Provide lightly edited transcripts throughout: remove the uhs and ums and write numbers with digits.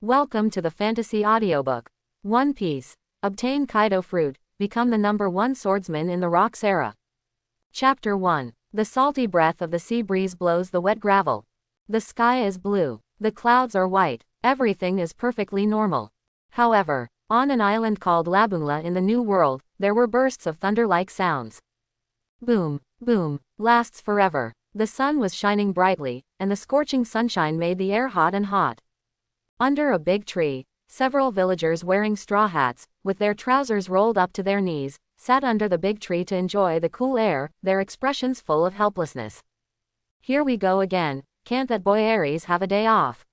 Welcome to the fantasy audiobook. One Piece. Obtain Kaido fruit, become the #1 swordsman in the Rocks era. Chapter 1. The salty breath of the sea breeze blows the wet gravel. The sky is blue. The clouds are white. Everything is perfectly normal. However, on an island called Launga in the New World, there were bursts of thunder-like sounds. Boom, boom, lasts forever. The sun was shining brightly, and the scorching sunshine made the air hot and hot. Under a big tree, several villagers wearing straw hats, with their trousers rolled up to their knees, sat under the big tree to enjoy the cool air, their expressions full of helplessness. Here we go again, can't that boy Aries have a day off?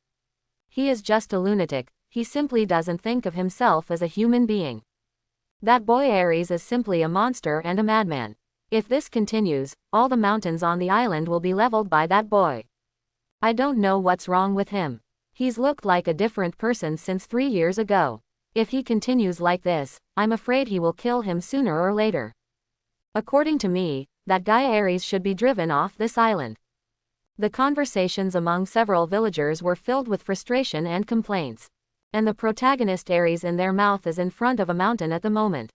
He is just a lunatic, he simply doesn't think of himself as a human being. That boy Aries is simply a monster and a madman. If this continues, all the mountains on the island will be leveled by that boy. I don't know what's wrong with him. He's looked like a different person since 3 years ago. If he continues like this, I'm afraid he will kill him sooner or later. According to me, that guy Aries should be driven off this island. The conversations among several villagers were filled with frustration and complaints. And the protagonist Aries in their mouth is in front of a mountain at the moment.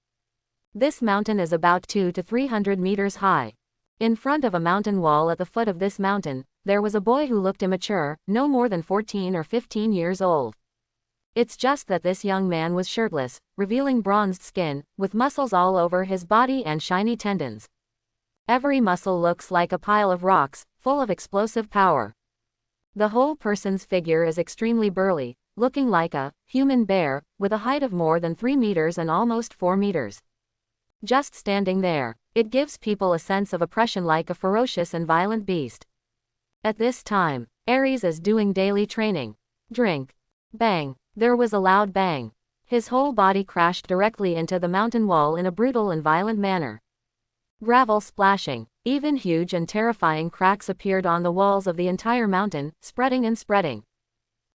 This mountain is about 200 to 300 meters high. In front of a mountain wall at the foot of this mountain, there was a boy who looked immature, no more than 14 or 15 years old. It's just that this young man was shirtless, revealing bronzed skin, with muscles all over his body and shiny tendons. Every muscle looks like a pile of rocks, full of explosive power. The whole person's figure is extremely burly, looking like a human bear, with a height of more than 3 meters and almost 4 meters. Just standing there, it gives people a sense of oppression like a ferocious and violent beast. At this time, Aries is doing daily training. Drink. Bang. There was a loud bang. His whole body crashed directly into the mountain wall in a brutal and violent manner. Gravel splashing. Even huge and terrifying cracks appeared on the walls of the entire mountain, spreading and spreading.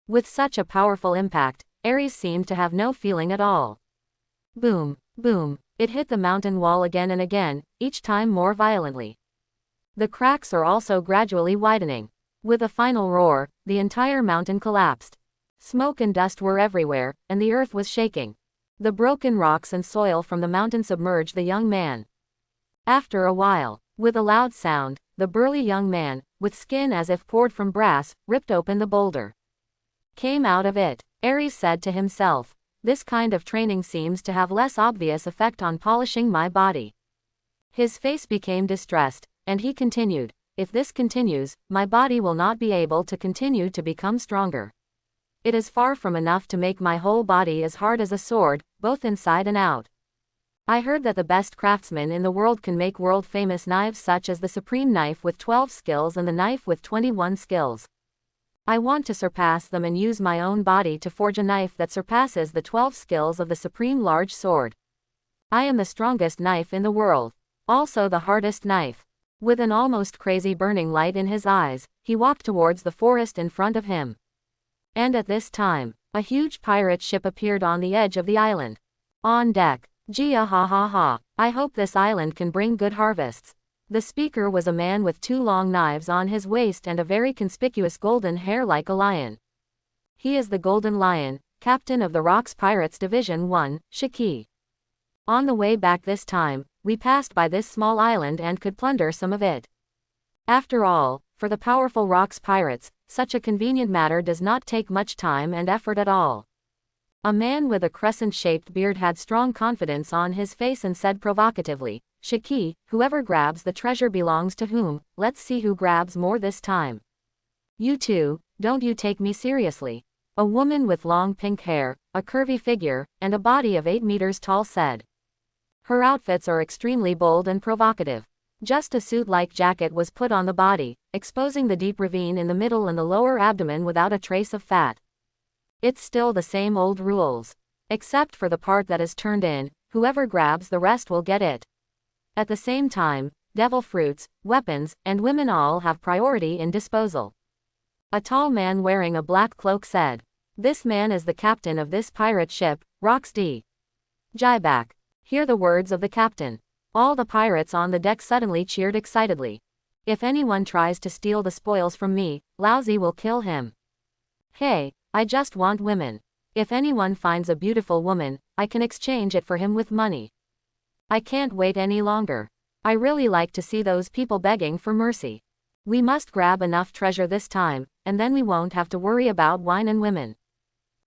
With such a powerful impact, Aries seemed to have no feeling at all. Boom, boom. It hit the mountain wall again and again, each time more violently. The cracks are also gradually widening. With a final roar, the entire mountain collapsed. Smoke and dust were everywhere, and the earth was shaking. The broken rocks and soil from the mountain submerged the young man. After a while, with a loud sound, the burly young man, with skin as if poured from brass, ripped open the boulder. Came out of it. Aries said to himself, "This kind of training seems to have less obvious effect on polishing my body." His face became distressed, and he continued, "If this continues, my body will not be able to continue to become stronger. It is far from enough to make my whole body as hard as a sword, both inside and out. I heard that the best craftsmen in the world can make world-famous knives such as the Supreme Knife with 12 skills and the Knife with 21 skills. I want to surpass them and use my own body to forge a knife that surpasses the 12 skills of the Supreme Large Sword. I am the strongest knife in the world. Also the hardest knife." With an almost crazy burning light in his eyes, he walked towards the forest in front of him. And at this time, a huge pirate ship appeared on the edge of the island. On deck. "Gia ha ha ha. I hope this island can bring good harvests." The speaker was a man with 2 long knives on his waist and a very conspicuous golden hair like a lion. He is the Golden Lion, captain of the Rocks Pirates Division 1, Shiki. On the way back this time, we passed by this small island and could plunder some of it. After all, for the powerful Rocks Pirates, such a convenient matter does not take much time and effort at all. A man with a crescent-shaped beard had strong confidence on his face and said provocatively, "Shiki, whoever grabs the treasure belongs to whom, let's see who grabs more this time." "You two, don't you take me seriously?" A woman with long pink hair, a curvy figure, and a body of 8 meters tall said. Her outfits are extremely bold and provocative. Just a suit-like jacket was put on the body, exposing the deep ravine in the middle and the lower abdomen without a trace of fat. It's still the same old rules. Except for the part that is turned in, whoever grabs the rest will get it. At the same time, devil fruits, weapons, and women all have priority in disposal. A tall man wearing a black cloak said. This man is the captain of this pirate ship, Rocks D. Jieback. Hear the words of the captain. All the pirates on the deck suddenly cheered excitedly. "If anyone tries to steal the spoils from me, Lousy will kill him." "Hey, I just want women. If anyone finds a beautiful woman, I can exchange it for him with money. I can't wait any longer. I really like to see those people begging for mercy. We must grab enough treasure this time, and then we won't have to worry about wine and women.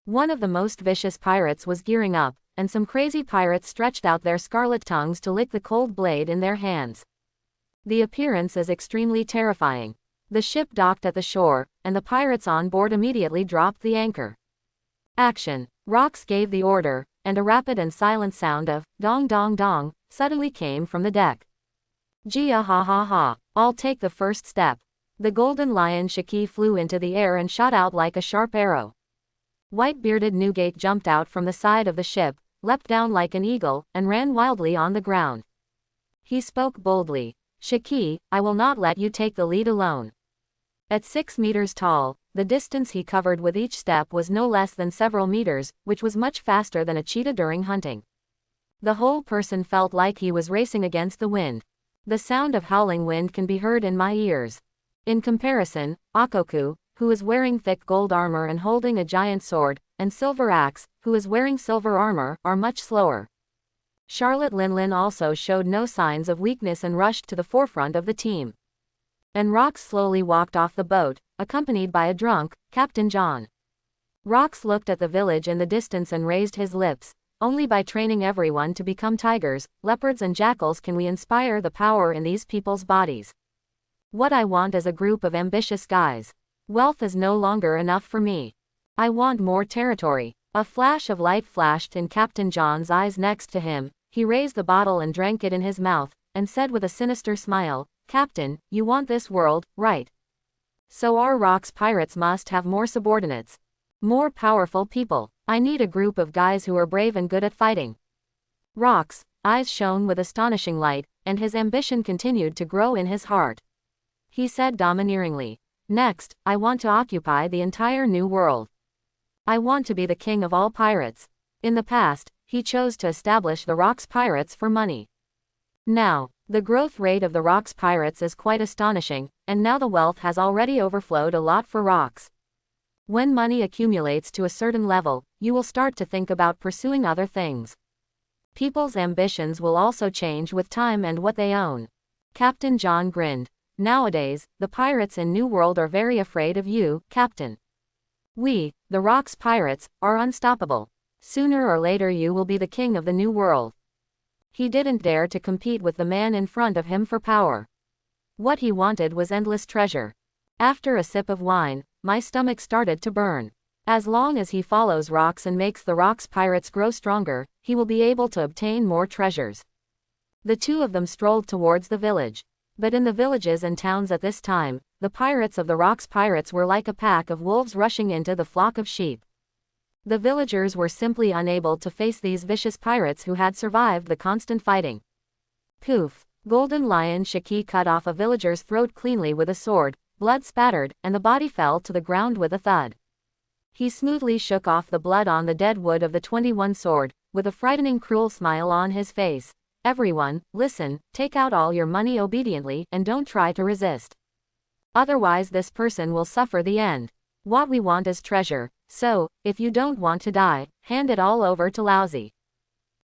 One of the most vicious pirates was gearing up, and some crazy pirates stretched out their scarlet tongues to lick the cold blade in their hands. The appearance is extremely terrifying. The ship docked at the shore, and the pirates on board immediately dropped the anchor. Action. Rox gave the order, and a rapid and silent sound of dong dong dong suddenly came from the deck. Gia ha ha ha, I'll take the first step. The golden lion Shiki flew into the air and shot out like a sharp arrow. White-bearded Newgate jumped out from the side of the ship, leapt down like an eagle, and ran wildly on the ground. He spoke boldly. Shiki, I will not let you take the lead alone. At 6 meters tall, the distance he covered with each step was no less than several meters, which was much faster than a cheetah during hunting. The whole person felt like he was racing against the wind. The sound of howling wind can be heard in my ears. In comparison, Akoku, who is wearing thick gold armor and holding a giant sword, and Silver Axe, who is wearing silver armor, are much slower. Charlotte Linlin also showed no signs of weakness and rushed to the forefront of the team. And Rox slowly walked off the boat, accompanied by a drunk, Captain John. Rox looked at the village in the distance and raised his lips. Only by training everyone to become tigers, leopards and jackals can we inspire the power in these people's bodies. What I want is a group of ambitious guys. Wealth is no longer enough for me. I want more territory. A flash of light flashed in Captain John's eyes next to him. He raised the bottle and drank it in his mouth, and said with a sinister smile, Captain, you want this world, right? So our Rox pirates must have more subordinates. More powerful people. I need a group of guys who are brave and good at fighting. Rox, eyes shone with astonishing light, and his ambition continued to grow in his heart. He said domineeringly, next, I want to occupy the entire new world. I want to be the king of all pirates. In the past, he chose to establish the Rox pirates for money. Now, the growth rate of the Rox pirates is quite astonishing, and now the wealth has already overflowed a lot for Rox. When money accumulates to a certain level, you will start to think about pursuing other things. People's ambitions will also change with time and what they own. Captain John grinned. Nowadays, the pirates in New World are very afraid of you, Captain. We, the Rox pirates, are unstoppable. Sooner or later you will be the king of the New World. He didn't dare to compete with the man in front of him for power. What he wanted was endless treasure. After a sip of wine, my stomach started to burn. As long as he follows Rox and makes the Rox pirates grow stronger, he will be able to obtain more treasures. The two of them strolled towards the village. But in the villages and towns at this time, the pirates of the Rox pirates were like a pack of wolves rushing into the flock of sheep. The villagers were simply unable to face these vicious pirates who had survived the constant fighting. Poof! Golden Lion Shiki cut off a villager's throat cleanly with a sword, blood spattered, and the body fell to the ground with a thud. He smoothly shook off the blood on the dead wood of the 21 sword, with a frightening cruel smile on his face. Everyone, listen, take out all your money obediently and don't try to resist. Otherwise this person will suffer the end. What we want is treasure, so, if you don't want to die, hand it all over to Lousy.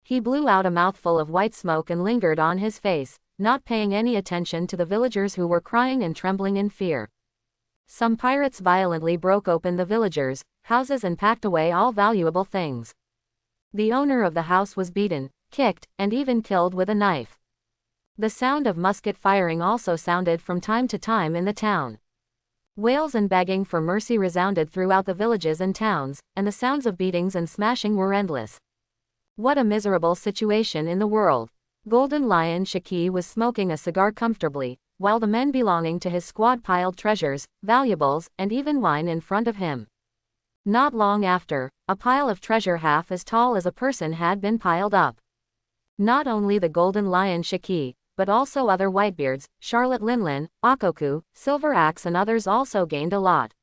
He blew out a mouthful of white smoke and lingered on his face, not paying any attention to the villagers who were crying and trembling in fear. Some pirates violently broke open the villagers' houses and packed away all valuable things. The owner of the house was beaten, kicked, and even killed with a knife. The sound of musket firing also sounded from time to time in the town. Wails and begging for mercy resounded throughout the villages and towns, and the sounds of beatings and smashing were endless. What a miserable situation in the world. Golden Lion Shiki was smoking a cigar comfortably, while the men belonging to his squad piled treasures, valuables, and even wine in front of him. Not long after, a pile of treasure half as tall as a person had been piled up. Not only the Golden Lion Shiki, but also other Whitebeards, Charlotte Linlin, Akoku, Silver Axe and others also gained a lot.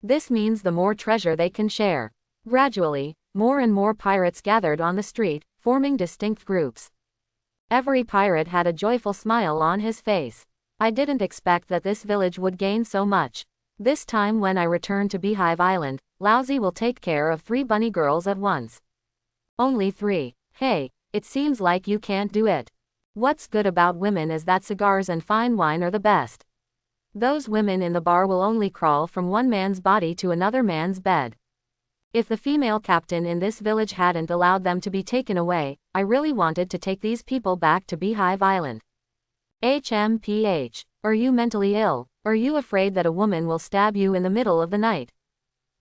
This means the more treasure they can share. Gradually, more and more pirates gathered on the street, forming distinct groups. Every pirate had a joyful smile on his face. I didn't expect that this village would gain so much. This time when I return to Beehive Island, Lousy will take care of 3 bunny girls at once. Only 3. Hey, it seems like you can't do it. What's good about women is that cigars and fine wine are the best. Those women in the bar will only crawl from one man's body to another man's bed. If the female captain in this village hadn't allowed them to be taken away, I really wanted to take these people back to Beehive Island. HMPH. Are you mentally ill? Are you afraid that a woman will stab you in the middle of the night?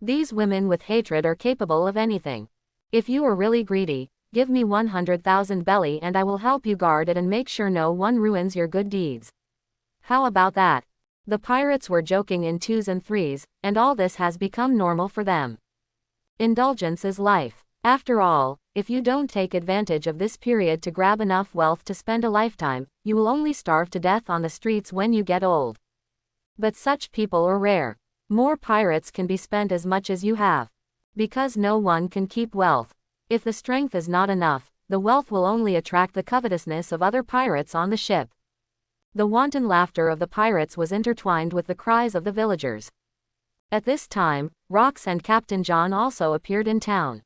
These women with hatred are capable of anything. If you are really greedy, give me 100,000 belly and I will help you guard it and make sure no one ruins your good deeds. How about that? The pirates were joking in 2s and 3s, and all this has become normal for them. Indulgence is life. After all, if you don't take advantage of this period to grab enough wealth to spend a lifetime, you will only starve to death on the streets when you get old. But such people are rare. More pirates can be spent as much as you have. Because no one can keep wealth. If the strength is not enough, the wealth will only attract the covetousness of other pirates on the ship. The wanton laughter of the pirates was intertwined with the cries of the villagers. At this time, Rox and Captain John also appeared in town.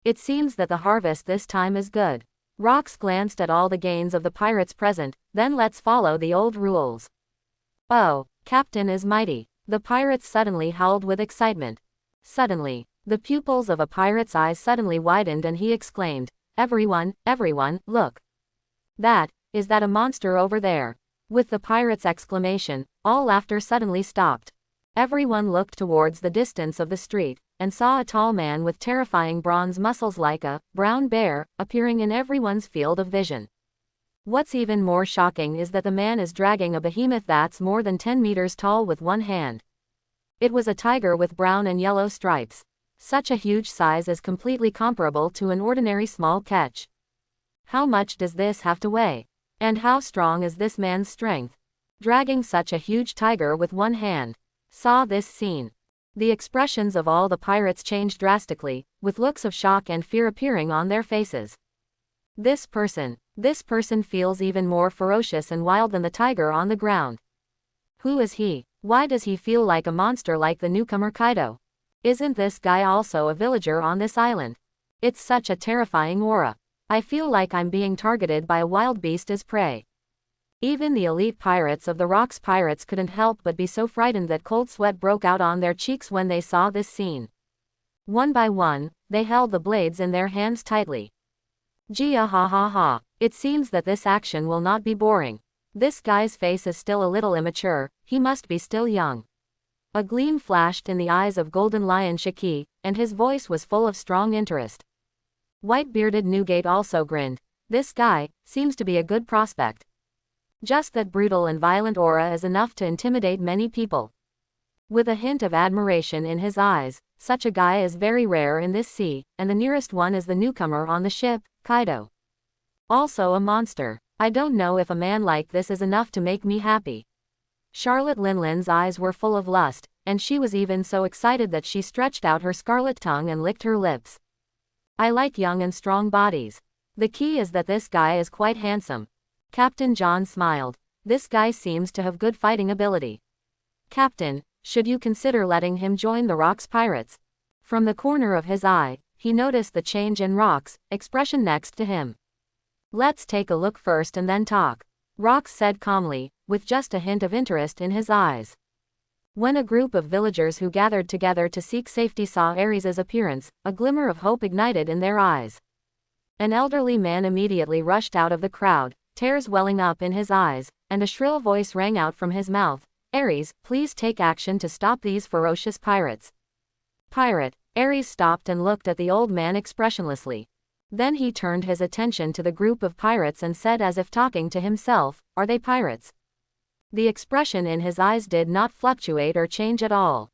It seems that the harvest this time is good. Rox glanced at all the gains of the pirates present, then let's follow the old rules. Oh, Captain is mighty. The pirates suddenly howled with excitement. Suddenly, the pupils of a pirate's eyes suddenly widened and he exclaimed, everyone, look. Is that a monster over there? With the pirate's exclamation, all laughter suddenly stopped. Everyone looked towards the distance of the street, and saw a tall man with terrifying bronze muscles like a brown bear, appearing in everyone's field of vision. What's even more shocking is that the man is dragging a behemoth that's more than 10 meters tall with one hand. It was a tiger with brown and yellow stripes. Such a huge size is completely comparable to an ordinary small ketch. How much does this have to weigh? And how strong is this man's strength? Dragging such a huge tiger with one hand. Saw this scene. The expressions of all the pirates changed drastically, with looks of shock and fear appearing on their faces. This person feels even more ferocious and wild than the tiger on the ground. Who is he? Why does he feel like a monster like the newcomer Kaido? Isn't this guy also a villager on this island? It's such a terrifying aura. I feel like I'm being targeted by a wild beast as prey. Even the elite pirates of the Rocks Pirates couldn't help but be so frightened that cold sweat broke out on their cheeks when they saw this scene. One by one, they held the blades in their hands tightly. Gia ha ha ha. It seems that this action will not be boring. This guy's face is still a little immature, he must be still young. A gleam flashed in the eyes of Golden Lion Shiki, and his voice was full of strong interest. White-bearded Newgate also grinned. This guy seems to be a good prospect. Just that brutal and violent aura is enough to intimidate many people. With a hint of admiration in his eyes, such a guy is very rare in this sea, and the nearest one is the newcomer on the ship, Kaido. Also a monster. I don't know if a man like this is enough to make me happy. Charlotte Linlin's eyes were full of lust, and she was even so excited that she stretched out her scarlet tongue and licked her lips. I like young and strong bodies. The key is that this guy is quite handsome. Captain John smiled. This guy seems to have good fighting ability. Captain, should you consider letting him join the Rocks Pirates? From the corner of his eye, he noticed the change in Rock's expression next to him. Let's take a look first and then talk, Rox said calmly, with just a hint of interest in his eyes. When a group of villagers who gathered together to seek safety saw Aries' appearance, a glimmer of hope ignited in their eyes. An elderly man immediately rushed out of the crowd, tears welling up in his eyes, and a shrill voice rang out from his mouth. Aries, please take action to stop these ferocious pirates. Pirate. Aries stopped and looked at the old man expressionlessly. Then he turned his attention to the group of pirates and said as if talking to himself, are they pirates? The expression in his eyes did not fluctuate or change at all.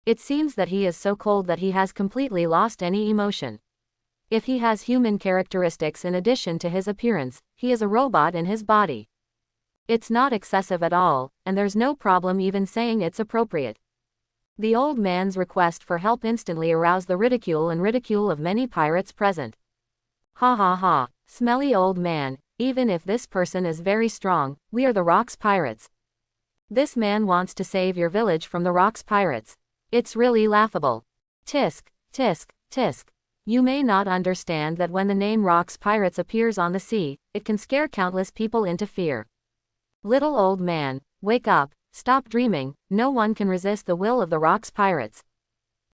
It seems that he is so cold that he has completely lost any emotion. If he has human characteristics in addition to his appearance, he is a robot in his body. It's not excessive at all, and there's no problem even saying it's appropriate. The old man's request for help instantly aroused the ridicule of many pirates present. Ha ha ha, smelly old man, even if this person is very strong, we are the Rocks Pirates. This man wants to save your village from the Rocks pirates. It's really laughable. Tisk, tisk, tisk. You may not understand that when the name Rocks pirates appears on the sea, it can scare countless people into fear. Little old man, wake up, stop dreaming, no one can resist the will of the Rocks pirates.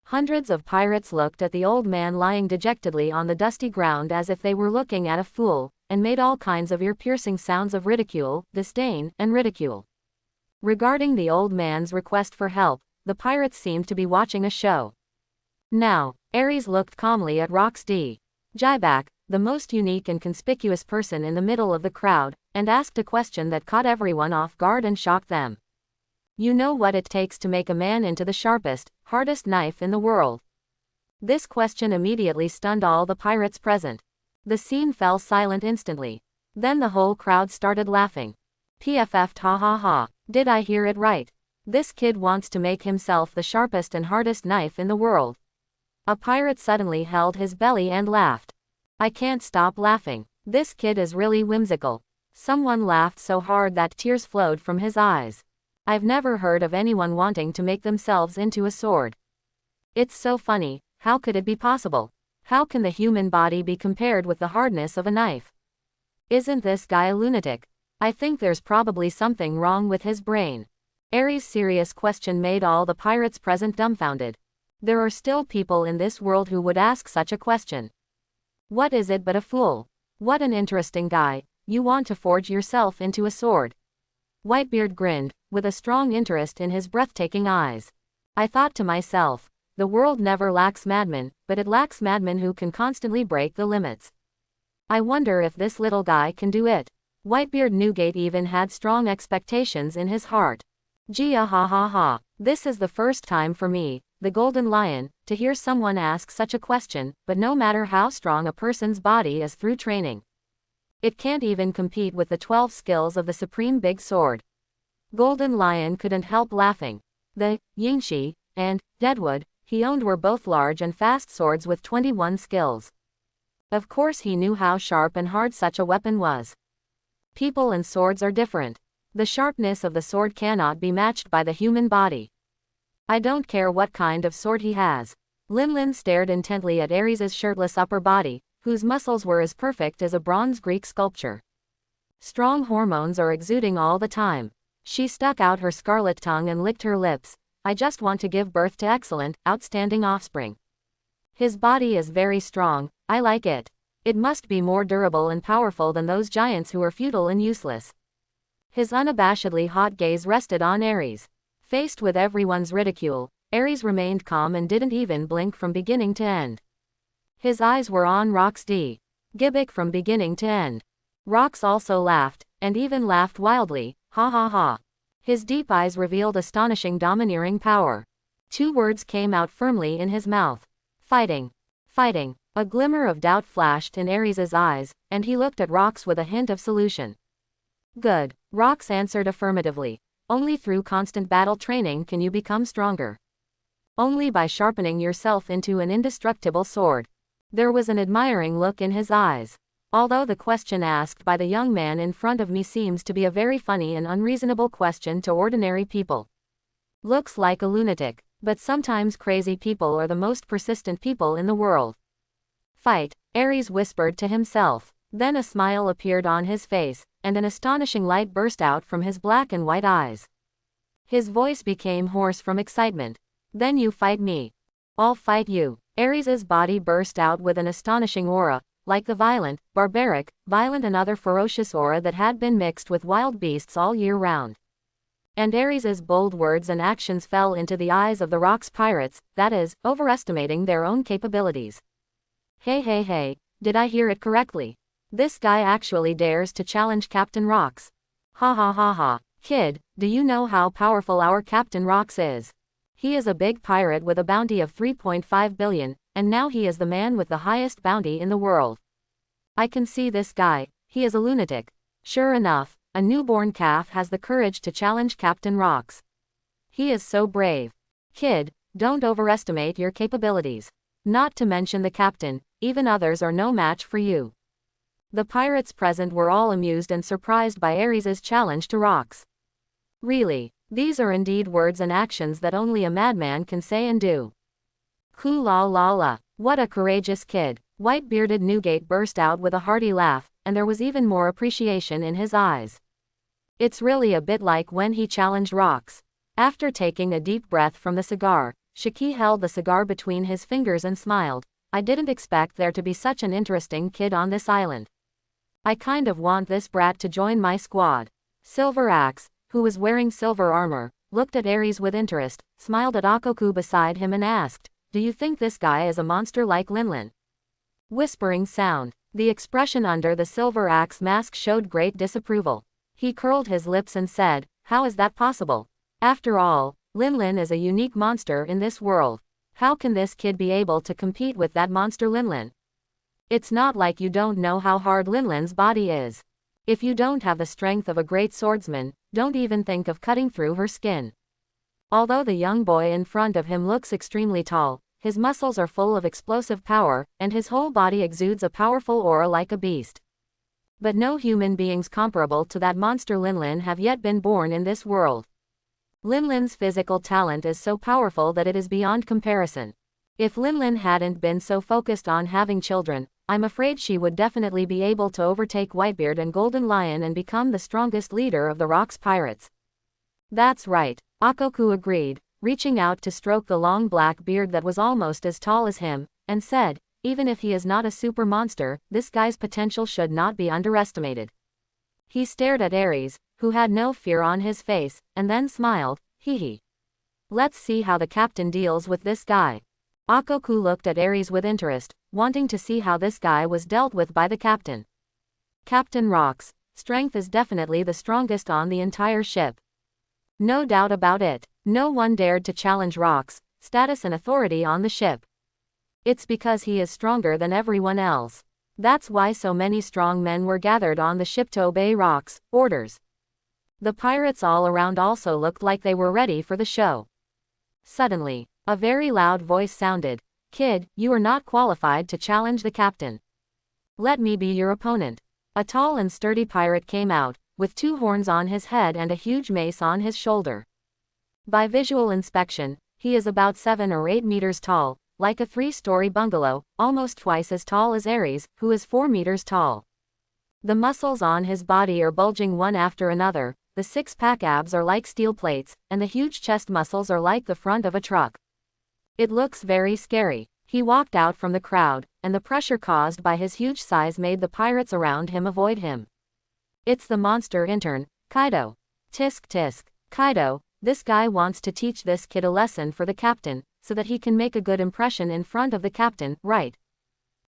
Hundreds of pirates looked at the old man lying dejectedly on the dusty ground as if they were looking at a fool, and made all kinds of ear-piercing sounds of ridicule, disdain, and ridicule. Regarding the old man's request for help, the pirates seemed to be watching a show. Now, Aries looked calmly at Rocks D. Jibak, the most unique and conspicuous person in the middle of the crowd, and asked a question that caught everyone off guard and shocked them. You know what it takes to make a man into the sharpest, hardest knife in the world? This question immediately stunned all the pirates present. The scene fell silent instantly. Then the whole crowd started laughing. PFF ha ha ha. Did I hear it right? This kid wants to make himself the sharpest and hardest knife in the world. A pirate suddenly held his belly and laughed. I can't stop laughing. This kid is really whimsical. Someone laughed so hard that tears flowed from his eyes. I've never heard of anyone wanting to make themselves into a sword. It's so funny, how could it be possible? How can the human body be compared with the hardness of a knife? Isn't this guy a lunatic? I think there's probably something wrong with his brain. Aries' serious question made all the pirates present dumbfounded. There are still people in this world who would ask such a question. What is it but a fool? What an interesting guy, you want to forge yourself into a sword. Whitebeard grinned, with a strong interest in his breathtaking eyes. I thought to myself, the world never lacks madmen, but it lacks madmen who can constantly break the limits. I wonder if this little guy can do it. Whitebeard Newgate even had strong expectations in his heart. Gee ha ha ha. This is the first time for me, the Golden Lion, to hear someone ask such a question, but no matter how strong a person's body is through training, it can't even compete with the 12 skills of the Supreme Big Sword. Golden Lion couldn't help laughing. The Yingshi and Deadwood he owned were both large and fast swords with 21 skills. Of course he knew how sharp and hard such a weapon was. People and swords are different. The sharpness of the sword cannot be matched by the human body. I don't care what kind of sword he has. Linlin stared intently at Aries' shirtless upper body, whose muscles were as perfect as a bronze Greek sculpture. Strong hormones are exuding all the time. She stuck out her scarlet tongue and licked her lips. I just want to give birth to excellent, outstanding offspring. His body is very strong, I like it. It must be more durable and powerful than those giants who are futile and useless. His unabashedly hot gaze rested on Aries. Faced with everyone's ridicule, Aries remained calm and didn't even blink from beginning to end. His eyes were on Rocks D. Gibbik from beginning to end. Rocks also laughed, and even laughed wildly, ha ha ha. His deep eyes revealed astonishing domineering power. 2 words came out firmly in his mouth. Fighting. Fighting. A glimmer of doubt flashed in Aries' eyes, and he looked at Rocks with a hint of solution. Good. Rocks answered affirmatively. Only through constant battle training can you become stronger. Only by sharpening yourself into an indestructible sword. There was an admiring look in his eyes. Although the question asked by the young man in front of me seems to be a very funny and unreasonable question to ordinary people. Looks like a lunatic, but sometimes crazy people are the most persistent people in the world. Fight, Aries whispered to himself. Then a smile appeared on his face, and an astonishing light burst out from his black and white eyes. His voice became hoarse from excitement. Then you fight me. I'll fight you. Aries' body burst out with an astonishing aura, like the violent, barbaric, violent and other ferocious aura that had been mixed with wild beasts all year round. And Aries' bold words and actions fell into the eyes of the Rocks pirates, that is, overestimating their own capabilities. Hey, did I hear it correctly? This guy actually dares to challenge Captain Rocks. Ha ha ha ha. Kid, do you know how powerful our Captain Rocks is? He is a big pirate with a bounty of 3.5 billion, and now he is the man with the highest bounty in the world. I can see this guy, he is a lunatic. Sure enough, a newborn calf has the courage to challenge Captain Rocks. He is so brave. Kid, don't overestimate your capabilities. Not to mention the captain, even others are no match for you. The pirates present were all amused and surprised by Aries' challenge to Rocks. Really, These are indeed words and actions that only a madman can say and do. La la la. What a courageous kid. White-bearded Newgate burst out with a hearty laugh, and there was even more appreciation in his eyes. It's really a bit like when he challenged rocks. After taking a deep breath from the cigar, Shiki held the cigar between his fingers and smiled. I didn't expect there to be such an interesting kid on this island. I kind of want this brat to join my squad. Silver Axe, who was wearing silver armor, looked at Aries with interest, smiled at Akoku beside him and asked, "Do you think this guy is a monster like Linlin?" Whispering sound. The expression under the Silver Axe mask showed great disapproval. He curled his lips and said, "How is that possible? After all, Linlin is a unique monster in this world. How can this kid be able to compete with that monster Linlin? It's not like you don't know how hard Linlin's body is. If you don't have the strength of a great swordsman, don't even think of cutting through her skin." Although the young boy in front of him looks extremely tall, his muscles are full of explosive power, and his whole body exudes a powerful aura like a beast. But no human beings comparable to that monster Linlin have yet been born in this world. Linlin's physical talent is so powerful that it is beyond comparison. If Linlin hadn't been so focused on having children, I'm afraid she would definitely be able to overtake Whitebeard and Golden Lion and become the strongest leader of the Rocks Pirates. That's right, Akoku agreed, reaching out to stroke the long black beard that was almost as tall as him, and said, "Even if he is not a super monster, this guy's potential should not be underestimated." He stared at Aries, who had no fear on his face, and then smiled, "Hee. Let's see how the captain deals with this guy." Akoku looked at Aries with interest, wanting to see how this guy was dealt with by the captain. Captain Rock's strength is definitely the strongest on the entire ship. No doubt about it. No one dared to challenge Rock's status and authority on the ship. It's because he is stronger than everyone else. That's why so many strong men were gathered on the ship to obey Rock's orders. The pirates all around also looked like they were ready for the show. Suddenly, a very loud voice sounded, "Kid, you are not qualified to challenge the captain. Let me be your opponent." A tall and sturdy pirate came out, with 2 horns on his head and a huge mace on his shoulder. By visual inspection, he is about 7 or 8 meters tall, like a 3-story bungalow, almost twice as tall as Aries, who is 4 meters tall. The muscles on his body are bulging one after another, the 6-pack abs are like steel plates, and the huge chest muscles are like the front of a truck. It looks very scary. He walked out from the crowd, and the pressure caused by his huge size made the pirates around him avoid him. It's the monster intern, Kaido. Tisk tisk. Kaido, this guy wants to teach this kid a lesson for the captain, so that he can make a good impression in front of the captain, right?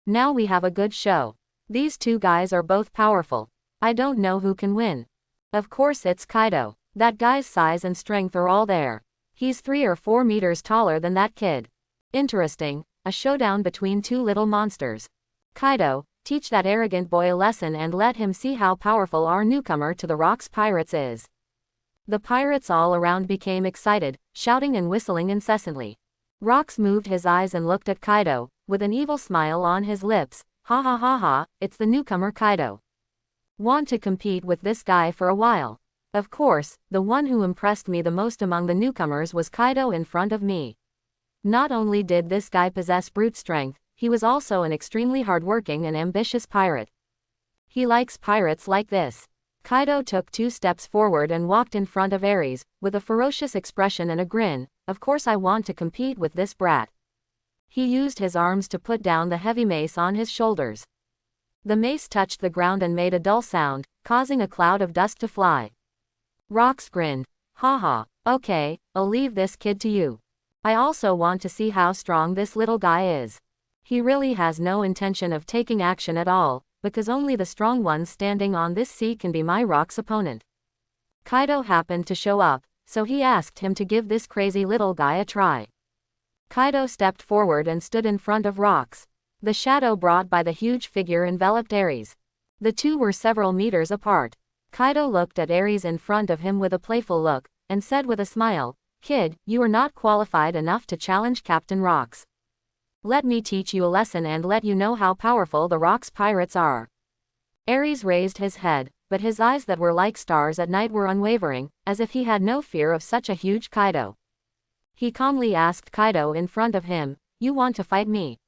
Now we have a good show. These 2 guys are both powerful. I don't know who can win. Of course it's Kaido. That guy's size and strength are all there. He's 3 or 4 meters taller than that kid. Interesting, a showdown between 2 little monsters. Kaido, teach that arrogant boy a lesson and let him see how powerful our newcomer to the Rocks Pirates is. The pirates all around became excited, shouting and whistling incessantly. Rocks moved his eyes and looked at Kaido, with an evil smile on his lips. "Ha ha ha ha, it's the newcomer Kaido. Want to compete with this guy for a while." Of course, the one who impressed me the most among the newcomers was Kaido in front of me. Not only did this guy possess brute strength, he was also an extremely hardworking and ambitious pirate. He likes pirates like this. Kaido took 2 steps forward and walked in front of Aries, with a ferocious expression and a grin. "Of course I want to compete with this brat." He used his arms to put down the heavy mace on his shoulders. The mace touched the ground and made a dull sound, causing a cloud of dust to fly. Rocks grinned. "Haha, okay, I'll leave this kid to you. I also want to see how strong this little guy is. He really has no intention of taking action at all, because only the strong ones standing on this sea can be my Rock's opponent." Kaido happened to show up, so he asked him to give this crazy little guy a try. Kaido stepped forward and stood in front of Rocks. The shadow brought by the huge figure enveloped Aries. The 2 were several meters apart. Kaido looked at Aries in front of him with a playful look, and said with a smile, "Kid, you are not qualified enough to challenge Captain Rocks. Let me teach you a lesson and let you know how powerful the Rocks Pirates are." Aries raised his head, but his eyes that were like stars at night were unwavering, as if he had no fear of such a huge Kaido. He calmly asked Kaido in front of him, "You want to fight me?"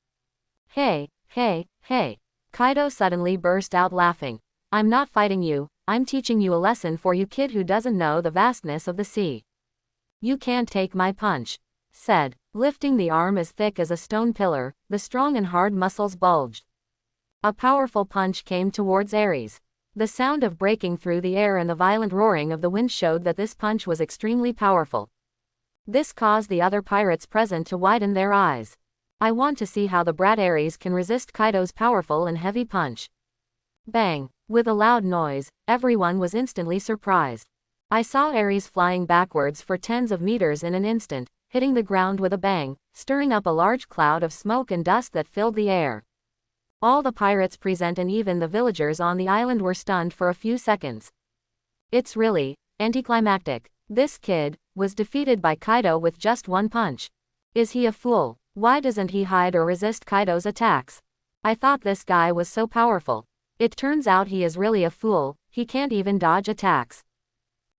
Hey, hey, hey. Kaido suddenly burst out laughing. "I'm not fighting you, I'm teaching you a lesson for you kid who doesn't know the vastness of the sea. You can't take my punch," said, lifting the arm as thick as a stone pillar, the strong and hard muscles bulged. A powerful punch came towards Aries. The sound of breaking through the air and the violent roaring of the wind showed that this punch was extremely powerful. This caused the other pirates present to widen their eyes. I want to see how the brat Aries can resist Kaido's powerful and heavy punch. Bang! With a loud noise, everyone was instantly surprised. I saw Aries flying backwards for tens of meters in an instant, hitting the ground with a bang, stirring up a large cloud of smoke and dust that filled the air. All the pirates present and even the villagers on the island were stunned for a few seconds. It's really anticlimactic. This kid was defeated by Kaido with just one punch. Is he a fool? Why doesn't he hide or resist Kaido's attacks? I thought this guy was so powerful. It turns out he is really a fool, he can't even dodge attacks.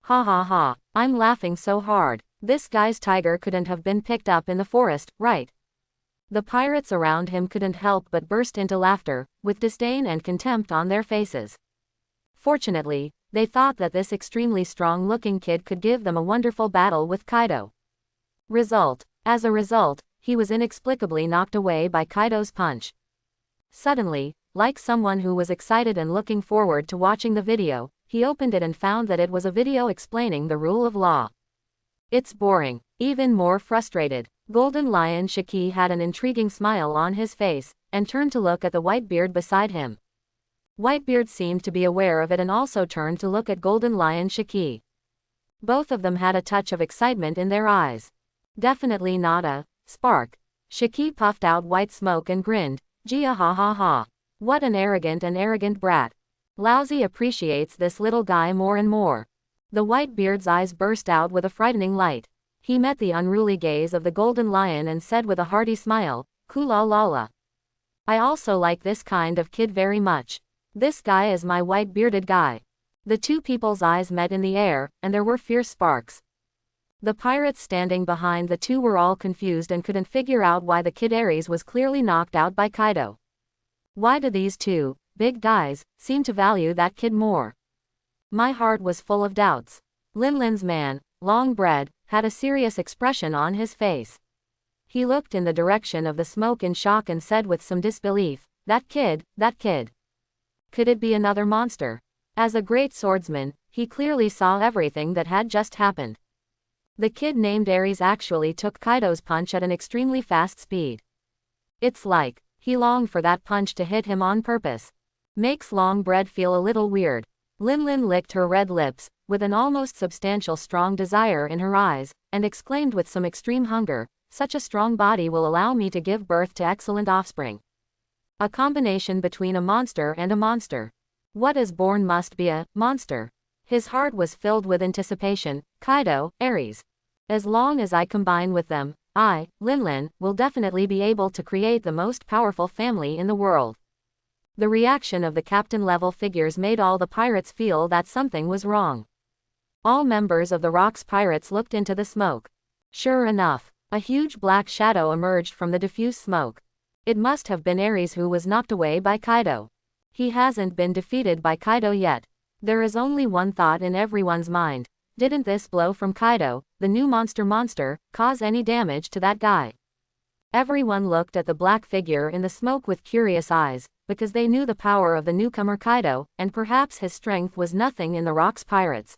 Ha ha ha, I'm laughing so hard. This guy's tiger couldn't have been picked up in the forest, right? The pirates around him couldn't help but burst into laughter, with disdain and contempt on their faces. Fortunately, they thought that this extremely strong-looking kid could give them a wonderful battle with Kaido. As a result, he was inexplicably knocked away by Kaido's punch. Suddenly, like someone who was excited and looking forward to watching the video, he opened it and found that it was a video explaining the rule of law. It's boring. Even more frustrated, Golden Lion Shiki had an intriguing smile on his face, and turned to look at the Whitebeard beside him. Whitebeard seemed to be aware of it and also turned to look at Golden Lion Shiki. Both of them had a touch of excitement in their eyes. Definitely not a spark. Shiki puffed out white smoke and grinned, "Gia ha ha ha. What an arrogant brat. Lousy appreciates this little guy more and more." The Whitebeard's eyes burst out with a frightening light. He met the unruly gaze of the Golden Lion and said with a hearty smile, "Kula lala. I also like this kind of kid very much. This guy is my white-bearded guy." The two people's eyes met in the air, and there were fierce sparks. The pirates standing behind the two were all confused and couldn't figure out why the kid Aries was clearly knocked out by Kaido. Why do these two big guys seem to value that kid more? My heart was full of doubts. Linlin's man, Longbread, had a serious expression on his face. He looked in the direction of the smoke in shock and said with some disbelief, that kid. Could it be another monster?" As a great swordsman, he clearly saw everything that had just happened. The kid named Aries actually took Kaido's punch at an extremely fast speed. It's like he longed for that punch to hit him on purpose. Makes Longbread feel a little weird. Linlin licked her red lips, with an almost substantial strong desire in her eyes, and exclaimed with some extreme hunger, "Such a strong body will allow me to give birth to excellent offspring. A combination between a monster and a monster. What is born must be a monster." His heart was filled with anticipation. "Kaido, Aries. As long as I combine with them, I, Linlin, will definitely be able to create the most powerful family in the world." The reaction of the captain-level figures made all the pirates feel that something was wrong. All members of the Rock's pirates looked into the smoke. Sure enough, a huge black shadow emerged from the diffuse smoke. It must have been Aries who was knocked away by Kaido. He hasn't been defeated by Kaido yet. There is only one thought in everyone's mind. Didn't this blow from Kaido, the new monster, cause any damage to that guy? Everyone looked at the black figure in the smoke with curious eyes, because they knew the power of the newcomer Kaido, and perhaps his strength was nothing in the Rock's pirates.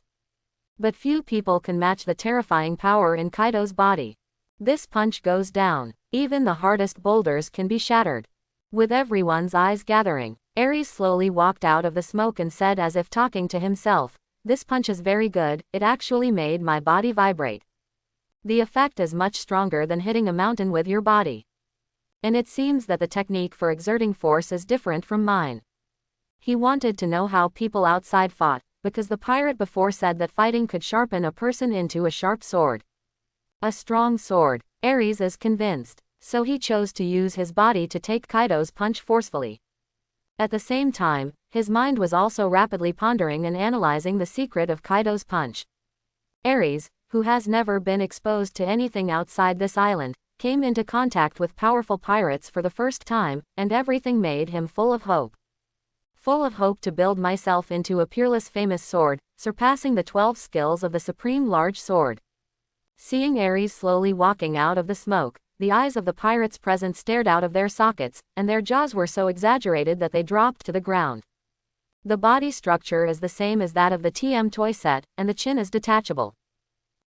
But few people can match the terrifying power in Kaido's body. This punch goes down. Even the hardest boulders can be shattered. With everyone's eyes gathering, Aries slowly walked out of the smoke and said as if talking to himself, "This punch is very good, it actually made my body vibrate. The effect is much stronger than hitting a mountain with your body. And it seems that the technique for exerting force is different from mine." He wanted to know how people outside fought, because the pirate before said that fighting could sharpen a person into a sharp sword. A strong sword. Aries is convinced, so he chose to use his body to take Kaido's punch forcefully. At the same time, his mind was also rapidly pondering and analyzing the secret of Kaido's punch. Aries, who has never been exposed to anything outside this island, came into contact with powerful pirates for the first time, and everything made him full of hope. Full of hope to build myself into a peerless famous sword, surpassing the 12 skills of the supreme large sword. Seeing Aries slowly walking out of the smoke, the eyes of the pirates present stared out of their sockets, and their jaws were so exaggerated that they dropped to the ground. The body structure is the same as that of the TM toy set, and the chin is detachable.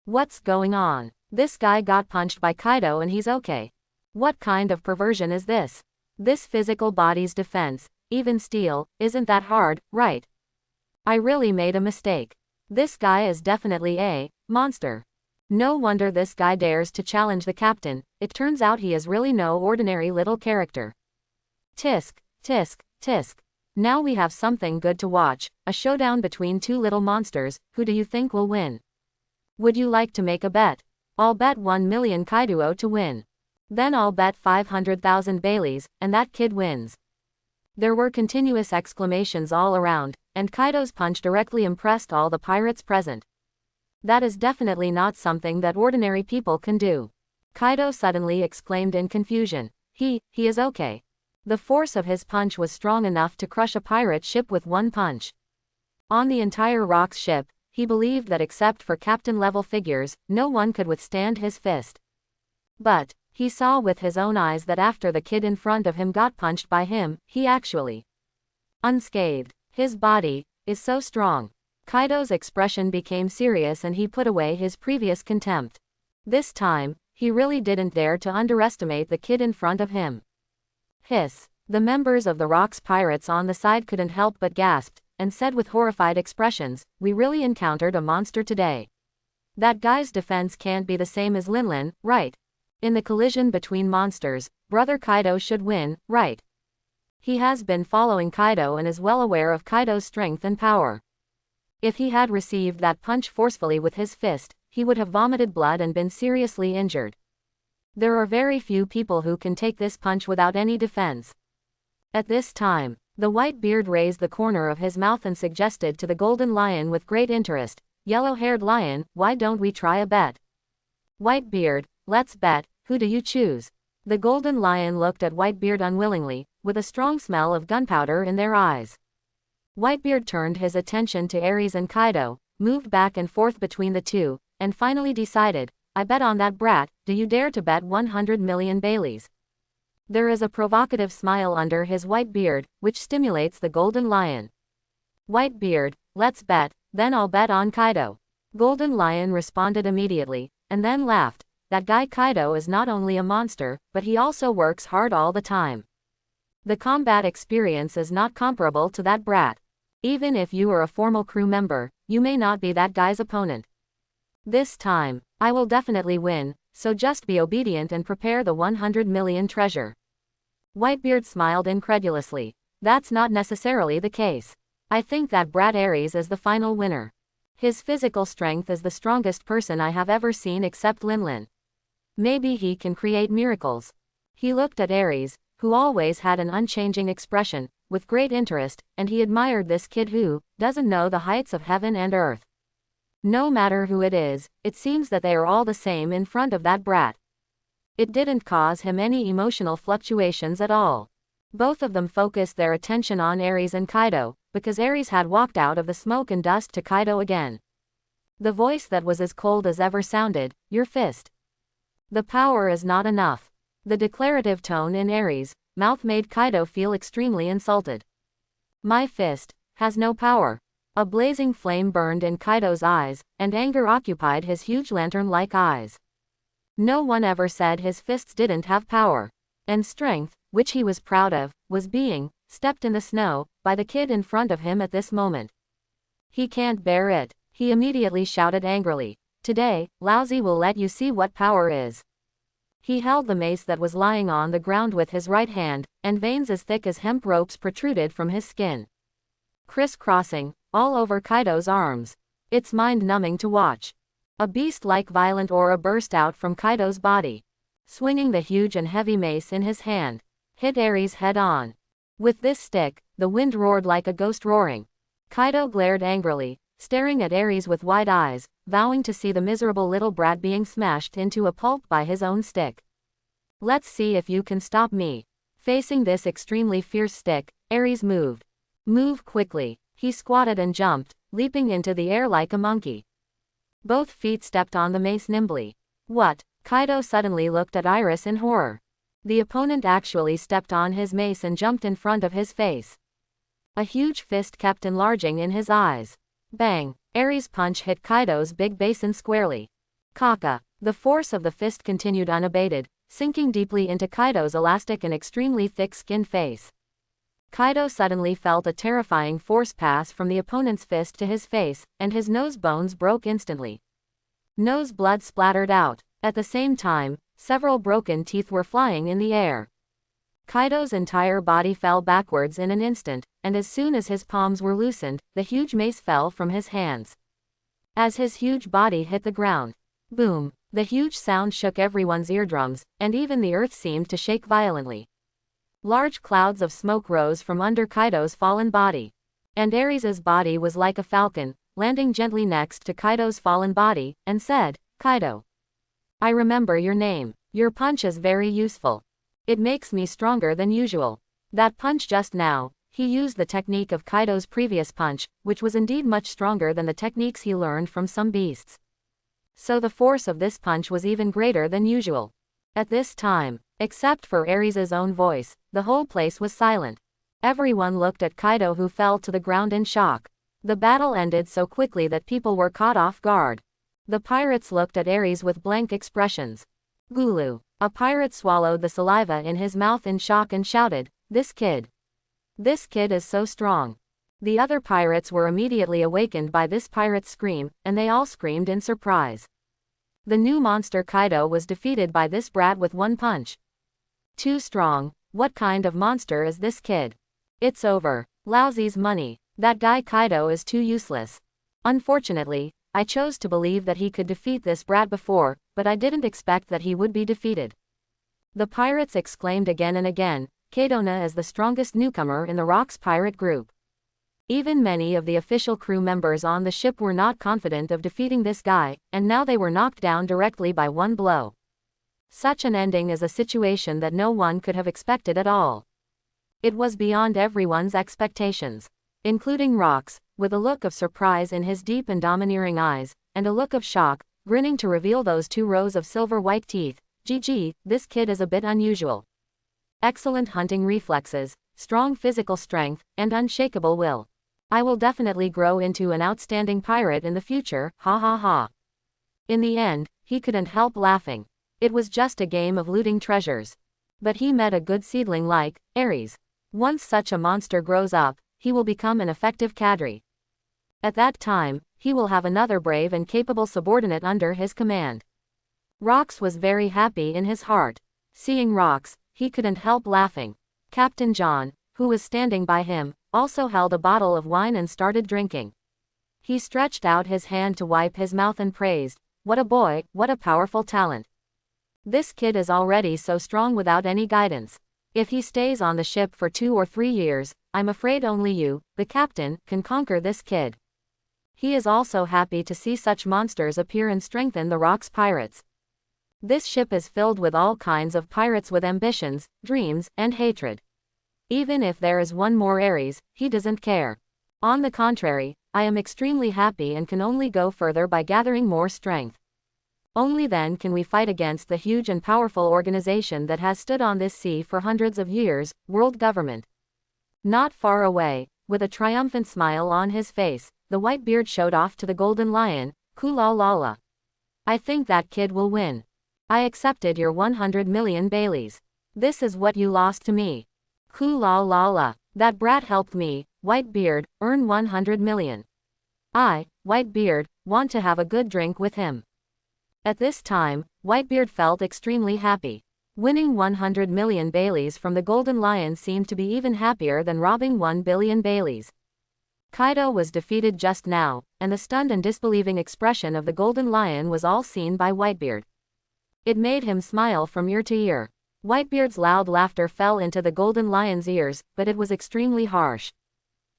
What's going on? This guy got punched by Kaido and he's okay. What kind of perversion is this? This physical body's defense, even steel, isn't that hard, right? I really made a mistake. This guy is definitely a monster. No wonder this guy dares to challenge the captain. It turns out he is really no ordinary little character. Tisk, tisk, tisk. Now we have something good to watch, a showdown between two little monsters. Who do you think will win? Would you like to make a bet? I'll bet 1 million Kaido to win. Then I'll bet 500,000 Baileys, and that kid wins. There were continuous exclamations all around, and Kaido's punch directly impressed all the pirates present. That is definitely not something that ordinary people can do. Kaido suddenly exclaimed in confusion. He is okay. The force of his punch was strong enough to crush a pirate ship with one punch. On the entire Rock's ship, he believed that except for captain-level figures, no one could withstand his fist. But he saw with his own eyes that after the kid in front of him got punched by him, he actually unscathed. His body is so strong. Kaido's expression became serious and he put away his previous contempt. This time, he really didn't dare to underestimate the kid in front of him. Hiss. The members of the Rock's pirates on the side couldn't help but gasped, and said with horrified expressions, we really encountered a monster today. That guy's defense can't be the same as Linlin, right? In the collision between monsters, Brother Kaido should win, right? He has been following Kaido and is well aware of Kaido's strength and power. If he had received that punch forcefully with his fist, he would have vomited blood and been seriously injured. There are very few people who can take this punch without any defense. At this time, the Whitebeard raised the corner of his mouth and suggested to the Golden Lion with great interest, Yellow-haired lion, why don't we try a bet? Whitebeard, let's bet, who do you choose? The Golden Lion looked at Whitebeard unwillingly, with a strong smell of gunpowder in their eyes. Whitebeard turned his attention to Aries and Kaido, moved back and forth between the two, and finally decided, I bet on that brat. Do you dare to bet 100 million Baileys? There is a provocative smile under his white beard, which stimulates the Golden Lion. Whitebeard, let's bet, then I'll bet on Kaido. Golden Lion responded immediately, and then laughed. That guy Kaido is not only a monster, but he also works hard all the time. The combat experience is not comparable to that brat. Even if you are a formal crew member, you may not be that guy's opponent. This time, I will definitely win, so just be obedient and prepare the 100 million treasure. Whitebeard smiled incredulously. That's not necessarily the case. I think that brat Aries is the final winner. His physical strength is the strongest person I have ever seen except Linlin. Maybe he can create miracles. He looked at Aries, who always had an unchanging expression, with great interest, and he admired this kid who doesn't know the heights of heaven and earth. No matter who it is, it seems that they are all the same in front of that brat. It didn't cause him any emotional fluctuations at all. Both of them focused their attention on Aries and Kaido, because Aries had walked out of the smoke and dust to Kaido again. The voice that was as cold as ever sounded, your fist. The power is not enough. The declarative tone in Aries' mouth made Kaido feel extremely insulted. My fist has no power. A blazing flame burned in Kaido's eyes, and anger occupied his huge lantern-like eyes. No one ever said his fists didn't have power. And strength, which he was proud of, was being stepped in the snow by the kid in front of him at this moment. He can't bear it. He immediately shouted angrily. Today, Lousy will let you see what power is. He held the mace that was lying on the ground with his right hand, and veins as thick as hemp ropes protruded from his skin, crisscrossing all over Kaido's arms. It's mind-numbing to watch. A beast-like violent aura burst out from Kaido's body. Swinging the huge and heavy mace in his hand, hit Aries head-on. With this stick, the wind roared like a ghost roaring. Kaido glared angrily, staring at Aries with wide eyes, vowing to see the miserable little brat being smashed into a pulp by his own stick. Let's see if you can stop me. Facing this extremely fierce stick, Aries moved. Move quickly. He squatted and jumped, leaping into the air like a monkey. Both feet stepped on the mace nimbly. What? Kaido suddenly looked at Iris in horror. The opponent actually stepped on his mace and jumped in front of his face. A huge fist kept enlarging in his eyes. Bang! Aries' punch hit Kaido's big basin squarely. Kaka! The force of the fist continued unabated, sinking deeply into Kaido's elastic and extremely thick-skinned face. Kaido suddenly felt a terrifying force pass from the opponent's fist to his face, and his nose bones broke instantly. Nose blood splattered out. At the same time, several broken teeth were flying in the air. Kaido's entire body fell backwards in an instant, and as soon as his palms were loosened, the huge mace fell from his hands. As his huge body hit the ground, boom! The huge sound shook everyone's eardrums, and even the earth seemed to shake violently. Large clouds of smoke rose from under Kaido's fallen body. And Aries' body was like a falcon, landing gently next to Kaido's fallen body, and said, "Kaido, I remember your name. Your punch is very useful. It makes me stronger than usual." That punch just now, he used the technique of Kaido's previous punch, which was indeed much stronger than the techniques he learned from some beasts. So the force of this punch was even greater than usual. At this time, except for Aries' own voice, the whole place was silent. Everyone looked at Kaido, who fell to the ground in shock. The battle ended so quickly that people were caught off guard. The pirates looked at Aries with blank expressions. Gulu. A pirate swallowed the saliva in his mouth in shock and shouted, This kid is so strong." The other pirates were immediately awakened by this pirate's scream, and they all screamed in surprise. The new monster Kaido was defeated by this brat with one punch. Too strong. What kind of monster is this kid? It's over. Lousy's money. That guy Kaido is too useless. Unfortunately, I chose to believe that he could defeat this brat before, but I didn't expect that he would be defeated. The pirates exclaimed again and again, Kaidona is the strongest newcomer in the Rocks pirate group. Even many of the official crew members on the ship were not confident of defeating this guy, and now they were knocked down directly by one blow. Such an ending is a situation that no one could have expected at all. It was beyond everyone's expectations, including Rocks, with a look of surprise in his deep and domineering eyes, and a look of shock, grinning to reveal those 2 rows of silver-white teeth. GG, this kid is a bit unusual. Excellent hunting reflexes, strong physical strength, and unshakable will. I will definitely grow into an outstanding pirate in the future, ha ha ha. In the end, he couldn't help laughing. It was just a game of looting treasures. But he met a good seedling like Aries. Once such a monster grows up, he will become an effective cadre. At that time, he will have another brave and capable subordinate under his command. Rocks was very happy in his heart. Seeing Rocks, he couldn't help laughing. Captain John, who was standing by him, also held a bottle of wine and started drinking. He stretched out his hand to wipe his mouth and praised, "What a boy, what a powerful talent. This kid is already so strong without any guidance. If he stays on the ship for 2 or 3 years, I'm afraid only you, the captain, can conquer this kid." He is also happy to see such monsters appear and strengthen the Rocks pirates. This ship is filled with all kinds of pirates with ambitions, dreams, and hatred. Even if there is one more Aries, he doesn't care. On the contrary, I am extremely happy and can only go further by gathering more strength. Only then can we fight against the huge and powerful organization that has stood on this sea for hundreds of years, world government. Not far away, with a triumphant smile on his face, the Whitebeard showed off to the Golden Lion, "Kula-lala. I think that kid will win. I accepted your 100 million Baileys. This is what you lost to me. Kula-lala. That brat helped me, Whitebeard, earn 100 million. I, Whitebeard, want to have a good drink with him." At this time, Whitebeard felt extremely happy. Winning 100 million Baileys from the Golden Lion seemed to be even happier than robbing 1 billion Baileys. Kaido was defeated just now, and the stunned and disbelieving expression of the Golden Lion was all seen by Whitebeard. It made him smile from ear to ear. Whitebeard's loud laughter fell into the golden lion's ears, but it was extremely harsh.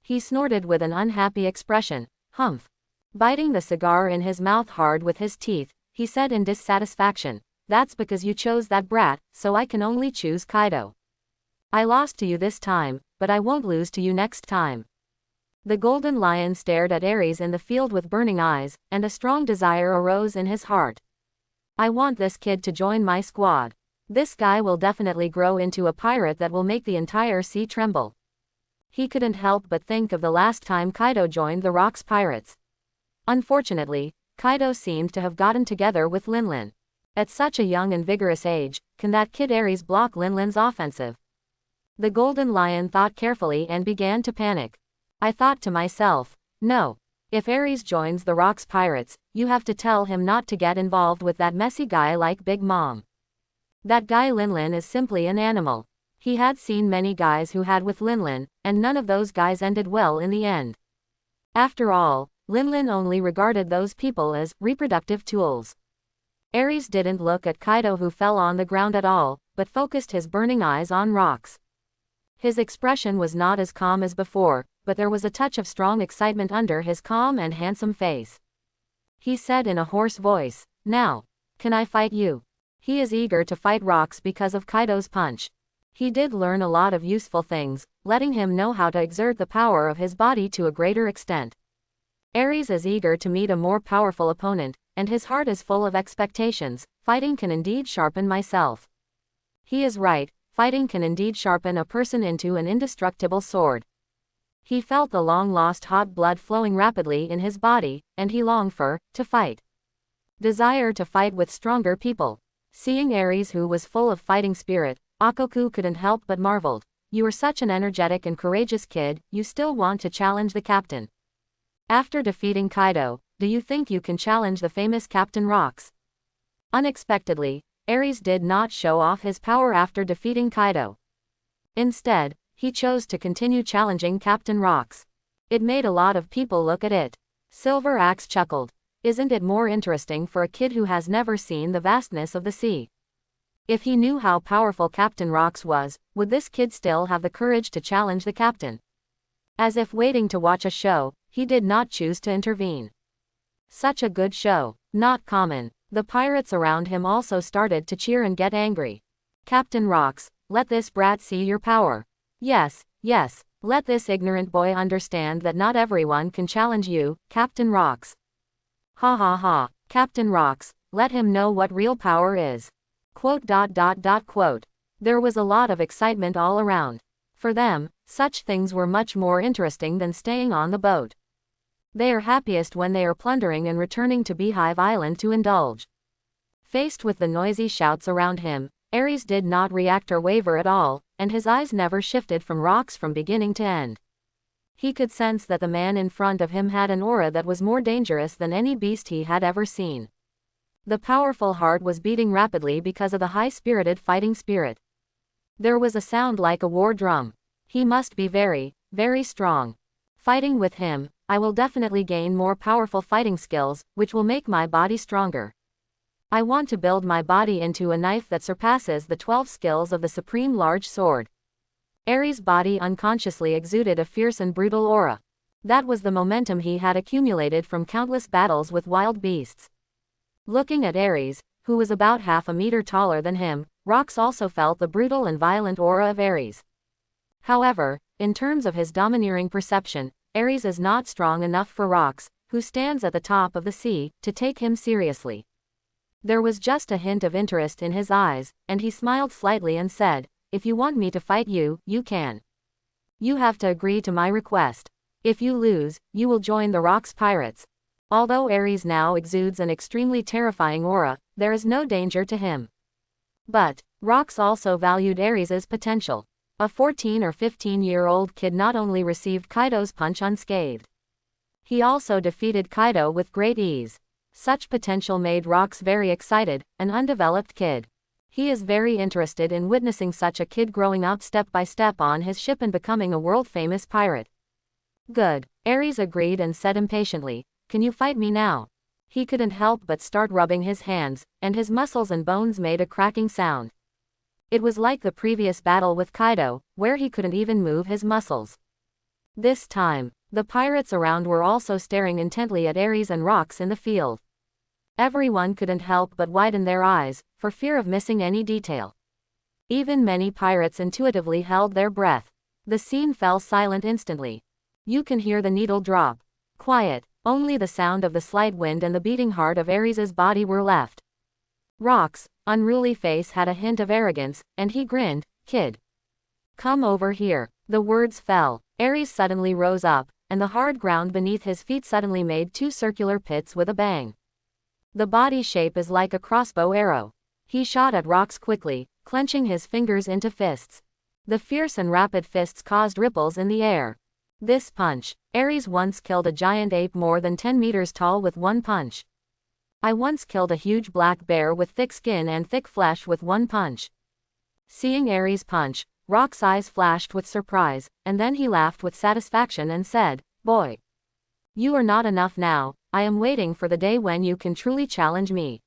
He snorted with an unhappy expression. Humph. Biting the cigar in his mouth hard with his teeth, he said in dissatisfaction, "That's because you chose that brat, so I can only choose Kaido. I lost to you this time, but I won't lose to you next time." The golden lion stared at Aries in the field with burning eyes, and a strong desire arose in his heart. "I want this kid to join my squad. This guy will definitely grow into a pirate that will make the entire sea tremble." He couldn't help but think of the last time Kaido joined the Rocks Pirates. Unfortunately, Kaido seemed to have gotten together with Linlin. At such a young and vigorous age, can that kid Aries block Linlin's offensive? The golden lion thought carefully and began to panic. "I thought to myself, no. If Aries joins the Rocks Pirates, you have to tell him not to get involved with that messy guy like Big Mom. That guy Linlin is simply an animal." He had seen many guys who had with Linlin, and none of those guys ended well in the end. After all, Linlin only regarded those people as reproductive tools. Aries didn't look at Kaido, who fell on the ground at all, but focused his burning eyes on rocks. His expression was not as calm as before, but there was a touch of strong excitement under his calm and handsome face. He said in a hoarse voice, "Now, can I fight you?" He is eager to fight rocks because of Kaido's punch. He did learn a lot of useful things, letting him know how to exert the power of his body to a greater extent. Aries is eager to meet a more powerful opponent, and his heart is full of expectations. Fighting can indeed sharpen myself. He is right, fighting can indeed sharpen a person into an indestructible sword. He felt the long-lost hot blood flowing rapidly in his body, and he longed to fight. Desire to fight with stronger people. Seeing Aries, who was full of fighting spirit, Akoku couldn't help but marveled. "You are such an energetic and courageous kid, you still want to challenge the captain. After defeating Kaido, do you think you can challenge the famous Captain Rocks?" Unexpectedly, Aries did not show off his power after defeating Kaido. Instead, he chose to continue challenging Captain Rocks. It made a lot of people look at it. Silver Axe chuckled. "Isn't it more interesting for a kid who has never seen the vastness of the sea? If he knew how powerful Captain Rocks was, would this kid still have the courage to challenge the captain?" As if waiting to watch a show, he did not choose to intervene. Such a good show. Not common. The pirates around him also started to cheer and get angry. "Captain Rocks, let this brat see your power. Yes, yes, let this ignorant boy understand that not everyone can challenge you, Captain Rocks. Ha ha ha, Captain Rocks, let him know what real power is." Quote. There was a lot of excitement all around. For them, such things were much more interesting than staying on the boat. They are happiest when they are plundering and returning to Beehive Island to indulge. Faced with the noisy shouts around him, Aries did not react or waver at all, and his eyes never shifted from rocks from beginning to end. He could sense that the man in front of him had an aura that was more dangerous than any beast he had ever seen. The powerful heart was beating rapidly because of the high-spirited fighting spirit. There was a sound like a war drum. He must be very, very strong. Fighting with him, I will definitely gain more powerful fighting skills, which will make my body stronger. I want to build my body into a knife that surpasses the 12 skills of the supreme large sword. Aries' body unconsciously exuded a fierce and brutal aura. That was the momentum he had accumulated from countless battles with wild beasts. Looking at Aries, who was about half a meter taller than him, Rocks also felt the brutal and violent aura of Aries. However, in terms of his domineering perception, Aries is not strong enough for Rocks, who stands at the top of the sea, to take him seriously. There was just a hint of interest in his eyes, and he smiled slightly and said, "If you want me to fight you, you can. You have to agree to my request. If you lose, you will join the Rocks Pirates." Although Aries now exudes an extremely terrifying aura, there is no danger to him. But Rocks also valued Aries' potential. A 14 or 15-year-old kid not only received Kaido's punch unscathed. He also defeated Kaido with great ease. Such potential made Rocks very excited, an undeveloped kid. He is very interested in witnessing such a kid growing up step by step on his ship and becoming a world-famous pirate. Good. Aries agreed and said impatiently, "Can you fight me now?" He couldn't help but start rubbing his hands, and his muscles and bones made a cracking sound. It was like the previous battle with Kaido, where he couldn't even move his muscles. This time, the pirates around were also staring intently at Aries and rocks in the field. Everyone couldn't help but widen their eyes, for fear of missing any detail. Even many pirates intuitively held their breath. The scene fell silent instantly. You can hear the needle drop. Quiet, only the sound of the slight wind and the beating heart of Aries' body were left. Rock's unruly face had a hint of arrogance, and he grinned, "Kid. Come over here." The words fell. Aries suddenly rose up, and the hard ground beneath his feet suddenly made two circular pits with a bang. The body shape is like a crossbow arrow. He shot at rocks quickly, clenching his fingers into fists. The fierce and rapid fists caused ripples in the air. This punch. Aries once killed a giant ape more than 10 meters tall with one punch. I once killed a huge black bear with thick skin and thick flesh with one punch. Seeing Aries punch, Rock's eyes flashed with surprise, and then he laughed with satisfaction and said, "Boy. You are not enough now, I am waiting for the day when you can truly challenge me."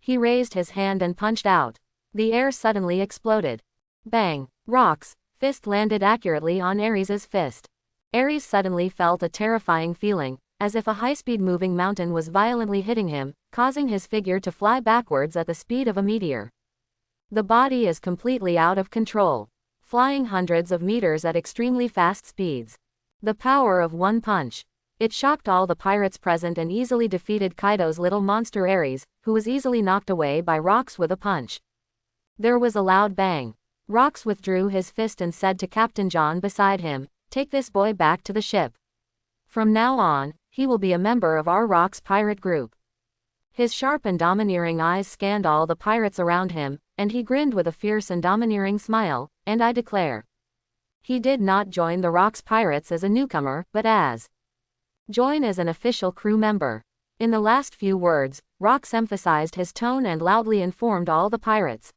He raised his hand and punched out. The air suddenly exploded. Bang! Rock's fist landed accurately on Aries' fist. Aries suddenly felt a terrifying feeling, as if a high-speed moving mountain was violently hitting him, causing his figure to fly backwards at the speed of a meteor. The body is completely out of control, flying hundreds of meters at extremely fast speeds. The power of one punch. It shocked all the pirates present and easily defeated Kaido's little monster Aries, who was easily knocked away by Rocks with a punch. There was a loud bang. Rocks withdrew his fist and said to Captain John beside him, "Take this boy back to the ship. From now on, he will be a member of our Rocks pirate group." His sharp and domineering eyes scanned all the pirates around him, and he grinned with a fierce and domineering smile, "And I declare." He did not join the Rocks pirates as a newcomer, but join as an official crew member. In the last few words, Rocks emphasized his tone and loudly informed all the pirates.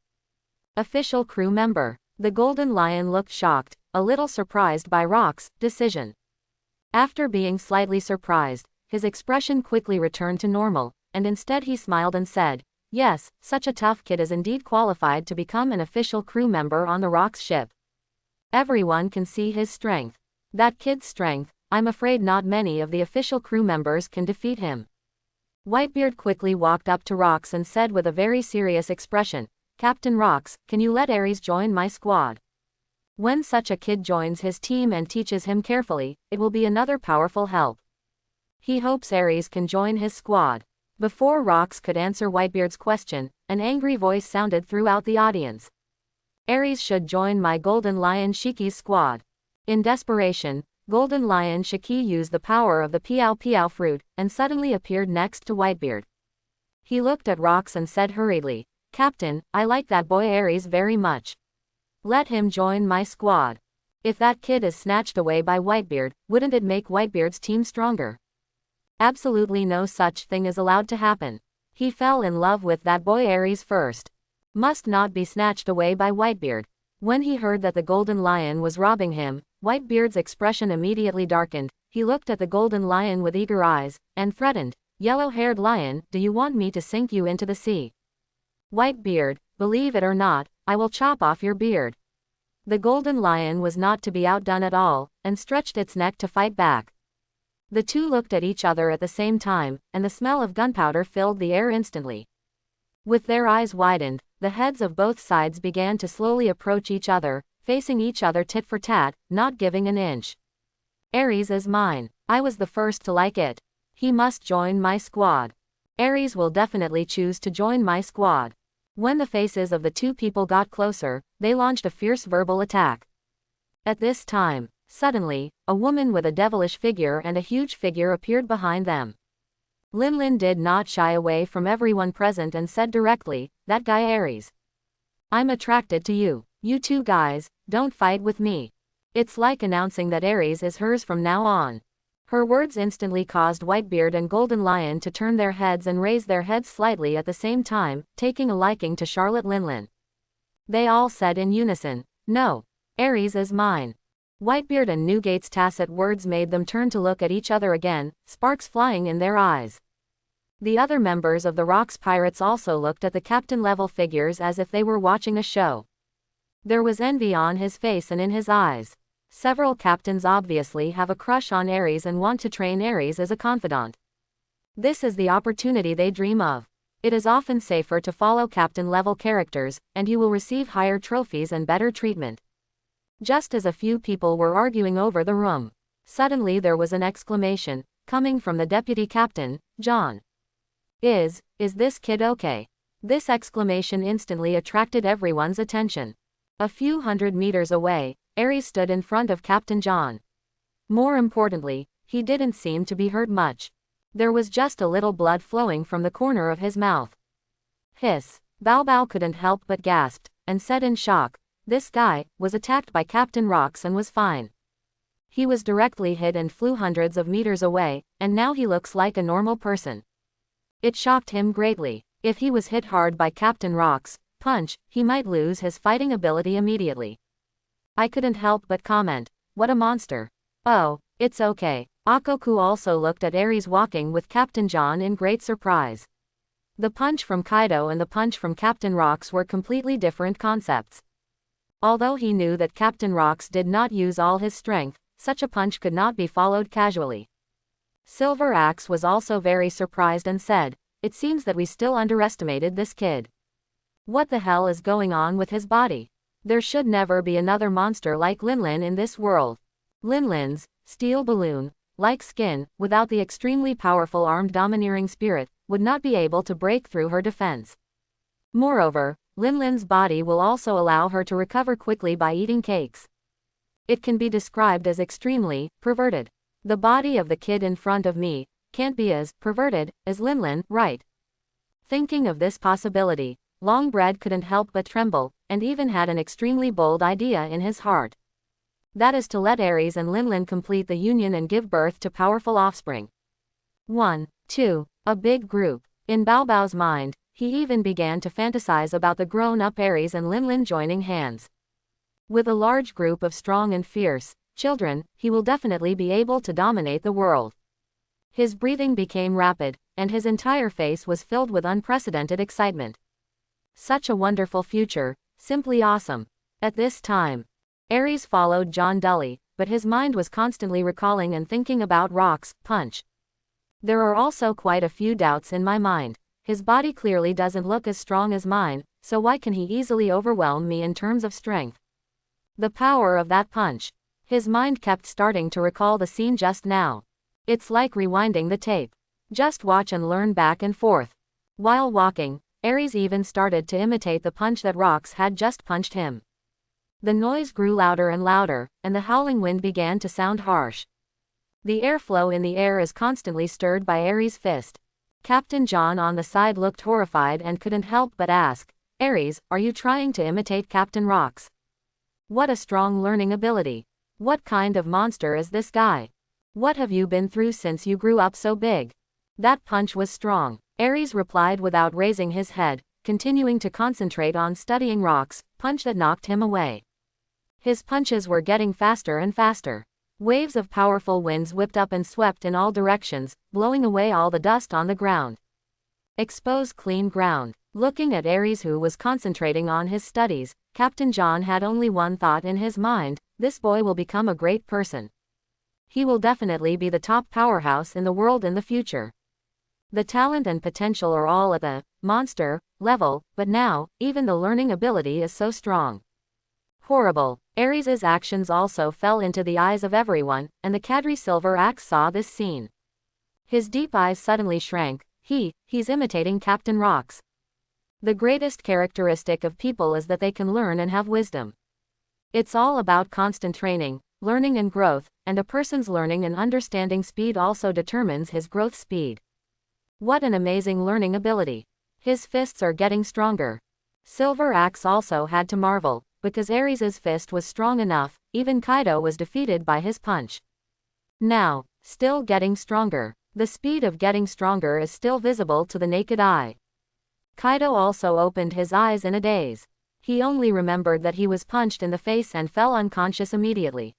Official crew member. The Golden Lion looked shocked, a little surprised by Rock's decision. After being slightly surprised, his expression quickly returned to normal, and instead he smiled and said, "Yes, such a tough kid is indeed qualified to become an official crew member on the Rocks ship. Everyone can see his strength. That kid's strength, I'm afraid not many of the official crew members can defeat him." Whitebeard quickly walked up to Rocks and said with a very serious expression, "Captain Rocks, can you let Aries join my squad? When such a kid joins his team and teaches him carefully, it will be another powerful help. He hopes Aries can join his squad." Before Rocks could answer Whitebeard's question, an angry voice sounded throughout the audience. "Aries should join my Golden Lion Shiki's squad." In desperation, Golden Lion Shiki used the power of the Piao Piao fruit, and suddenly appeared next to Whitebeard. He looked at Rocks and said hurriedly, "Captain, I like that boy Aries very much. Let him join my squad. If that kid is snatched away by Whitebeard, wouldn't it make Whitebeard's team stronger? Absolutely no such thing is allowed to happen. He fell in love with that boy Aries first. Must not be snatched away by Whitebeard." When he heard that the Golden Lion was robbing him, Whitebeard's expression immediately darkened. He looked at the Golden Lion with eager eyes, and threatened, "Yellow-haired lion, do you want me to sink you into the sea? Whitebeard, believe it or not, I will chop off your beard." The Golden Lion was not to be outdone at all, and stretched its neck to fight back. The two looked at each other at the same time, and the smell of gunpowder filled the air instantly. With their eyes widened, the heads of both sides began to slowly approach each other, facing each other tit for tat, not giving an inch. "Aries is mine. I was the first to like it. He must join my squad. Aries will definitely choose to join my squad." When the faces of the two people got closer, they launched a fierce verbal attack. At this time, suddenly, a woman with a devilish figure and a huge figure appeared behind them. Linlin did not shy away from everyone present and said directly, "That guy Aries. I'm attracted to you. You two guys, don't fight with me. It's like announcing that Aries is hers from now on." Her words instantly caused Whitebeard and Golden Lion to turn their heads and raise their heads slightly at the same time, taking a liking to Charlotte Linlin. They all said in unison, "No. Aries is mine." Whitebeard and Newgate's tacit words made them turn to look at each other again, sparks flying in their eyes. The other members of the Rocks Pirates also looked at the captain-level figures as if they were watching a show. There was envy on his face and in his eyes. Several captains obviously have a crush on Aries and want to train Aries as a confidant. This is the opportunity they dream of. It is often safer to follow captain-level characters, and you will receive higher trophies and better treatment. Just as a few people were arguing over the room, suddenly there was an exclamation, coming from the deputy captain, John. Is this kid okay? This exclamation instantly attracted everyone's attention. A few hundred meters away, Aries stood in front of Captain John. More importantly, he didn't seem to be hurt much. There was just a little blood flowing from the corner of his mouth. Hiss. Bao Bao couldn't help but gasped, and said in shock, "This guy was attacked by Captain Rocks and was fine. He was directly hit and flew hundreds of meters away, and now he looks like a normal person." It shocked him greatly. If he was hit hard by Captain Rock's punch, he might lose his fighting ability immediately. I couldn't help but comment, "What a monster." "Oh, it's okay." Akoku also looked at Aries walking with Captain John in great surprise. The punch from Kaido and the punch from Captain Rocks were completely different concepts. Although he knew that Captain Rocks did not use all his strength, such a punch could not be followed casually. Silver Axe was also very surprised and said, "It seems that we still underestimated this kid. What the hell is going on with his body? There should never be another monster like Linlin in this world." Linlin's steel balloon like skin, without the extremely powerful armed domineering spirit, would not be able to break through her defense. Moreover, Linlin's body will also allow her to recover quickly by eating cakes. It can be described as extremely perverted. The body of the kid in front of me can't be as perverted as Linlin, right? Thinking of this possibility, Longbread couldn't help but tremble, and even had an extremely bold idea in his heart. That is to let Aries and Linlin complete the union and give birth to powerful offspring. 1, 2, a big group. In Bao Bao's mind, he even began to fantasize about the grown-up Aries and Linlin joining hands. With a large group of strong and fierce children, he will definitely be able to dominate the world. His breathing became rapid, and his entire face was filled with unprecedented excitement. Such a wonderful future, simply awesome. At this time, Aries followed John dully, but his mind was constantly recalling and thinking about Rock's punch. There are also quite a few doubts in my mind. His body clearly doesn't look as strong as mine, so why can he easily overwhelm me in terms of strength? The power of that punch. His mind kept starting to recall the scene just now. It's like rewinding the tape. Just watch and learn back and forth. While walking, Aries even started to imitate the punch that Rocks had just punched him. The noise grew louder and louder, and the howling wind began to sound harsh. The airflow in the air is constantly stirred by Aries' fist. Captain John on the side looked horrified and couldn't help but ask, "Aries, are you trying to imitate Captain Rocks? What a strong learning ability. What kind of monster is this guy? What have you been through since you grew up so big?" "That punch was strong," Aries replied without raising his head, continuing to concentrate on studying Rocks' punch that knocked him away. His punches were getting faster and faster. Waves of powerful winds whipped up and swept in all directions, blowing away all the dust on the ground. Expose clean ground. Looking at Aries, who was concentrating on his studies, Captain John had only one thought in his mind: this boy will become a great person. He will definitely be the top powerhouse in the world in the future. The talent and potential are all at the monster level, but now, even the learning ability is so strong. Horrible. Aries' actions also fell into the eyes of everyone, and the Kadri Silver Axe saw this scene. His deep eyes suddenly shrank. He's imitating Captain Rocks. The greatest characteristic of people is that they can learn and have wisdom. It's all about constant training, learning and growth, and a person's learning and understanding speed also determines his growth speed. What an amazing learning ability. His fists are getting stronger. Silver Axe also had to marvel, because Aries' fist was strong enough, even Kaido was defeated by his punch. Now, still getting stronger. The speed of getting stronger is still visible to the naked eye. Kaido also opened his eyes in a daze. He only remembered that he was punched in the face and fell unconscious immediately.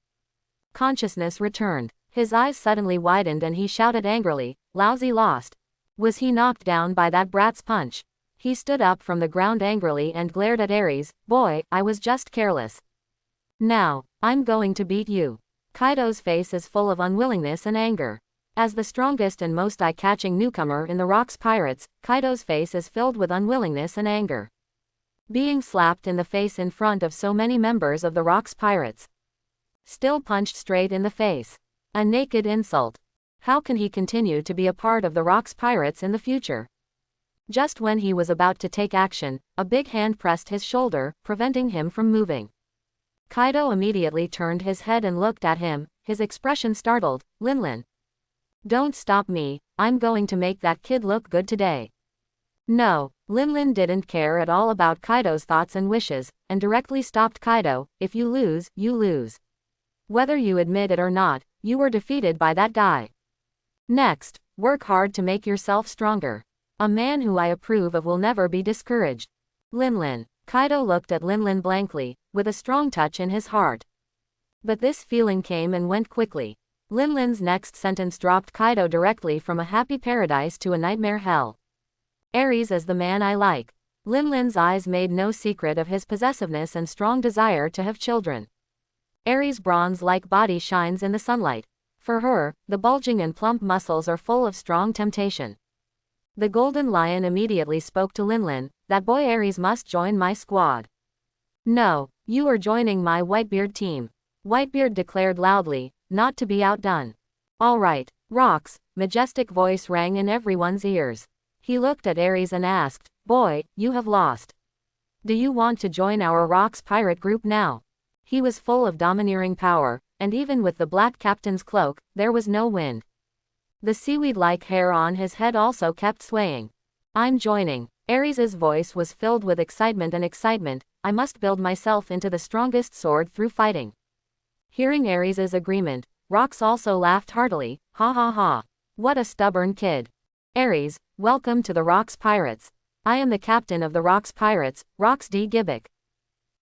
Consciousness returned. His eyes suddenly widened and he shouted angrily, "Lousy lost. Was he knocked down by that brat's punch?" He stood up from the ground angrily and glared at Aries. Boy, I was just careless. Now, I'm going to beat you. Kaido's face is full of unwillingness and anger. As the strongest and most eye-catching newcomer in the Rocks Pirates, Kaido's face is filled with unwillingness and anger. Being slapped in the face in front of so many members of the Rocks Pirates. Still punched straight in the face. A naked insult. How can he continue to be a part of the Rocks Pirates in the future? Just when he was about to take action, a big hand pressed his shoulder, preventing him from moving. Kaido immediately turned his head and looked at him, his expression startled. Linlin. Don't stop me, I'm going to make that kid look good today. No, Linlin didn't care at all about Kaido's thoughts and wishes, and directly stopped Kaido. If you lose, you lose. Whether you admit it or not, you were defeated by that guy. Next, work hard to make yourself stronger. A man who I approve of will never be discouraged. Linlin. Kaido looked at Linlin blankly, with a strong touch in his heart. But this feeling came and went quickly. Linlin's next sentence dropped Kaido directly from a happy paradise to a nightmare hell. Aries is the man I like. Linlin's eyes made no secret of his possessiveness and strong desire to have children. Aries' bronze-like body shines in the sunlight. For her, the bulging and plump muscles are full of strong temptation. The Golden Lion immediately spoke to Linlin. That boy Aries must join my squad. No, you are joining my Whitebeard team. Whitebeard declared loudly, not to be outdone. All right, Rocks, majestic voice rang in everyone's ears. He looked at Aries and asked, boy, you have lost. Do you want to join our Rocks pirate group now? He was full of domineering power, and even with the black captain's cloak, there was no wind. The seaweed-like hair on his head also kept swaying. I'm joining. Aries's voice was filled with excitement and excitement. I must build myself into the strongest sword through fighting. Hearing Aries's agreement, Rocks also laughed heartily. Ha ha ha. What a stubborn kid. Aries, welcome to the Rocks Pirates. I am the captain of the Rocks Pirates, Rocks D. Gibbick.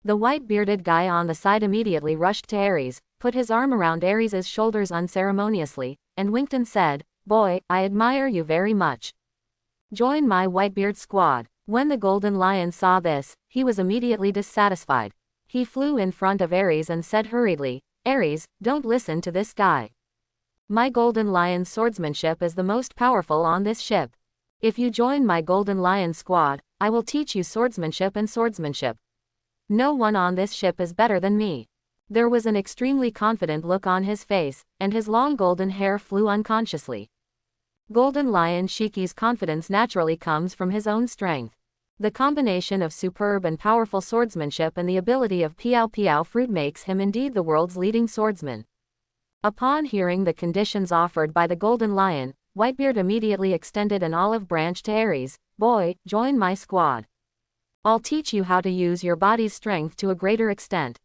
The white-bearded guy on the side immediately rushed to Aries, put his arm around Aries's shoulders unceremoniously, and winked and said, boy, I admire you very much. Join my Whitebeard squad. When the Golden Lion saw this, he was immediately dissatisfied. He flew in front of Aries and said hurriedly, Aries, don't listen to this guy. My Golden Lion's swordsmanship is the most powerful on this ship. If you join my Golden Lion squad, I will teach you swordsmanship and swordsmanship. No one on this ship is better than me. There was an extremely confident look on his face, and his long golden hair flew unconsciously. Golden Lion Shiki's confidence naturally comes from his own strength. The combination of superb and powerful swordsmanship and the ability of Piao Piao fruit makes him indeed the world's leading swordsman. Upon hearing the conditions offered by the Golden Lion, Whitebeard immediately extended an olive branch to Aries. Boy, join my squad. I'll teach you how to use your body's strength to a greater extent.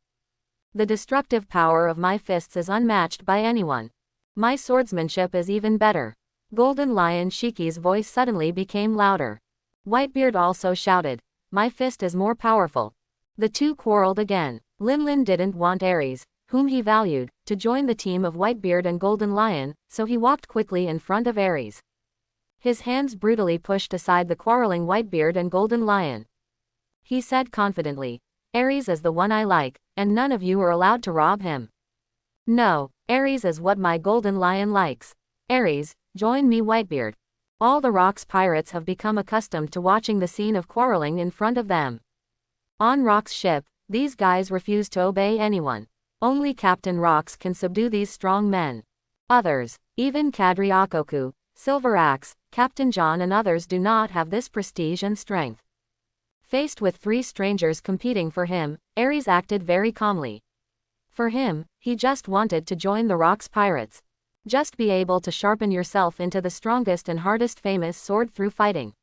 The destructive power of my fists is unmatched by anyone. My swordsmanship is even better. Golden Lion Shiki's voice suddenly became louder. Whitebeard also shouted, my fist is more powerful. The two quarreled again. Linlin didn't want Aries, whom he valued, to join the team of Whitebeard and Golden Lion, so he walked quickly in front of Aries. His hands brutally pushed aside the quarreling Whitebeard and Golden Lion. He said confidently, Aries is the one I like, and none of you are allowed to rob him. No, Aries is what my Golden Lion likes. Aries, join me Whitebeard. All the Rocks Pirates have become accustomed to watching the scene of quarreling in front of them. On Rock's ship, these guys refuse to obey anyone. Only Captain Rocks can subdue these strong men. Others, even Kadri Akoku, Silver Axe, Captain John and others do not have this prestige and strength. Faced with three strangers competing for him, Aries acted very calmly. For him, he just wanted to join the Rocks Pirates. Just be able to sharpen yourself into the strongest and hardest famous sword through fighting.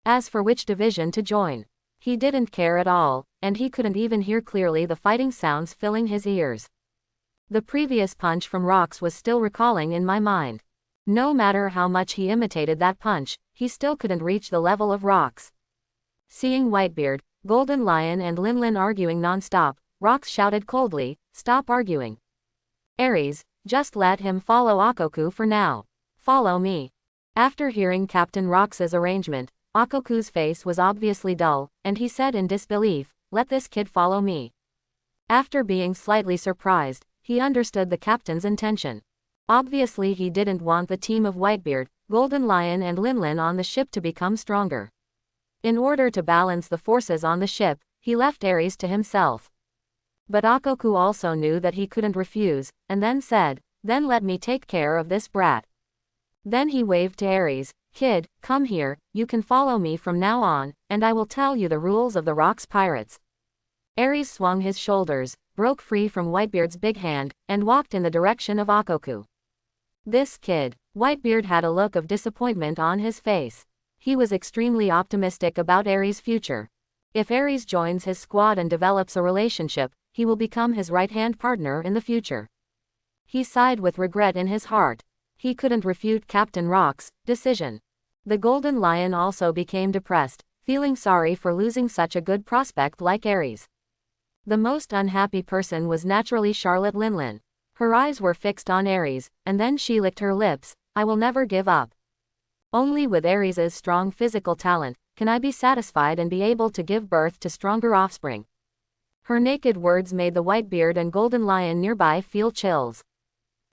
As for which division to join, he didn't care at all, and he couldn't even hear clearly the fighting sounds filling his ears. The previous punch from Rocks was still recalling in my mind. No matter how much he imitated that punch, he still couldn't reach the level of Rocks. Seeing Whitebeard, Golden Lion and Linlin arguing non-stop, Rocks shouted coldly, stop arguing. Aries, just let him follow Akoku for now. Follow me. After hearing Captain Rox's arrangement, Akoku's face was obviously dull, and he said in disbelief, "Let this kid follow me." After being slightly surprised, he understood the captain's intention. Obviously he didn't want the team of Whitebeard, Golden Lion and Linlin on the ship to become stronger. In order to balance the forces on the ship, he left Aries to himself. But Akoku also knew that he couldn't refuse, and then said, "Then let me take care of this brat." Then he waved to Aries, "Kid, come here, you can follow me from now on, and I will tell you the rules of the Rocks Pirates." Aries swung his shoulders, broke free from Whitebeard's big hand, and walked in the direction of Akoku. This kid. Whitebeard had a look of disappointment on his face. He was extremely optimistic about Aries' future. If Aries joins his squad and develops a relationship, he will become his right-hand partner in the future. He sighed with regret in his heart. He couldn't refute Captain Rock's decision. The Golden Lion also became depressed, feeling sorry for losing such a good prospect like Aries. The most unhappy person was naturally Charlotte Linlin. Her eyes were fixed on Aries, and then she licked her lips. "I will never give up. Only with Aries' strong physical talent can I be satisfied and be able to give birth to stronger offspring." Her naked words made the Whitebeard and Golden Lion nearby feel chills.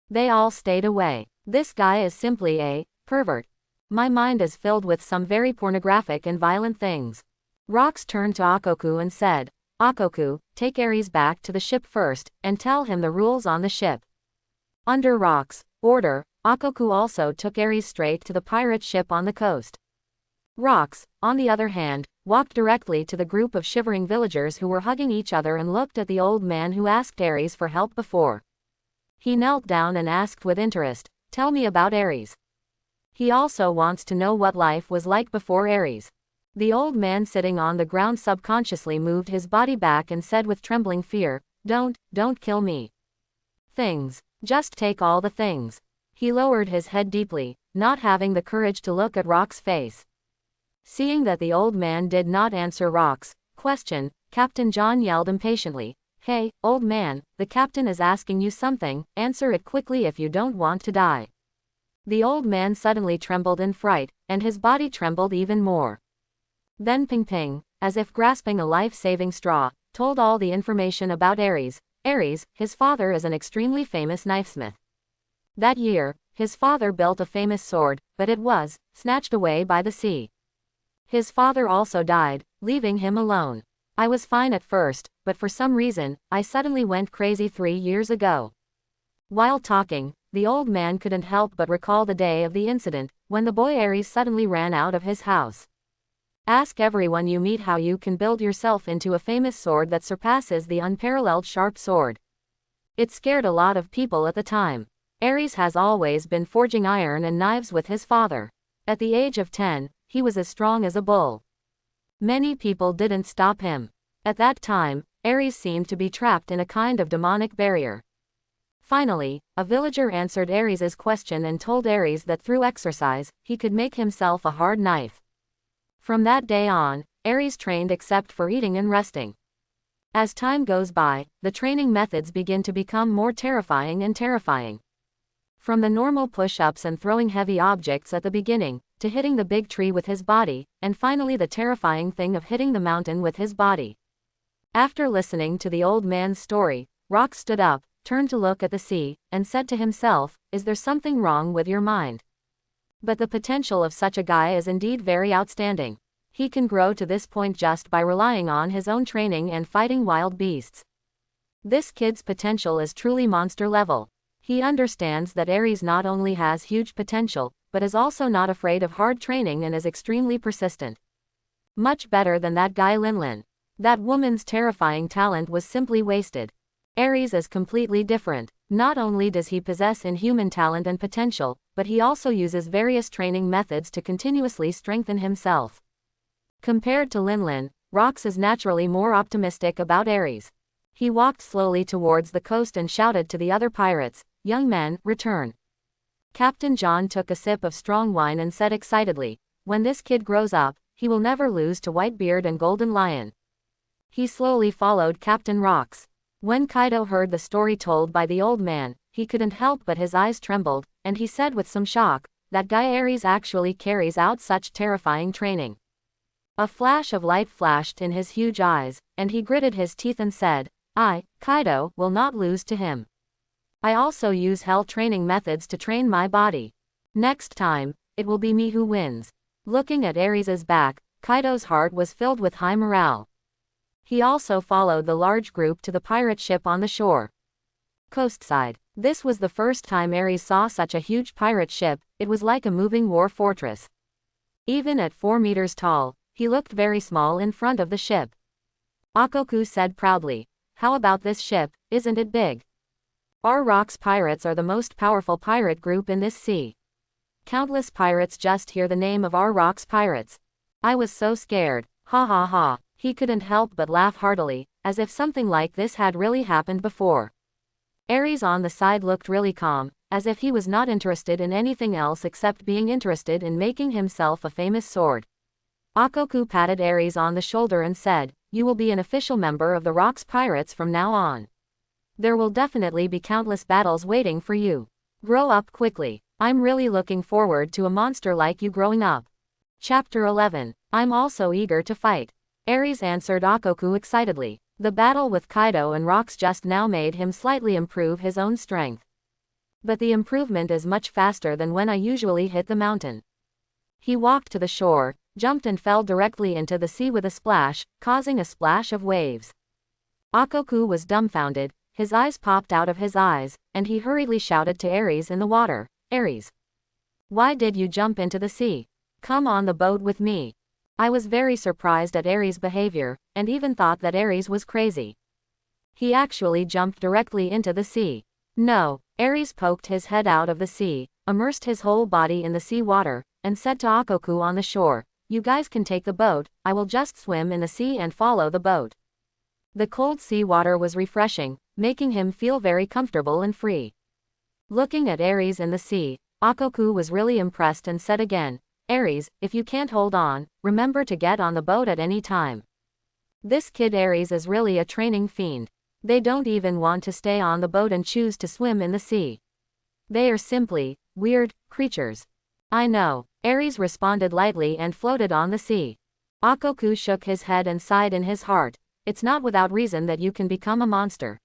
They all stayed away. "This guy is simply a pervert. My mind is filled with some very pornographic and violent things." Rocks turned to Akoku and said, "Akoku, take Aries back to the ship first, and tell him the rules on the ship." Under Rocks' order, Akoku also took Aries straight to the pirate ship on the coast. Rocks, on the other hand, walked directly to the group of shivering villagers who were hugging each other and looked at the old man who asked Aries for help before. He knelt down and asked with interest, "Tell me about Aries." He also wants to know what life was like before Aries. The old man sitting on the ground subconsciously moved his body back and said with trembling fear, Don't kill me. Things. Just take all the things." He lowered his head deeply, not having the courage to look at Rock's face. Seeing that the old man did not answer Rock's question, Captain John yelled impatiently, "Hey, old man, the captain is asking you something, answer it quickly if you don't want to die." The old man suddenly trembled in fright, and his body trembled even more. Then Ping Ping, as if grasping a life-saving straw, told all the information about Aries. Aries, his father is an extremely famous knifesmith. That year, his father built a famous sword, but it was snatched away by the sea. His father also died, leaving him alone. "I was fine at first, but for some reason, I suddenly went crazy 3 years ago." While talking, the old man couldn't help but recall the day of the incident, when the boy Aries suddenly ran out of his house. Ask everyone you meet how you can build yourself into a famous sword that surpasses the unparalleled sharp sword. It scared a lot of people at the time. Aries has always been forging iron and knives with his father. At the age of 10, he was as strong as a bull. Many people didn't stop him. At that time, Aries seemed to be trapped in a kind of demonic barrier. Finally, a villager answered Aries' question and told Aries that through exercise, he could make himself a hard knife. From that day on, Aries trained except for eating and resting. As time goes by, the training methods begin to become more terrifying and terrifying. From the normal push-ups and throwing heavy objects at the beginning, to hitting the big tree with his body, and finally the terrifying thing of hitting the mountain with his body. After listening to the old man's story, Rock stood up, turned to look at the sea, and said to himself, "Is there something wrong with your mind?" But the potential of such a guy is indeed very outstanding. He can grow to this point just by relying on his own training and fighting wild beasts. This kid's potential is truly monster level. He understands that Aries not only has huge potential, but is also not afraid of hard training and is extremely persistent. Much better than that guy Linlin. That woman's terrifying talent was simply wasted. Aries is completely different. Not only does he possess inhuman talent and potential, but he also uses various training methods to continuously strengthen himself. Compared to Linlin, Rocks is naturally more optimistic about Aries. He walked slowly towards the coast and shouted to the other pirates, "Young men, return." Captain John took a sip of strong wine and said excitedly, "When this kid grows up, he will never lose to Whitebeard and Golden Lion." He slowly followed Captain Rocks. When Kaido heard the story told by the old man, he couldn't help but his eyes trembled, and he said with some shock, "That guy Aries actually carries out such terrifying training." A flash of light flashed in his huge eyes, and he gritted his teeth and said, I, Kaido, will not lose to him. I also use hell training methods to train my body. Next time, it will be me who wins. Looking at Aries' back, Kaido's heart was filled with high morale. He also followed the large group to the pirate ship on the shore. Coastside. This was the first time Aries saw such a huge pirate ship. It was like a moving war fortress. Even at 4 meters tall, he looked very small in front of the ship. Akoku said proudly, how about this ship, isn't it big? Our Rocks pirates are the most powerful pirate group in this sea. Countless pirates just hear the name of our Rocks pirates. I was so scared, ha ha ha. He couldn't help but laugh heartily, as if something like this had really happened before. Aries on the side looked really calm, as if he was not interested in anything else except being interested in making himself a famous sword. Akoku patted Aries on the shoulder and said, you will be an official member of the Rocks Pirates from now on. There will definitely be countless battles waiting for you. Grow up quickly. I'm really looking forward to a monster like you growing up. Chapter 11. I'm also eager to fight. Aries answered Akoku excitedly. The battle with Kaido and Rocks just now made him slightly improve his own strength. But the improvement is much faster than when I usually hit the mountain. He walked to the shore, jumped and fell directly into the sea with a splash, causing a splash of waves. Akoku was dumbfounded, his eyes popped out of his eyes, and he hurriedly shouted to Aries in the water, Aries, why did you jump into the sea? Come on the boat with me. I was very surprised at Aries' behavior, and even thought that Aries was crazy. He actually jumped directly into the sea. No, Aries poked his head out of the sea, immersed his whole body in the sea water, and said to Akoku on the shore, you guys can take the boat, I will just swim in the sea and follow the boat. The cold sea water was refreshing, making him feel very comfortable and free. Looking at Aries in the sea, Akoku was really impressed and said again, Aries, if you can't hold on, remember to get on the boat at any time. This kid Aries is really a training fiend. They don't even want to stay on the boat and choose to swim in the sea. They are simply weird creatures. I know, Aries responded lightly and floated on the sea. Akoku shook his head and sighed in his heart. It's not without reason that you can become a monster.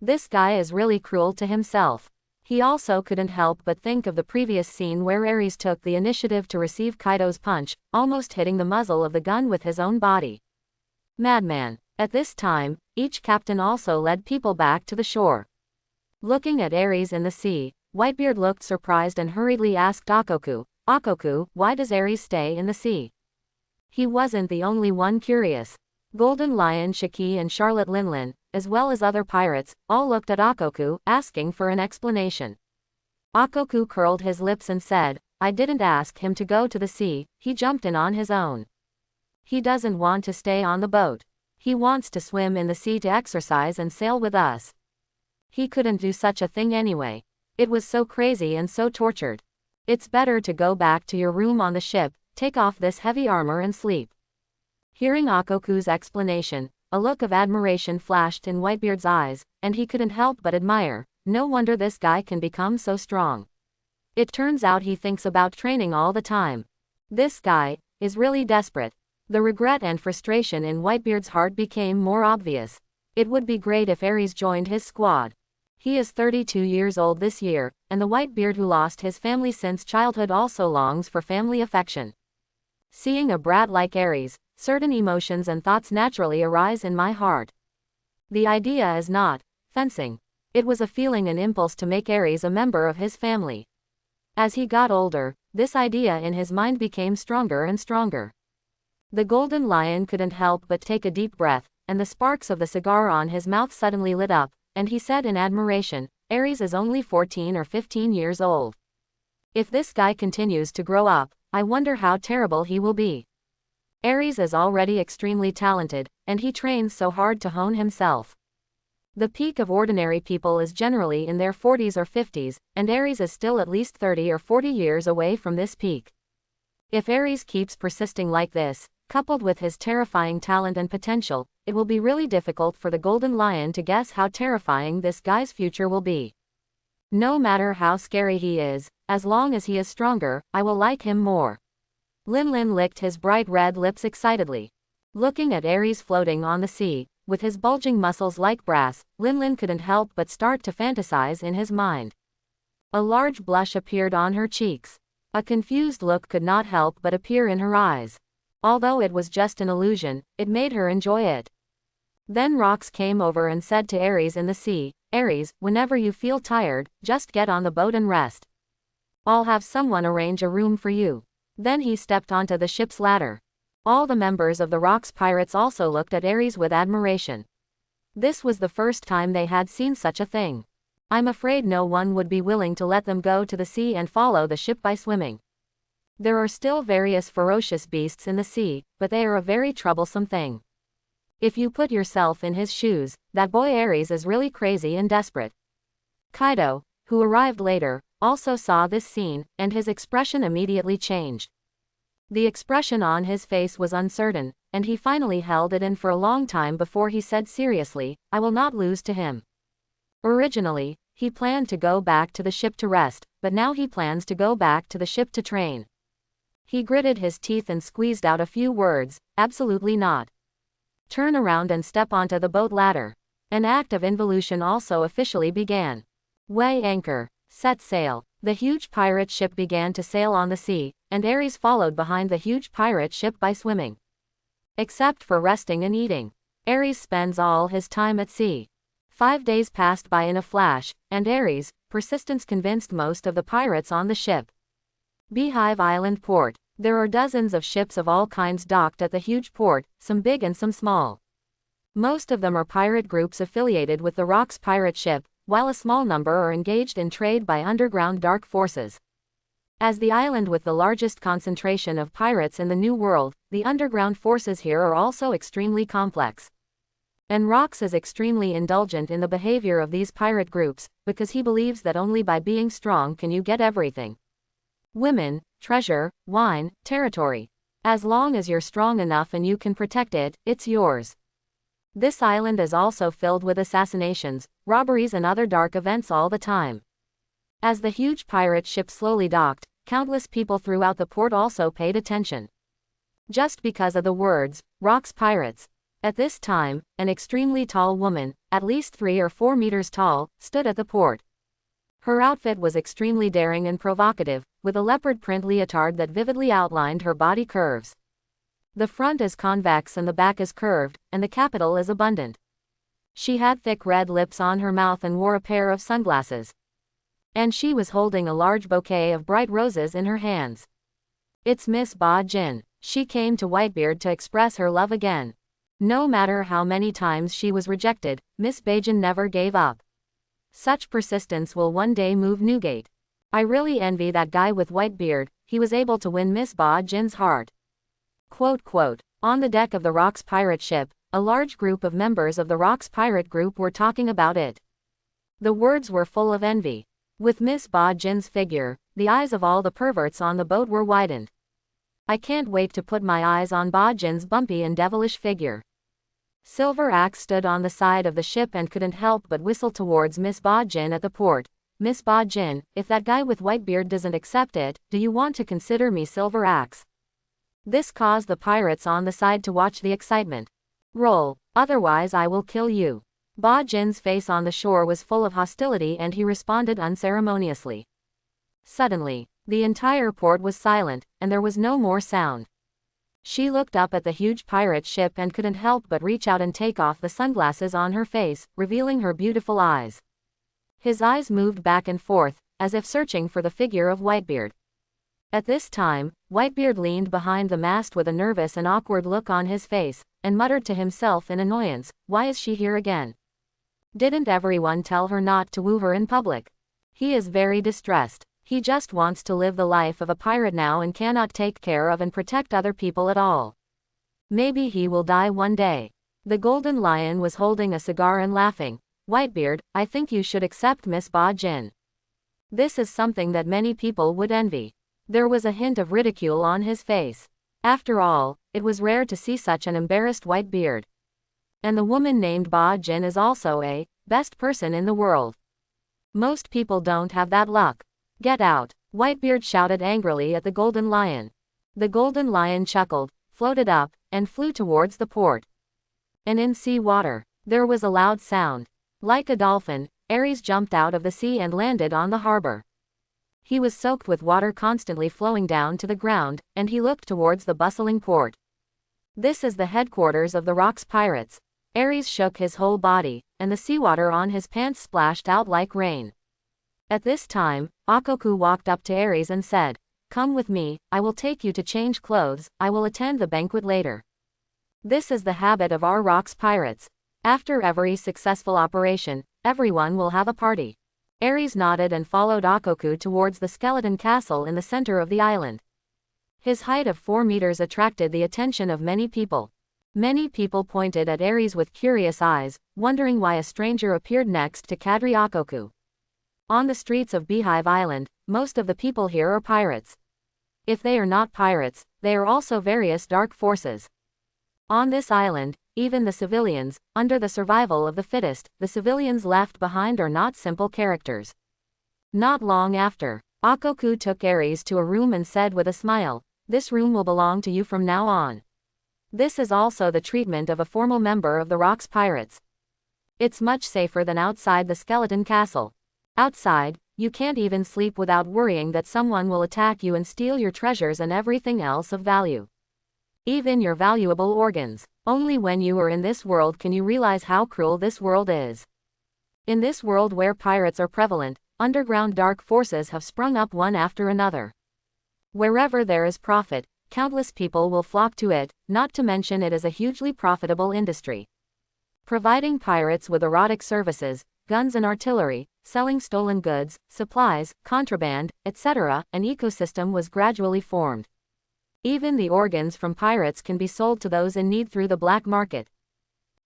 This guy is really cruel to himself. He also couldn't help but think of the previous scene where Aries took the initiative to receive Kaido's punch, almost hitting the muzzle of the gun with his own body. Madman. At this time, each captain also led people back to the shore. Looking at Aries in the sea, Whitebeard looked surprised and hurriedly asked Akoku, Akoku, why does Aries stay in the sea? He wasn't the only one curious. Golden Lion Shiki and Charlotte Linlin, as well as other pirates, all looked at Akoku, asking for an explanation. Akoku curled his lips and said, I didn't ask him to go to the sea, he jumped in on his own. He doesn't want to stay on the boat. He wants to swim in the sea to exercise and sail with us. He couldn't do such a thing anyway. It was so crazy and so tortured. It's better to go back to your room on the ship, take off this heavy armor and sleep. Hearing Akoku's explanation, a look of admiration flashed in Whitebeard's eyes, and he couldn't help but admire. No wonder this guy can become so strong. It turns out he thinks about training all the time. This guy is really desperate. The regret and frustration in Whitebeard's heart became more obvious. It would be great if Aries joined his squad. He is 32 years old this year, and the Whitebeard who lost his family since childhood also longs for family affection. Seeing a brat like Aries, certain emotions and thoughts naturally arise in my heart. The idea is not fencing. It was a feeling and impulse to make Aries a member of his family. As he got older, this idea in his mind became stronger and stronger. The Golden Lion couldn't help but take a deep breath, and the sparks of the cigar on his mouth suddenly lit up, and he said in admiration, Aries is only 14 or 15 years old. If this guy continues to grow up, I wonder how terrible he will be. Aries is already extremely talented, and he trains so hard to hone himself. The peak of ordinary people is generally in their 40s or 50s, and Aries is still at least 30 or 40 years away from this peak. If Aries keeps persisting like this, coupled with his terrifying talent and potential, it will be really difficult for the Golden Lion to guess how terrifying this guy's future will be. No matter how scary he is, as long as he is stronger, I will like him more. Linlin licked his bright red lips excitedly. Looking at Aries floating on the sea, with his bulging muscles like brass, Linlin couldn't help but start to fantasize in his mind. A large blush appeared on her cheeks. A confused look could not help but appear in her eyes. Although it was just an illusion, it made her enjoy it. Then Rox came over and said to Aries in the sea, "Aries, whenever you feel tired, just get on the boat and rest. I'll have someone arrange a room for you." Then he stepped onto the ship's ladder. All the members of the Rox pirates also looked at Aries with admiration. This was the first time they had seen such a thing. I'm afraid no one would be willing to let them go to the sea and follow the ship by swimming. There are still various ferocious beasts in the sea, but they are a very troublesome thing. If you put yourself in his shoes, that boy Aries is really crazy and desperate. Kaido, who arrived later, also saw this scene, and his expression immediately changed. The expression on his face was uncertain, and he finally held it in for a long time before he said seriously, "I will not lose to him." Originally, he planned to go back to the ship to rest, but now he plans to go back to the ship to train. He gritted his teeth and squeezed out a few words, "Absolutely not. Turn around and step onto the boat ladder." An act of involution also officially began. Weigh anchor. Set sail. The huge pirate ship began to sail on the sea, and Aries followed behind the huge pirate ship by swimming. Except for resting and eating, Aries spends all his time at sea. 5 days passed by in a flash, and Aries' persistence convinced most of the pirates on the ship. Beehive Island Port. There are dozens of ships of all kinds docked at the huge port, some big and some small. Most of them are pirate groups affiliated with the Rox pirate ship, while a small number are engaged in trade by underground dark forces. As the island with the largest concentration of pirates in the New World, the underground forces here are also extremely complex. And Rox is extremely indulgent in the behavior of these pirate groups, because he believes that only by being strong can you get everything. Women, treasure, wine, territory. As long as you're strong enough and you can protect it, it's yours. This island is also filled with assassinations, robberies and other dark events all the time. As the huge pirate ship slowly docked, countless people throughout the port also paid attention. Just because of the words, "Rox Pirates." At this time, an extremely tall woman, at least 3 or 4 meters tall, stood at the port. Her outfit was extremely daring and provocative, with a leopard print leotard that vividly outlined her body curves. The front is convex and the back is curved, and the capital is abundant. She had thick red lips on her mouth and wore a pair of sunglasses. And she was holding a large bouquet of bright roses in her hands. It's Miss Ba Jin. She came to Whitebeard to express her love again. No matter how many times she was rejected, Miss Bajin never gave up. Such persistence will one day move Newgate. I really envy that guy with Whitebeard, he was able to win Miss Ba Jin's heart. Quote. On the deck of the Rox pirate ship, a large group of members of the Rox pirate group were talking about it. The words were full of envy. With Miss Ba Jin's figure, the eyes of all the perverts on the boat were widened. I can't wait to put my eyes on Ba Jin's bumpy and devilish figure. Silver Axe stood on the side of the ship and couldn't help but whistle towards Miss Ba Jin at the port. "Miss Ba Jin, if that guy with Whitebeard doesn't accept it, do you want to consider me Silver Axe?" This caused the pirates on the side to watch the excitement. "Roll, otherwise I will kill you." Ba Jin's face on the shore was full of hostility and he responded unceremoniously. Suddenly, the entire port was silent, and there was no more sound. She looked up at the huge pirate ship and couldn't help but reach out and take off the sunglasses on her face, revealing her beautiful eyes. His eyes moved back and forth, as if searching for the figure of Whitebeard. At this time, Whitebeard leaned behind the mast with a nervous and awkward look on his face, and muttered to himself in annoyance, "Why is she here again? Didn't everyone tell her not to woo her in public?" He is very distressed. He just wants to live the life of a pirate now and cannot take care of and protect other people at all. Maybe he will die one day. The Golden Lion was holding a cigar and laughing. "Whitebeard, I think you should accept Miss Ba Jin. This is something that many people would envy." There was a hint of ridicule on his face. After all, it was rare to see such an embarrassed Whitebeard. And the woman named Ba Jin is also a best person in the world. Most people don't have that luck. "Get out," Whitebeard shouted angrily at the Golden Lion. The golden lion chuckled, floated up, and flew towards the port. And in sea water, there was a loud sound. Like a dolphin, Aries jumped out of the sea and landed on the harbor. He was soaked with water constantly flowing down to the ground, and he looked towards the bustling port. This is the headquarters of the Rocks Pirates. Aries shook his whole body, and the seawater on his pants splashed out like rain. At this time, Akoku walked up to Aries and said, "Come with me, I will take you to change clothes, I will attend the banquet later." This is the habit of our Rocks Pirates. After every successful operation, everyone will have a party. Aries nodded and followed Akoku towards the skeleton castle in the center of the island. His height of 4 meters attracted the attention of many people. Many people pointed at Aries with curious eyes, wondering why a stranger appeared next to Kadri Akoku. On the streets of Beehive Island, most of the people here are pirates. If they are not pirates, they are also various dark forces. On this island, even the civilians, under the survival of the fittest, the civilians left behind are not simple characters. Not long after, Akoku took Aries to a room and said with a smile, "This room will belong to you from now on." This is also the treatment of a formal member of the Rocks Pirates. It's much safer than outside the skeleton castle. Outside, you can't even sleep without worrying that someone will attack you and steal your treasures and everything else of value. Even your valuable organs. Only when you are in this world can you realize how cruel this world is. In this world where pirates are prevalent, underground dark forces have sprung up one after another. Wherever there is profit, countless people will flock to it, not to mention it is a hugely profitable industry. Providing pirates with erotic services, guns and artillery, selling stolen goods, supplies, contraband, etc., an ecosystem was gradually formed. Even the organs from pirates can be sold to those in need through the black market.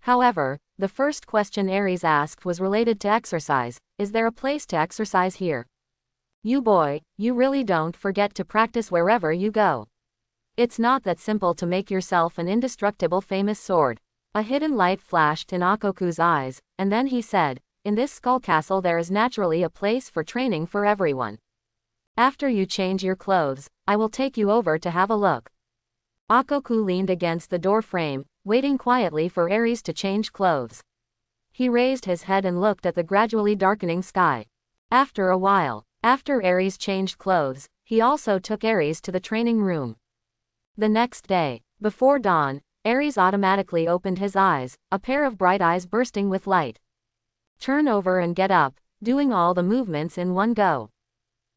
However, the first question Aries asked was related to exercise. Is there a place to exercise here? You boy, you really don't forget to practice wherever you go. It's not that simple to make yourself an indestructible famous sword. A hidden light flashed in Akoku's eyes, and then he said, "In this skull castle there is naturally a place for training for everyone. After you change your clothes, I will take you over to have a look." Akoku leaned against the door frame, waiting quietly for Aries to change clothes. He raised his head and looked at the gradually darkening sky. After a while, after Aries changed clothes, he also took Aries to the training room. The next day, before dawn, Aries automatically opened his eyes, a pair of bright eyes bursting with light. Turn over and get up, doing all the movements in one go.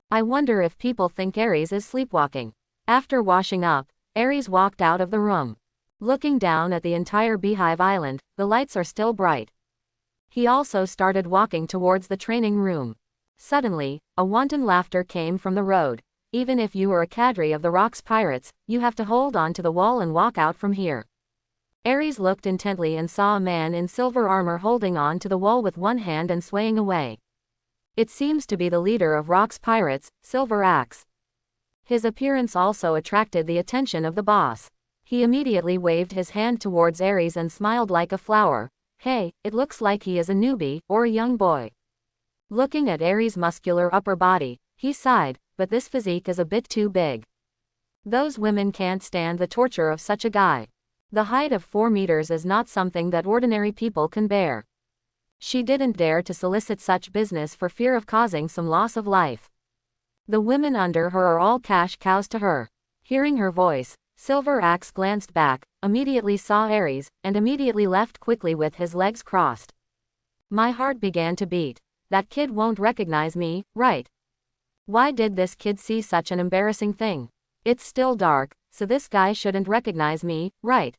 I wonder if people think Aries is sleepwalking. After washing up, Aries walked out of the room. Looking down at the entire Beehive Island, the lights are still bright. He also started walking towards the training room. Suddenly, a wanton laughter came from the road. Even if you are a cadre of the Rocks Pirates, you have to hold on to the wall and walk out from here. Aries looked intently and saw a man in silver armor holding on to the wall with one hand and swaying away. It seems to be the leader of Rocks Pirates, Silver Axe. His appearance also attracted the attention of the boss. He immediately waved his hand towards Aries and smiled like a flower. "Hey, it looks like he is a newbie, or a young boy." Looking at Aries' muscular upper body, he sighed, but this physique is a bit too big. Those women can't stand the torture of such a guy. The height of 4 meters is not something that ordinary people can bear. She didn't dare to solicit such business for fear of causing some loss of life. The women under her are all cash cows to her. Hearing her voice, Silver Axe glanced back, immediately saw Aries, and immediately left quickly with his legs crossed. My heart began to beat. That kid won't recognize me, right? Why did this kid see such an embarrassing thing? It's still dark, so this guy shouldn't recognize me, right?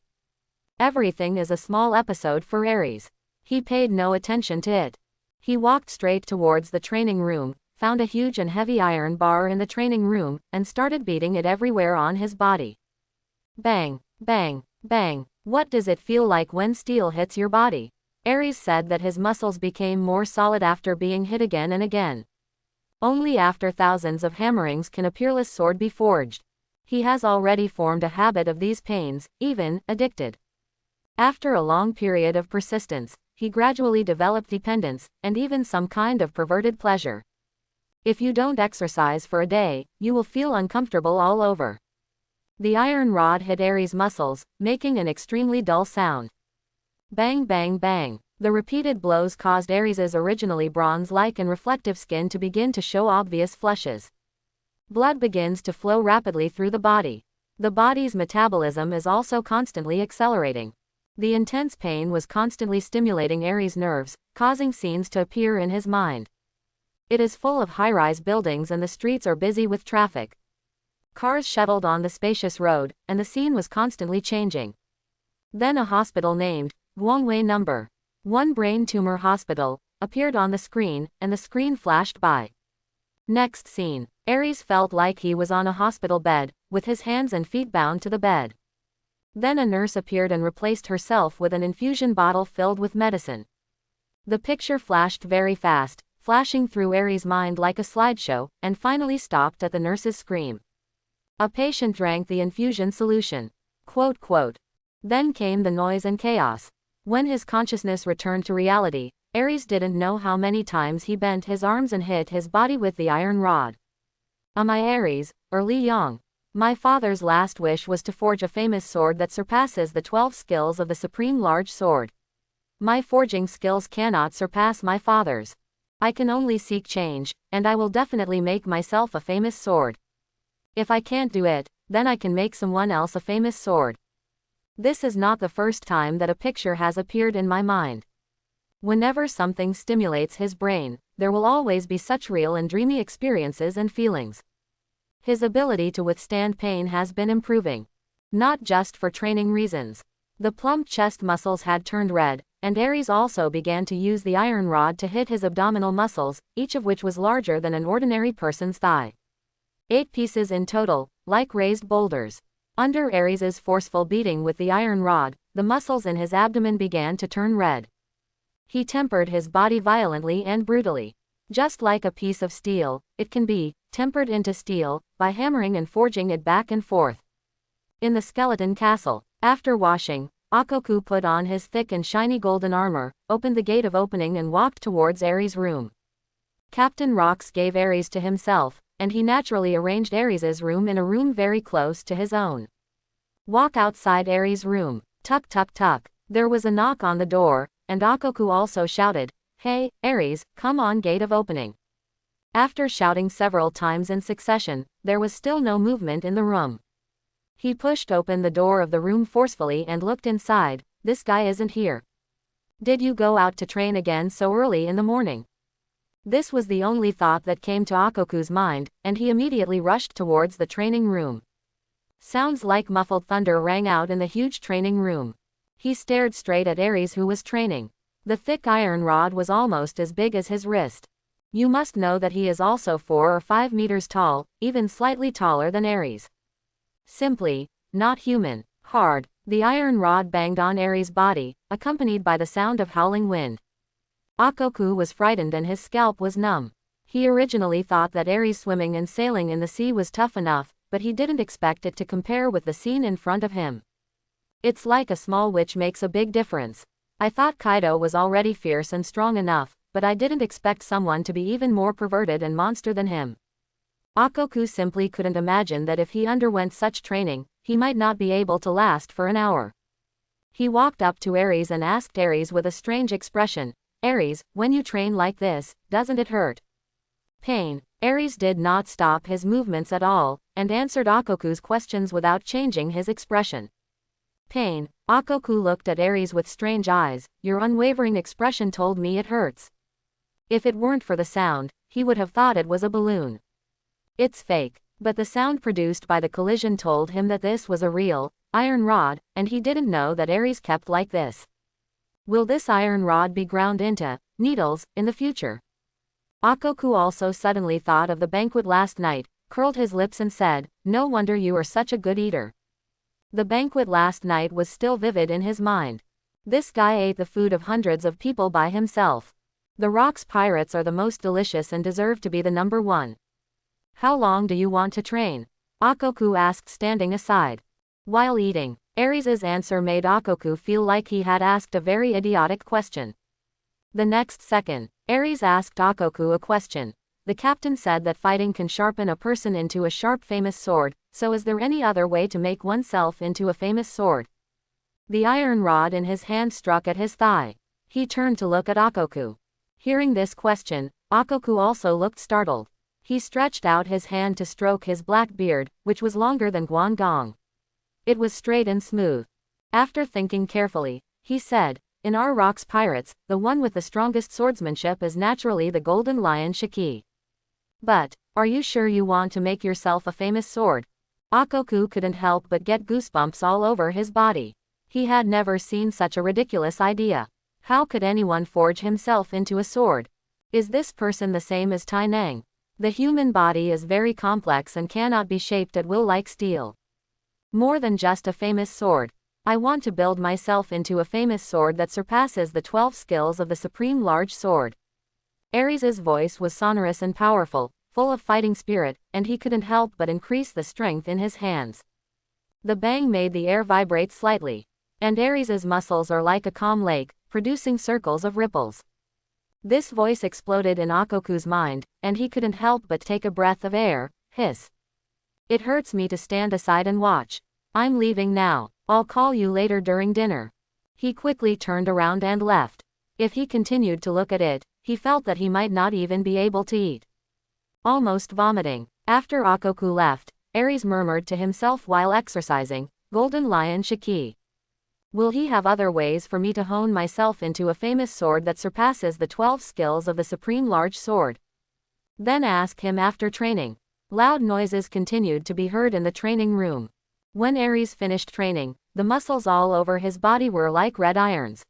Everything is a small episode for Aries. He paid no attention to it. He walked straight towards the training room, found a huge and heavy iron bar in the training room, and started beating it everywhere on his body. Bang, bang, bang. What does it feel like when steel hits your body? Aries said that his muscles became more solid after being hit again and again. Only after thousands of hammerings can a peerless sword be forged. He has already formed a habit of these pains, even addicted. After a long period of persistence, he gradually developed dependence, and even some kind of perverted pleasure. If you don't exercise for a day, you will feel uncomfortable all over. The iron rod hit Aries' muscles, making an extremely dull sound. Bang bang bang. The repeated blows caused Aries' originally bronze-like and reflective skin to begin to show obvious flushes. Blood begins to flow rapidly through the body. The body's metabolism is also constantly accelerating. The intense pain was constantly stimulating Aries' nerves, causing scenes to appear in his mind. It is full of high-rise buildings and the streets are busy with traffic. Cars shuttled on the spacious road, and the scene was constantly changing. Then a hospital named Guangwei No. 1 Brain Tumor Hospital appeared on the screen, and the screen flashed by. Next scene. Aries felt like he was on a hospital bed, with his hands and feet bound to the bed. Then a nurse appeared and replaced herself with an infusion bottle filled with medicine. The picture flashed very fast, flashing through Aries' mind like a slideshow, and finally stopped at the nurse's scream. A patient drank the infusion solution. Quote, quote. Then came the noise and chaos. When his consciousness returned to reality, Aries didn't know how many times he bent his arms and hit his body with the iron rod. Am I Aries, or Li Yang? My father's last wish was to forge a famous sword that surpasses the 12 skills of the supreme large sword. My forging skills cannot surpass my father's. I can only seek change, and I will definitely make myself a famous sword. If I can't do it, then I can make someone else a famous sword. This is not the first time that a picture has appeared in my mind. Whenever something stimulates his brain, there will always be such real and dreamy experiences and feelings. His ability to withstand pain has been improving. Not just for training reasons. The plump chest muscles had turned red, and Aries also began to use the iron rod to hit his abdominal muscles, each of which was larger than an ordinary person's thigh. 8 pieces in total, like raised boulders. Under Aries' forceful beating with the iron rod, the muscles in his abdomen began to turn red. He tempered his body violently and brutally. Just like a piece of steel, it can be tempered into steel by hammering and forging it back and forth. In the skeleton castle, after washing, Akoku put on his thick and shiny golden armor, opened the gate of opening and walked towards Aries' room. Captain Rox gave Aries to himself, and he naturally arranged Aries' room in a room very close to his own. Walk outside Aries' room. Tuck tuck tuck. There was a knock on the door, and Akoku also shouted, "Hey, Aries, come on, gate of opening." After shouting several times in succession, there was still no movement in the room. He pushed open the door of the room forcefully and looked inside. This guy isn't here. Did you go out to train again so early in the morning? This was the only thought that came to Akoku's mind, and he immediately rushed towards the training room. Sounds like muffled thunder rang out in the huge training room. He stared straight at Aries, who was training. The thick iron rod was almost as big as his wrist. You must know that he is also 4 or 5 meters tall, even slightly taller than Aries. Simply not human. Hard. The iron rod banged on Aries' body, accompanied by the sound of howling wind. Akoku was frightened and his scalp was numb. He originally thought that Aries swimming and sailing in the sea was tough enough, but he didn't expect it to compare with the scene in front of him. It's like a small witch makes a big difference. I thought Kaido was already fierce and strong enough, but I didn't expect someone to be even more perverted and monster than him. Akoku simply couldn't imagine that if he underwent such training, he might not be able to last for an hour. He walked up to Aries and asked Aries with a strange expression, "Aries, when you train like this, doesn't it hurt?" Pain. Aries did not stop his movements at all, and answered Akoku's questions without changing his expression. Pain. Akoku looked at Aries with strange eyes. Your unwavering expression told me it hurts. If it weren't for the sound, he would have thought it was a balloon. It's fake. But the sound produced by the collision told him that this was a real iron rod, and he didn't know that Aries kept like this. Will this iron rod be ground into needles in the future? Akoku also suddenly thought of the banquet last night, curled his lips and said, "No wonder you are such a good eater." The banquet last night was still vivid in his mind. This guy ate the food of hundreds of people by himself. The Rocks pirates are the most delicious and deserve to be the number 1. How long do you want to train? Akoku asked, standing aside. While eating. Aries' answer made Akoku feel like he had asked a very idiotic question. The next second, Aries asked Akoku a question. The captain said that fighting can sharpen a person into a sharp famous sword, so is there any other way to make oneself into a famous sword? The iron rod in his hand struck at his thigh. He turned to look at Akoku. Hearing this question, Akoku also looked startled. He stretched out his hand to stroke his black beard, which was longer than Guangdong. It was straight and smooth. After thinking carefully, he said, "In our rocks pirates, the one with the strongest swordsmanship is naturally the golden lion Shiki. But, are you sure you want to make yourself a famous sword?" Akoku couldn't help but get goosebumps all over his body. He had never seen such a ridiculous idea. How could anyone forge himself into a sword? Is this person the same as Tai Nang? The human body is very complex and cannot be shaped at will like steel. More than just a famous sword. I want to build myself into a famous sword that surpasses the 12 skills of the supreme large sword. Aries's voice was sonorous and powerful, full of fighting spirit, and he couldn't help but increase the strength in his hands. The bang made the air vibrate slightly. And Aries's muscles are like a calm lake, producing circles of ripples. This voice exploded in Akoku's mind, and he couldn't help but take a breath of air. Hiss. It hurts me to stand aside and watch. I'm leaving now. I'll call you later during dinner. He quickly turned around and left. If he continued to look at it, he felt that he might not even be able to eat. Almost vomiting. After Akoku left, Aries murmured to himself while exercising, "Golden Lion Shiki. Will he have other ways for me to hone myself into a famous sword that surpasses the 12 skills of the supreme large sword? Then ask him after training." Loud noises continued to be heard in the training room. When Aries finished training, the muscles all over his body were like red irons.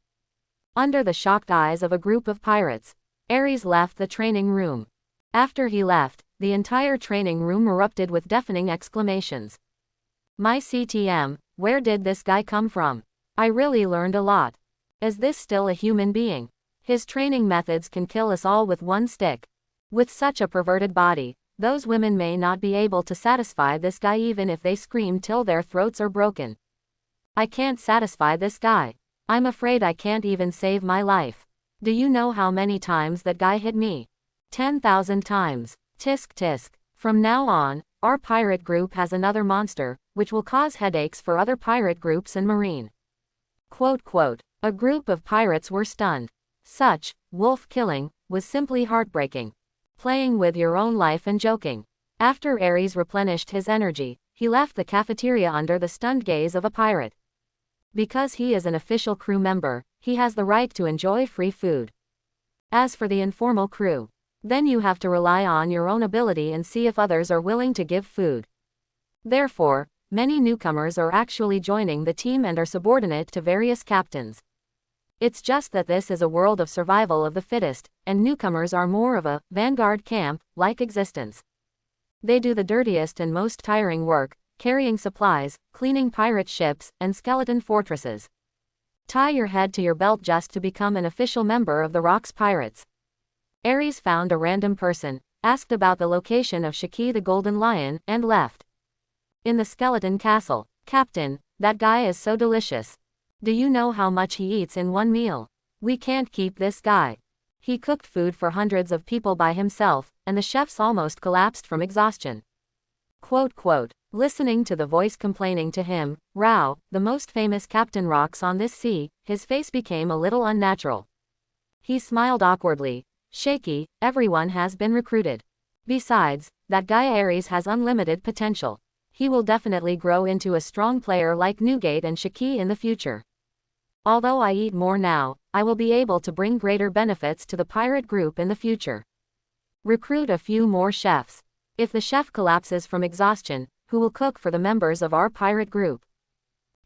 Under the shocked eyes of a group of pirates, Aries left the training room. After he left, the entire training room erupted with deafening exclamations. "My CTM, where did this guy come from? I really learned a lot. Is this still a human being? His training methods can kill us all with one stick. With such a perverted body, those women may not be able to satisfy this guy even if they scream till their throats are broken. I can't satisfy this guy. I'm afraid I can't even save my life. Do you know how many times that guy hit me? 10,000 times. Tisk tisk. From now on, our pirate group has another monster, which will cause headaches for other pirate groups in Marine." A group of pirates were stunned. Such wolf killing was simply heartbreaking. Playing with your own life and joking. After Aries replenished his energy, he left the cafeteria under the stunned gaze of a pirate. Because he is an official crew member, he has the right to enjoy free food. As for the informal crew, then you have to rely on your own ability and see if others are willing to give food. Therefore, many newcomers are actually joining the team and are subordinate to various captains. It's just that this is a world of survival of the fittest, and newcomers are more of a vanguard camp-like existence. They do the dirtiest and most tiring work, carrying supplies, cleaning pirate ships, and skeleton fortresses. Tie your head to your belt just to become an official member of the Rocks Pirates. Aries found a random person, asked about the location of Shiki the Golden Lion, and left. In the skeleton castle. "Captain, that guy is so delicious. Do you know how much he eats in one meal? We can't keep this guy. He cooked food for hundreds of people by himself, and the chefs almost collapsed from exhaustion." Listening to the voice complaining to him, Rao, the most famous Captain Rocks on this sea, his face became a little unnatural. He smiled awkwardly. "Shaky, everyone has been recruited. Besides, that guy Aries has unlimited potential. He will definitely grow into a strong player like Newgate and Shiki in the future. Although I eat more now, I will be able to bring greater benefits to the pirate group in the future. Recruit a few more chefs. If the chef collapses from exhaustion, who will cook for the members of our pirate group?"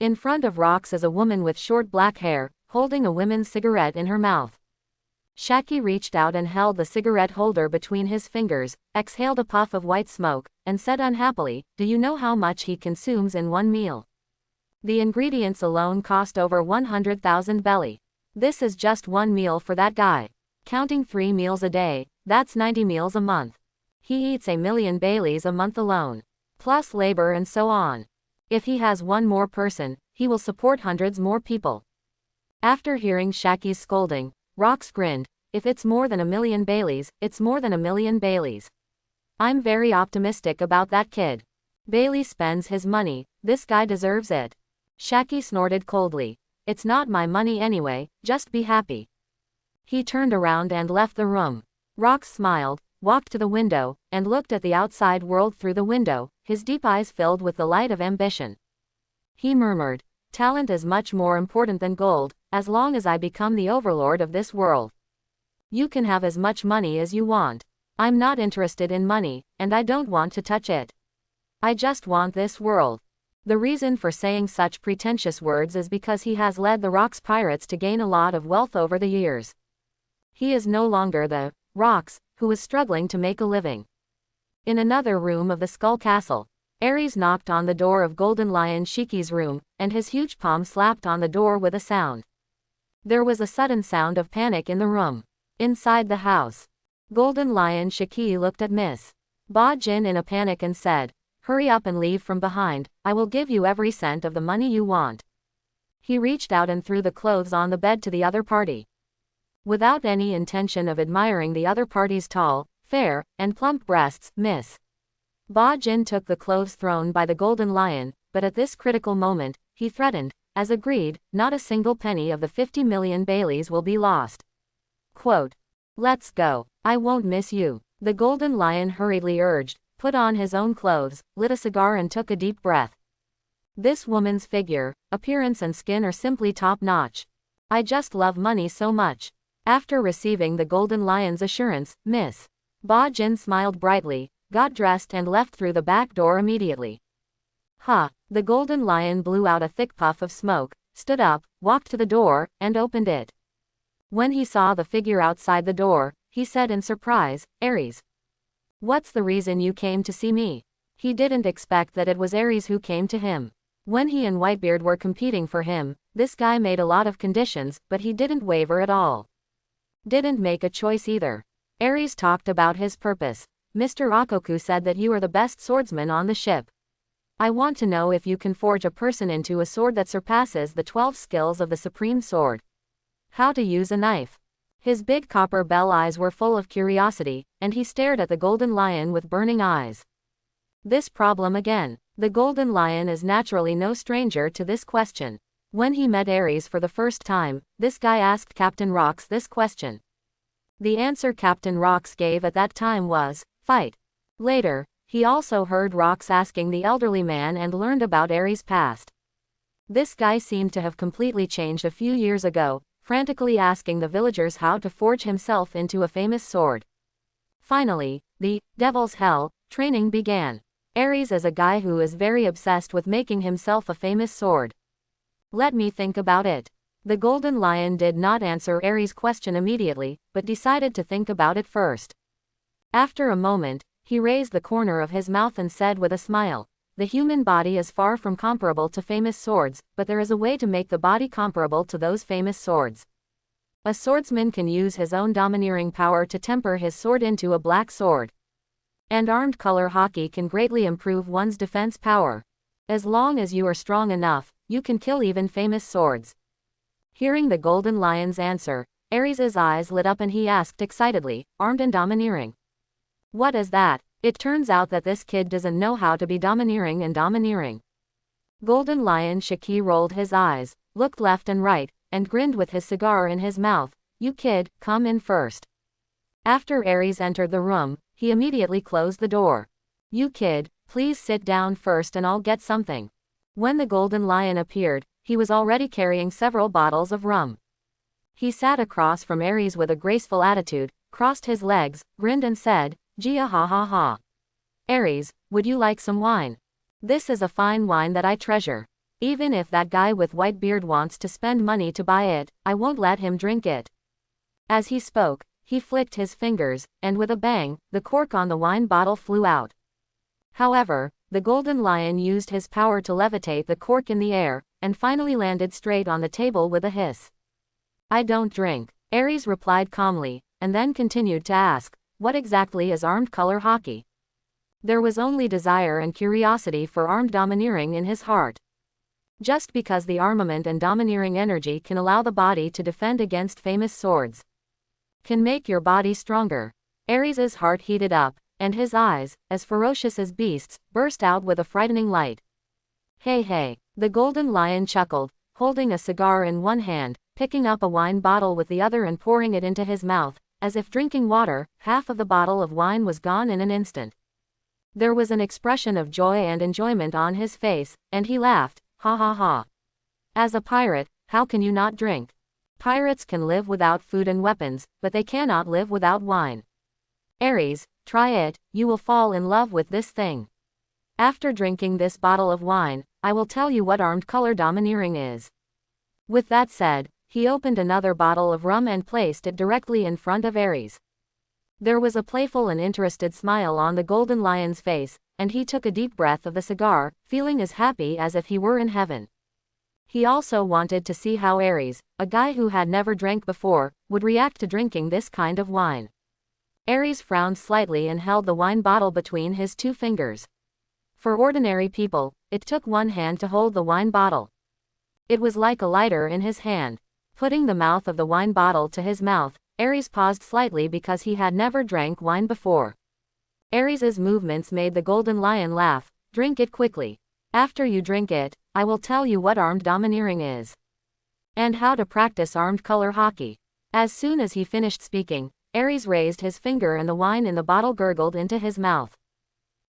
In front of Rocks is a woman with short black hair, holding a woman's cigarette in her mouth. Shaki reached out and held the cigarette holder between his fingers, exhaled a puff of white smoke, and said unhappily, "Do you know how much he consumes in one meal? The ingredients alone cost over 100,000 belly. This is just one meal for that guy. Counting 3 meals a day, that's 90 meals a month. He eats 1,000,000 Baileys a month alone. Plus labor and so on. If he has one more person, he will support hundreds more people." After hearing Shaki's scolding, Rocks grinned. if it's more than 1,000,000 Baileys, it's more than 1,000,000 Baileys. I'm very optimistic about that kid. Bailey spends his money, this guy deserves it. Shaki snorted coldly. It's not my money anyway, just be happy. He turned around and left the room. Rox smiled, walked to the window, and looked at the outside world through the window, his deep eyes filled with the light of ambition. He murmured, talent is much more important than gold, as long as I become the overlord of this world. You can have as much money as you want. I'm not interested in money, and I don't want to touch it. I just want this world. The reason for saying such pretentious words is because he has led the Rox pirates to gain a lot of wealth over the years. He is no longer the Rox who is struggling to make a living. In another room of the Skull Castle, Aries knocked on the door of Golden Lion Shiki's room, and his huge palm slapped on the door with a sound. There was a sudden sound of panic in the room. Inside the house, Golden Lion Shiki looked at Miss Ba Jin in a panic and said, "Hurry up and leave from behind, I will give you every cent of the money you want." He reached out and threw the clothes on the bed to the other party. Without any intention of admiring the other party's tall, fair, and plump breasts, Miss Ba Jin took the clothes thrown by the Golden Lion, but at this critical moment, he threatened, as agreed, not a single penny of the 50,000,000 Baileys will be lost. Quote, "Let's go. I won't miss you," the Golden Lion hurriedly urged, put on his own clothes, lit a cigar and took a deep breath. This woman's figure, appearance and skin are simply top-notch. I just love money so much. After receiving the Golden Lion's assurance, Miss Ba Jin smiled brightly, got dressed and left through the back door immediately. The Golden Lion blew out a thick puff of smoke, stood up, walked to the door, and opened it. When he saw the figure outside the door, he said in surprise, "Aries. What's the reason you came to see me?" He didn't expect that it was Aries who came to him. When he and Whitebeard were competing for him, this guy made a lot of conditions, but he didn't waver at all. Didn't make a choice either. Aries talked about his purpose. "Mr. Akoku said that you are the best swordsman on the ship. I want to know if you can forge a person into a sword that surpasses the 12 skills of the Supreme Sword. How to use a knife." His big copper bell eyes were full of curiosity, and he stared at the Golden Lion with burning eyes. This problem again. The Golden Lion is naturally no stranger to this question. When he met Aries for the first time, this guy asked Captain Rox this question. The answer Captain Rox gave at that time was, "Fight." Later, he also heard Rox asking the elderly man and learned about Aries' past. This guy seemed to have completely changed a few years ago, frantically asking the villagers how to forge himself into a famous sword. Finally, the Devil's Hell training began. Aries is a guy who is very obsessed with making himself a famous sword. Let me think about it. The Golden Lion did not answer Aries' question immediately, but decided to think about it first. After a moment, he raised the corner of his mouth and said with a smile, "The human body is far from comparable to famous swords, but there is a way to make the body comparable to those famous swords. A swordsman can use his own domineering power to temper his sword into a black sword. And armed color hockey can greatly improve one's defense power. As long as you are strong enough, you can kill even famous swords." Hearing the Golden Lion's answer, Aries' eyes lit up and he asked excitedly, "Armed and domineering? What is that?" It turns out that this kid doesn't know how to be domineering and domineering. Golden Lion Shiki rolled his eyes, looked left and right, and grinned with his cigar in his mouth. "You kid, come in first." After Aries entered the room, he immediately closed the door. "You kid, please sit down first and I'll get something." When the Golden Lion appeared, he was already carrying several bottles of rum. He sat across from Aries with a graceful attitude, crossed his legs, grinned and said, "Gia ha ha ha. Aries, would you like some wine? This is a fine wine that I treasure. Even if that guy with Whitebeard wants to spend money to buy it, I won't let him drink it." As he spoke, he flicked his fingers, and with a bang, the cork on the wine bottle flew out. However, the Golden Lion used his power to levitate the cork in the air, and finally landed straight on the table with a hiss. "I don't drink," Aries replied calmly, and then continued to ask, "What exactly is armed color hockey?" There was only desire and curiosity for armed domineering in his heart. Just because the armament and domineering energy can allow the body to defend against famous swords. can make your body stronger. Aries's heart heated up, and his eyes, as ferocious as beasts, burst out with a frightening light. Hey hey, the golden lion chuckled, holding a cigar in one hand, picking up a wine bottle with the other and pouring it into his mouth, as if drinking water. Half of the bottle of wine was gone in an instant. There was an expression of joy and enjoyment on his face, and he laughed, ha ha ha. As a pirate, how can you not drink? Pirates can live without food and weapons, but they cannot live without wine. Aries, try it, you will fall in love with this thing. After drinking this bottle of wine, I will tell you what armed color domineering is. With that said, he opened another bottle of rum and placed it directly in front of Aries. There was a playful and interested smile on the golden lion's face, and he took a deep breath of the cigar, feeling as happy as if he were in heaven. He also wanted to see how Aries, a guy who had never drank before, would react to drinking this kind of wine. Aries frowned slightly and held the wine bottle between his two fingers. For ordinary people, it took one hand to hold the wine bottle. It was like a lighter in his hand. Putting the mouth of the wine bottle to his mouth, Aries paused slightly because he had never drank wine before. Aries's movements made the golden lion laugh. Drink it quickly. After you drink it, I will tell you what armed domineering is. And how to practice armed color hockey. As soon as he finished speaking, Aries raised his finger and the wine in the bottle gurgled into his mouth.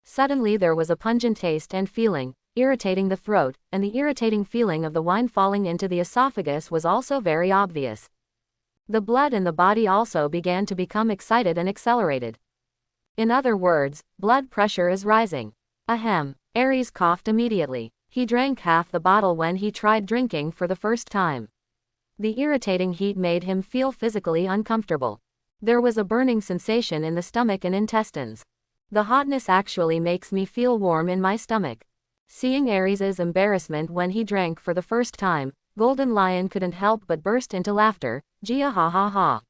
Suddenly there was a pungent taste and feeling, irritating the throat, and the irritating feeling of the wine falling into the esophagus was also very obvious. The blood in the body also began to become excited and accelerated. In other words, blood pressure is rising. Ahem. Aries coughed immediately. He drank half the bottle when he tried drinking for the first time. The irritating heat made him feel physically uncomfortable. There was a burning sensation in the stomach and intestines. The hotness actually makes me feel warm in my stomach. Seeing Aries's embarrassment when he drank for the first time, Golden Lion couldn't help but burst into laughter. Gia ha ha ha.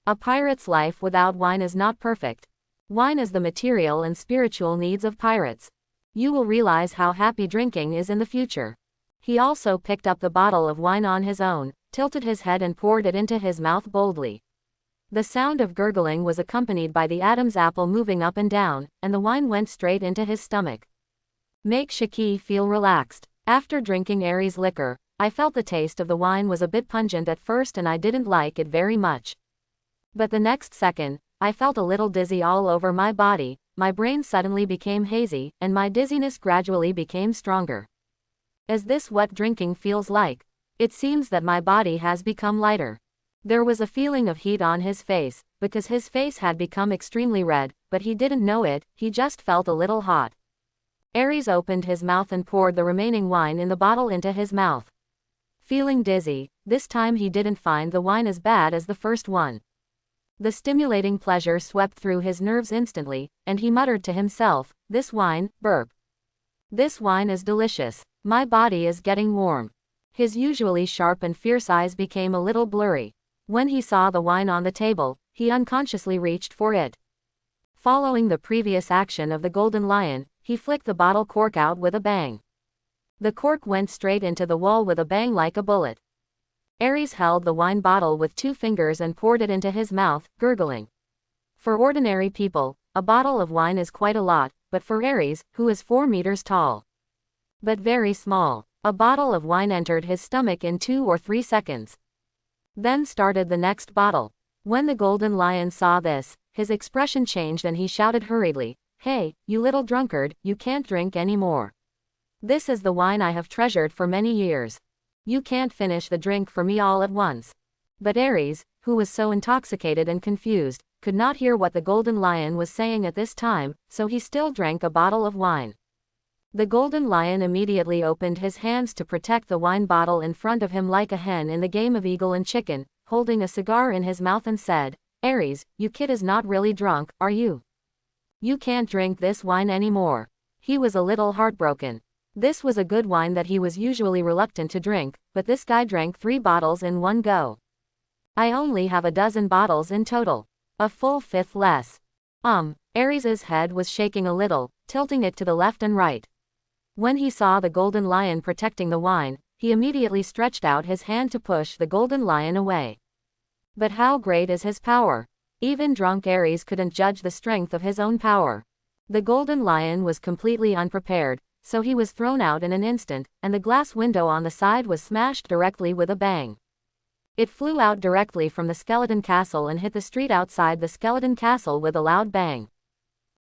A pirate's life without wine is not perfect. Wine is the material and spiritual needs of pirates. You will realize how happy drinking is in the future. He also picked up the bottle of wine on his own, tilted his head and poured it into his mouth boldly. The sound of gurgling was accompanied by the Adam's apple moving up and down, and the wine went straight into his stomach. Make Shiki feel relaxed. After drinking Aries' liquor, I felt the taste of the wine was a bit pungent at first and I didn't like it very much. But the next second, I felt a little dizzy all over my body, my brain suddenly became hazy, and my dizziness gradually became stronger. Is this what drinking feels like? It seems that my body has become lighter. There was a feeling of heat on his face, because his face had become extremely red, but he didn't know it, he just felt a little hot. Aries opened his mouth and poured the remaining wine in the bottle into his mouth. Feeling dizzy, this time he didn't find the wine as bad as the first one. The stimulating pleasure swept through his nerves instantly, and he muttered to himself, this wine, burp. This wine is delicious. My body is getting warm. His usually sharp and fierce eyes became a little blurry. When he saw the wine on the table, he unconsciously reached for it. Following the previous action of the golden lion, he flicked the bottle cork out with a bang. The cork went straight into the wall with a bang like a bullet. Aries held the wine bottle with two fingers and poured it into his mouth, gurgling. For ordinary people, a bottle of wine is quite a lot, but for Aries, who is 4 meters tall, but very small, a bottle of wine entered his stomach in 2 or 3 seconds. Then started the next bottle. When the golden lion saw this, his expression changed and he shouted hurriedly, hey, you little drunkard, you can't drink anymore. This is the wine I have treasured for many years. You can't finish the drink for me all at once. But Aries, who was so intoxicated and confused, could not hear what the golden lion was saying at this time, so he still drank a bottle of wine. The golden lion immediately opened his hands to protect the wine bottle in front of him like a hen in the game of eagle and chicken, holding a cigar in his mouth and said, Aries, you kid is not really drunk, are you? You can't drink this wine anymore. He was a little heartbroken. This was a good wine that he was usually reluctant to drink, but this guy drank 3 bottles in one go. I only have a dozen bottles in total. A full fifth less. Aries's head was shaking a little, tilting it to the left and right. When he saw the golden lion protecting the wine, he immediately stretched out his hand to push the golden lion away. But how great is his power? Even drunk Aries couldn't judge the strength of his own power. The golden lion was completely unprepared, so he was thrown out in an instant, and the glass window on the side was smashed directly with a bang. It flew out directly from the skeleton castle and hit the street outside the skeleton castle with a loud bang.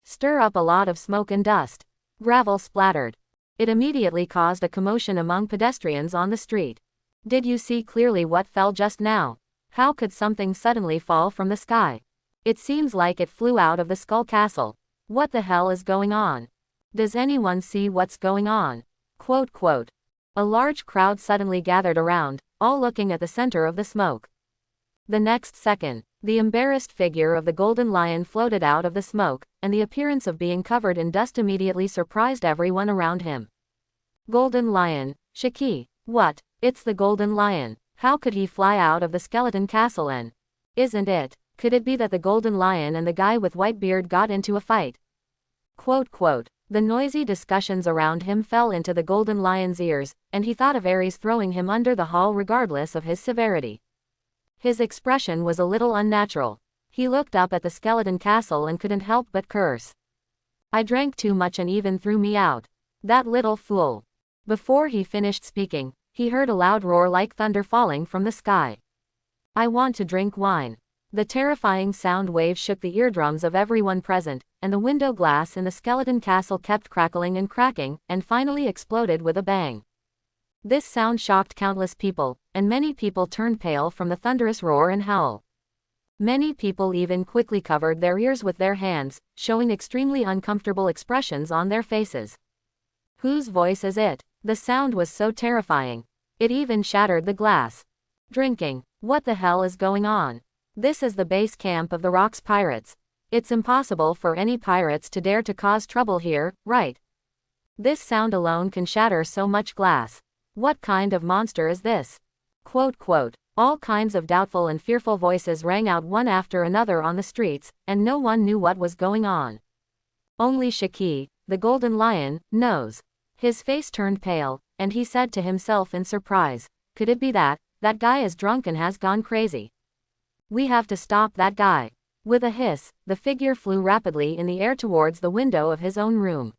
Stir up a lot of smoke and dust. Gravel splattered. It immediately caused a commotion among pedestrians on the street. Did you see clearly what fell just now? How could something suddenly fall from the sky? It seems like it flew out of the skull castle. What the hell is going on? Does anyone see what's going on? Quote, quote. A large crowd suddenly gathered around, all looking at the center of the smoke. The next second, the embarrassed figure of the golden lion floated out of the smoke, and the appearance of being covered in dust immediately surprised everyone around him. Golden lion, Shiki. What? It's the golden lion. How could he fly out of the skeleton castle and... Isn't it? Could it be that the golden lion and the guy with Whitebeard got into a fight? Quote, quote. The noisy discussions around him fell into the golden lion's ears, and he thought of Aries throwing him under the hall regardless of his severity. His expression was a little unnatural. He looked up at the skeleton castle and couldn't help but curse. I drank too much and even threw me out. That little fool. Before he finished speaking, he heard a loud roar like thunder falling from the sky. I want to drink wine. The terrifying sound wave shook the eardrums of everyone present, and the window glass in the skeleton castle kept crackling and cracking, and finally exploded with a bang. This sound shocked countless people, and many people turned pale from the thunderous roar and howl. Many people even quickly covered their ears with their hands, showing extremely uncomfortable expressions on their faces. Whose voice is it? The sound was so terrifying. It even shattered the glass. Drinking. What the hell is going on? This is the base camp of the Rocks pirates. It's impossible for any pirates to dare to cause trouble here, right? This sound alone can shatter so much glass. What kind of monster is this? Quote, quote. All kinds of doubtful and fearful voices rang out one after another on the streets, and no one knew what was going on. Only Shiki, the golden lion, knows. His face turned pale, and he said to himself in surprise, could it be that guy is drunk and has gone crazy? We have to stop that guy. With a hiss, the figure flew rapidly in the air towards the window of his own room.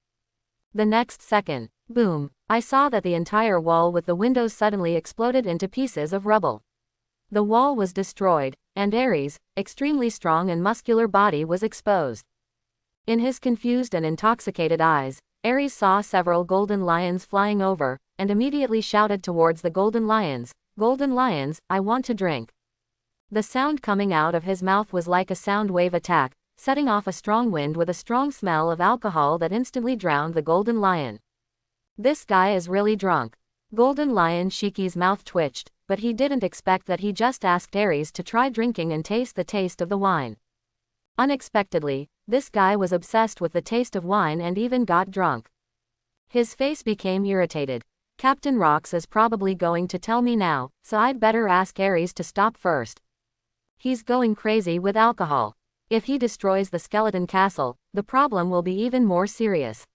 The next second, boom, I saw that the entire wall with the windows suddenly exploded into pieces of rubble. The wall was destroyed, and Aries' extremely strong and muscular body was exposed. In his confused and intoxicated eyes, Aries saw several golden lions flying over, and immediately shouted towards the golden lions, "Golden lions, I want to drink." The sound coming out of his mouth was like a sound wave attack, setting off a strong wind with a strong smell of alcohol that instantly drowned the golden lion. This guy is really drunk. Golden lion Shiki's mouth twitched, but he didn't expect that. He just asked Aries to try drinking and taste the taste of the wine. Unexpectedly, this guy was obsessed with the taste of wine and even got drunk. His face became irritated. Captain Rocks is probably going to tell me now, so I'd better ask Aries to stop first. He's going crazy with alcohol. If he destroys the skeleton castle, the problem will be even more serious.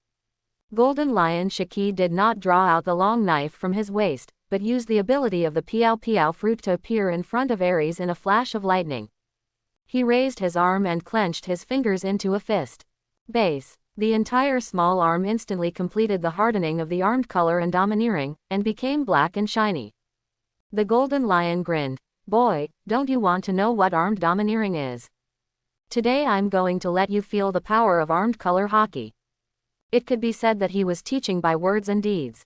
Golden lion Shiki did not draw out the long knife from his waist, but used the ability of the Piao Piao fruit to appear in front of Aries in a flash of lightning. He raised his arm and clenched his fingers into a fist. Base. The entire small arm instantly completed the hardening of the armed color and domineering, and became black and shiny. The golden lion grinned. Boy, don't you want to know what armed domineering is? Today I'm going to let you feel the power of armed color Haki. It could be said that he was teaching by words and deeds.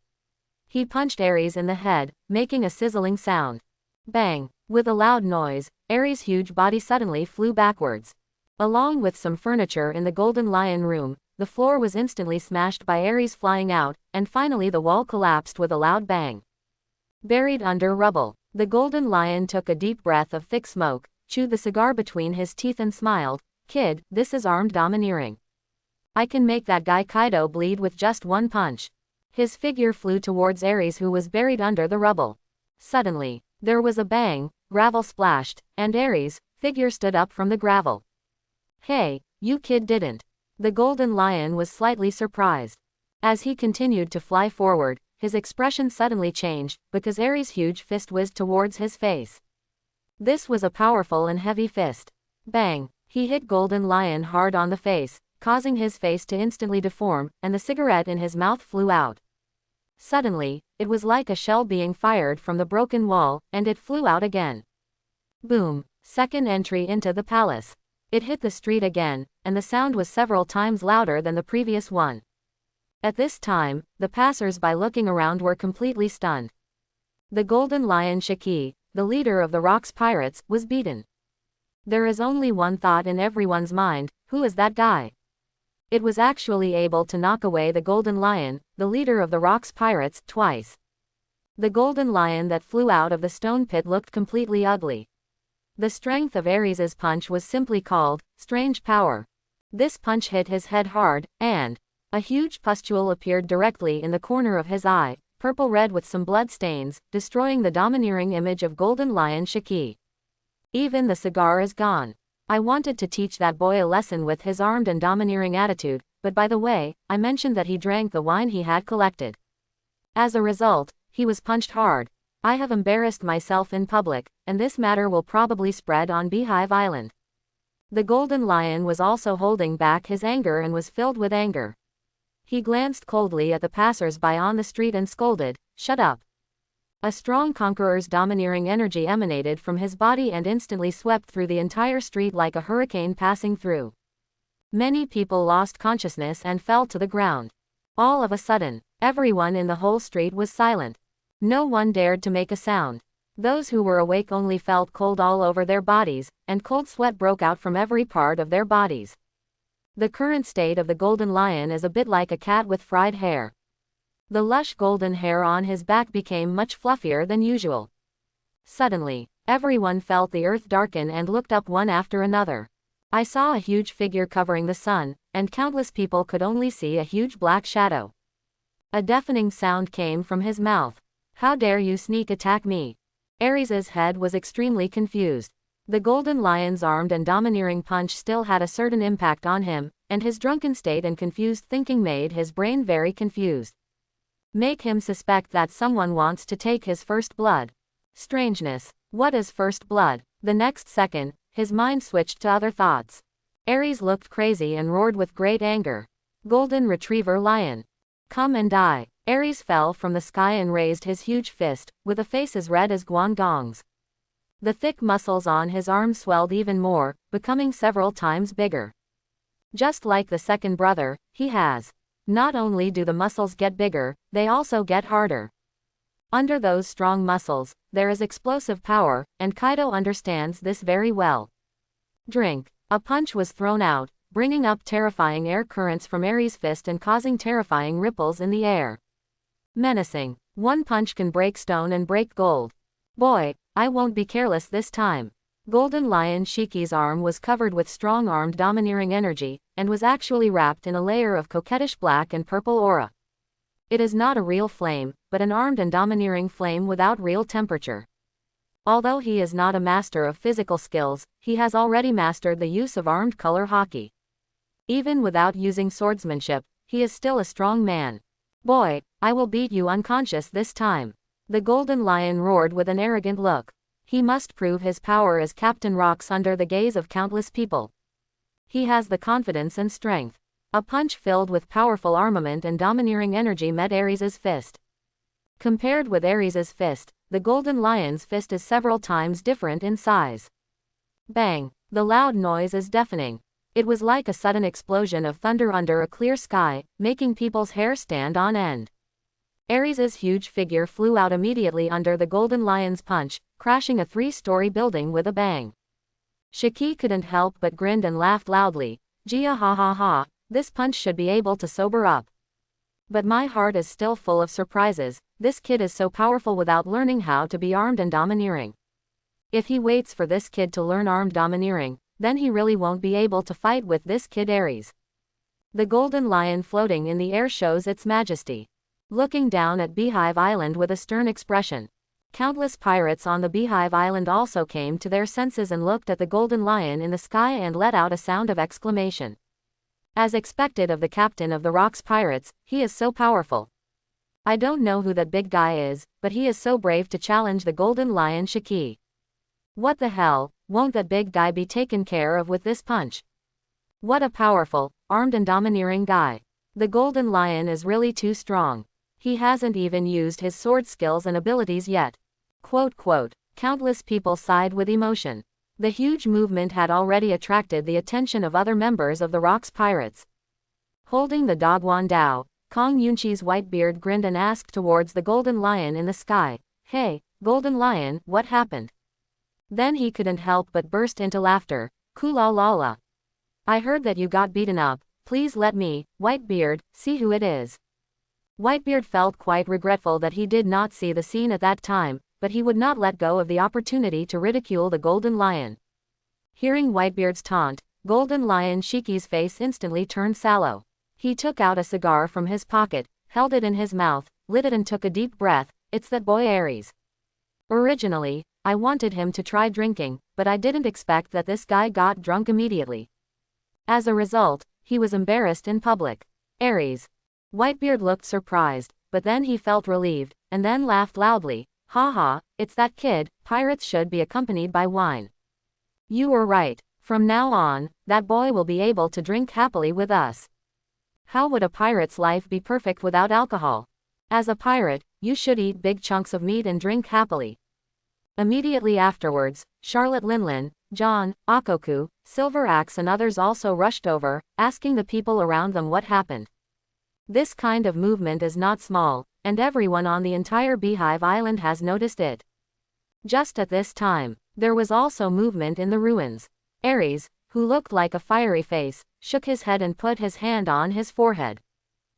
He punched Aries in the head, making a sizzling sound. Bang! With a loud noise, Aries' huge body suddenly flew backwards. Along with some furniture in the golden lion room, the floor was instantly smashed by Aries flying out, and finally the wall collapsed with a loud bang. Buried under rubble, the golden lion took a deep breath of thick smoke, chewed the cigar between his teeth and smiled. Kid, this is armed domineering. I can make that guy Kaido bleed with just one punch. His figure flew towards Aries, who was buried under the rubble. Suddenly, there was a bang, gravel splashed, and Aries' figure stood up from the gravel. Hey, you kid didn't. The golden lion was slightly surprised. As he continued to fly forward, his expression suddenly changed, because Aries' huge fist whizzed towards his face. This was a powerful and heavy fist. Bang! He hit Golden Lion hard on the face, causing his face to instantly deform, and the cigarette in his mouth flew out. Suddenly, it was like a shell being fired from the broken wall, and it flew out again. Boom! Second entry into the palace. It hit the street again, and the sound was several times louder than the previous one. At this time, the passers-by looking around were completely stunned. The Golden Lion Shiki, the leader of the Rocks Pirates, was beaten. There is only one thought in everyone's mind: who is that guy? It was actually able to knock away the Golden Lion, the leader of the Rocks Pirates, twice. The Golden Lion that flew out of the stone pit looked completely ugly. The strength of Aries's punch was simply called strange power. This punch hit his head hard, and a huge pustule appeared directly in the corner of his eye, purple-red with some blood stains, destroying the domineering image of Golden Lion Shiki. Even the cigar is gone. I wanted to teach that boy a lesson with his armed and domineering attitude, but by the way, I mentioned that he drank the wine he had collected. As a result, he was punched hard. I have embarrassed myself in public, and this matter will probably spread on Beehive Island. The Golden Lion was also holding back his anger and was filled with anger. He glanced coldly at the passers-by on the street and scolded, "Shut up." A strong conqueror's domineering energy emanated from his body and instantly swept through the entire street like a hurricane passing through. Many people lost consciousness and fell to the ground. All of a sudden, everyone in the whole street was silent. No one dared to make a sound. Those who were awake only felt cold all over their bodies, and cold sweat broke out from every part of their bodies. The current state of the Golden Lion is a bit like a cat with fried hair. The lush golden hair on his back became much fluffier than usual. Suddenly, everyone felt the earth darken and looked up one after another. I saw a huge figure covering the sun, and countless people could only see a huge black shadow. A deafening sound came from his mouth. "How dare you sneak attack me?" Aries's head was extremely confused. The Golden Lion's armed and domineering punch still had a certain impact on him, and his drunken state and confused thinking made his brain very confused. Make him suspect that someone wants to take his first blood. Strangeness. What is first blood? The next second, his mind switched to other thoughts. Aries looked crazy and roared with great anger. "Golden Retriever Lion, come and die." Aries fell from the sky and raised his huge fist, with a face as red as Guangdong's. The thick muscles on his arms swelled even more, becoming several times bigger. Just like the second brother, he has. Not only do the muscles get bigger, they also get harder. Under those strong muscles, there is explosive power, and Kaido understands this very well. Drink. A punch was thrown out, bringing up terrifying air currents from Aries' fist and causing terrifying ripples in the air. Menacing. One punch can break stone and break gold. Boy, I won't be careless this time. Golden Lion Shiki's arm was covered with strong-armed domineering energy, and was actually wrapped in a layer of coquettish black and purple aura. It is not a real flame, but an armed and domineering flame without real temperature. Although he is not a master of physical skills, he has already mastered the use of armed color haki. Even without using swordsmanship, he is still a strong man. Boy, I will beat you unconscious this time. The Golden Lion roared with an arrogant look. He must prove his power as Captain Rocks under the gaze of countless people. He has the confidence and strength. A punch filled with powerful armament and domineering energy met Aries's fist. Compared with Aries's fist, the Golden Lion's fist is several times different in size. Bang! The loud noise is deafening. It was like a sudden explosion of thunder under a clear sky, making people's hair stand on end. Aries's huge figure flew out immediately under the Golden Lion's punch, crashing a 3-story building with a bang. Shiki couldn't help but grinned and laughed loudly. "Gia ha ha ha, this punch should be able to sober up. But my heart is still full of surprises. This kid is so powerful without learning how to be armed and domineering. If he waits for this kid to learn armed domineering, then he really won't be able to fight with this kid Aries." The Golden Lion floating in the air shows its majesty. Looking down at Beehive Island with a stern expression. Countless pirates on the Beehive Island also came to their senses and looked at the Golden Lion in the sky and let out a sound of exclamation. As expected of the captain of the Rocks Pirates, he is so powerful. I don't know who that big guy is, but he is so brave to challenge the Golden Lion Shiki. What the hell, won't that big guy be taken care of with this punch? What a powerful, armed and domineering guy. The Golden Lion is really too strong. He hasn't even used his sword skills and abilities yet. Quote, quote. Countless people sighed with emotion. The huge movement had already attracted the attention of other members of the Rock's pirates. Holding the Dogwon Dao, Kong Yunchi's Whitebeard grinned and asked towards the Golden Lion in the sky, "Hey, Golden Lion, what happened?" Then he couldn't help but burst into laughter. "Kula la la. I heard that you got beaten up, please let me, Whitebeard, see who it is." Whitebeard felt quite regretful that he did not see the scene at that time, but he would not let go of the opportunity to ridicule the Golden Lion. Hearing Whitebeard's taunt, Golden Lion Shiki's face instantly turned sallow. He took out a cigar from his pocket, held it in his mouth, lit it and took a deep breath. "It's that boy Aries. Originally, I wanted him to try drinking, but I didn't expect that this guy got drunk immediately. As a result, he was embarrassed in public." Aries. Whitebeard looked surprised, but then he felt relieved, and then laughed loudly. "Haha, it's that kid, pirates should be accompanied by wine. You were right, from now on, that boy will be able to drink happily with us. How would a pirate's life be perfect without alcohol? As a pirate, you should eat big chunks of meat and drink happily." Immediately afterwards, Charlotte Linlin, John, Akoku, Silver Axe and others also rushed over, asking the people around them what happened. This kind of movement is not small, and everyone on the entire Beehive Island has noticed it. Just at this time, there was also movement in the ruins. Aries, who looked like a fiery face, shook his head and put his hand on his forehead.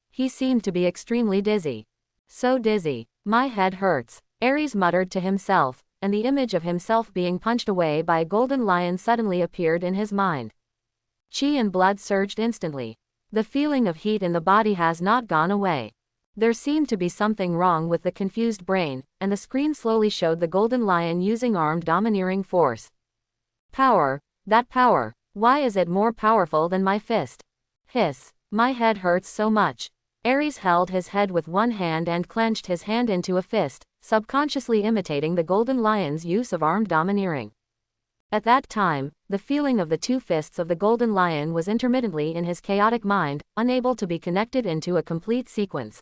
He seemed to be extremely dizzy. "So dizzy, my head hurts," Aries muttered to himself, and the image of himself being punched away by a golden lion suddenly appeared in his mind. Chi and blood surged instantly. The feeling of heat in the body has not gone away. There seemed to be something wrong with the confused brain, and the screen slowly showed the golden lion using armed domineering force. "Power, that power, why is it more powerful than my fist? Hiss, my head hurts so much." Aries held his head with one hand and clenched his hand into a fist, subconsciously imitating the golden lion's use of armed domineering. At that time, the feeling of the two fists of the golden lion was intermittently in his chaotic mind, unable to be connected into a complete sequence.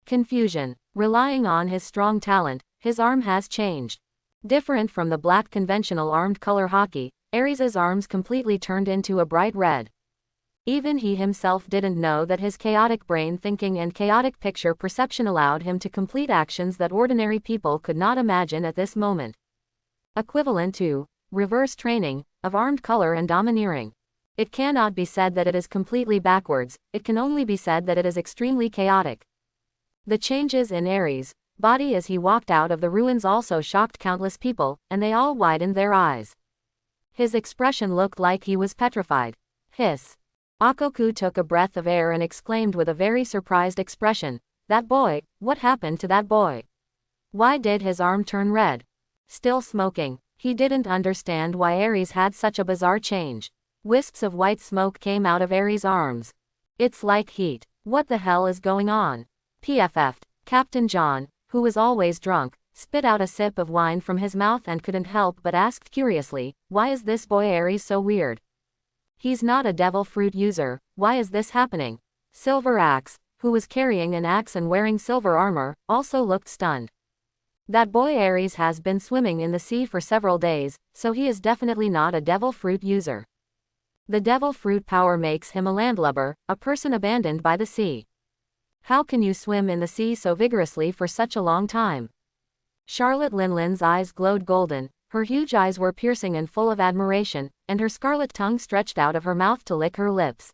Confusion. Relying on his strong talent, his arm has changed. Different from the black conventional armed color Haki, Aries' arms completely turned into a bright red. Even he himself didn't know that his chaotic brain thinking and chaotic picture perception allowed him to complete actions that ordinary people could not imagine at this moment. Equivalent to reverse training of armed color and domineering. It cannot be said that it is completely backwards, it can only be said that it is extremely chaotic. The changes in Aries' body as he walked out of the ruins also shocked countless people, and they all widened their eyes. His expression looked like he was petrified. Hiss. Akoku took a breath of air and exclaimed with a very surprised expression, "That boy, what happened to that boy? Why did his arm turn red?" Still smoking, he didn't understand why Aries had such a bizarre change. Wisps of white smoke came out of Aries' arms. "It's like heat. What the hell is going on?" PFF'd. Captain John, who was always drunk, spit out a sip of wine from his mouth and couldn't help but asked curiously, "Why is this boy Aries so weird? He's not a devil fruit user, why is this happening?" Silver Axe, who was carrying an axe and wearing silver armor, also looked stunned. "That boy Aries has been swimming in the sea for several days, so he is definitely not a devil fruit user. The devil fruit power makes him a landlubber, a person abandoned by the sea. How can you swim in the sea so vigorously for such a long time?" Charlotte Linlin's eyes glowed golden, her huge eyes were piercing and full of admiration, and her scarlet tongue stretched out of her mouth to lick her lips.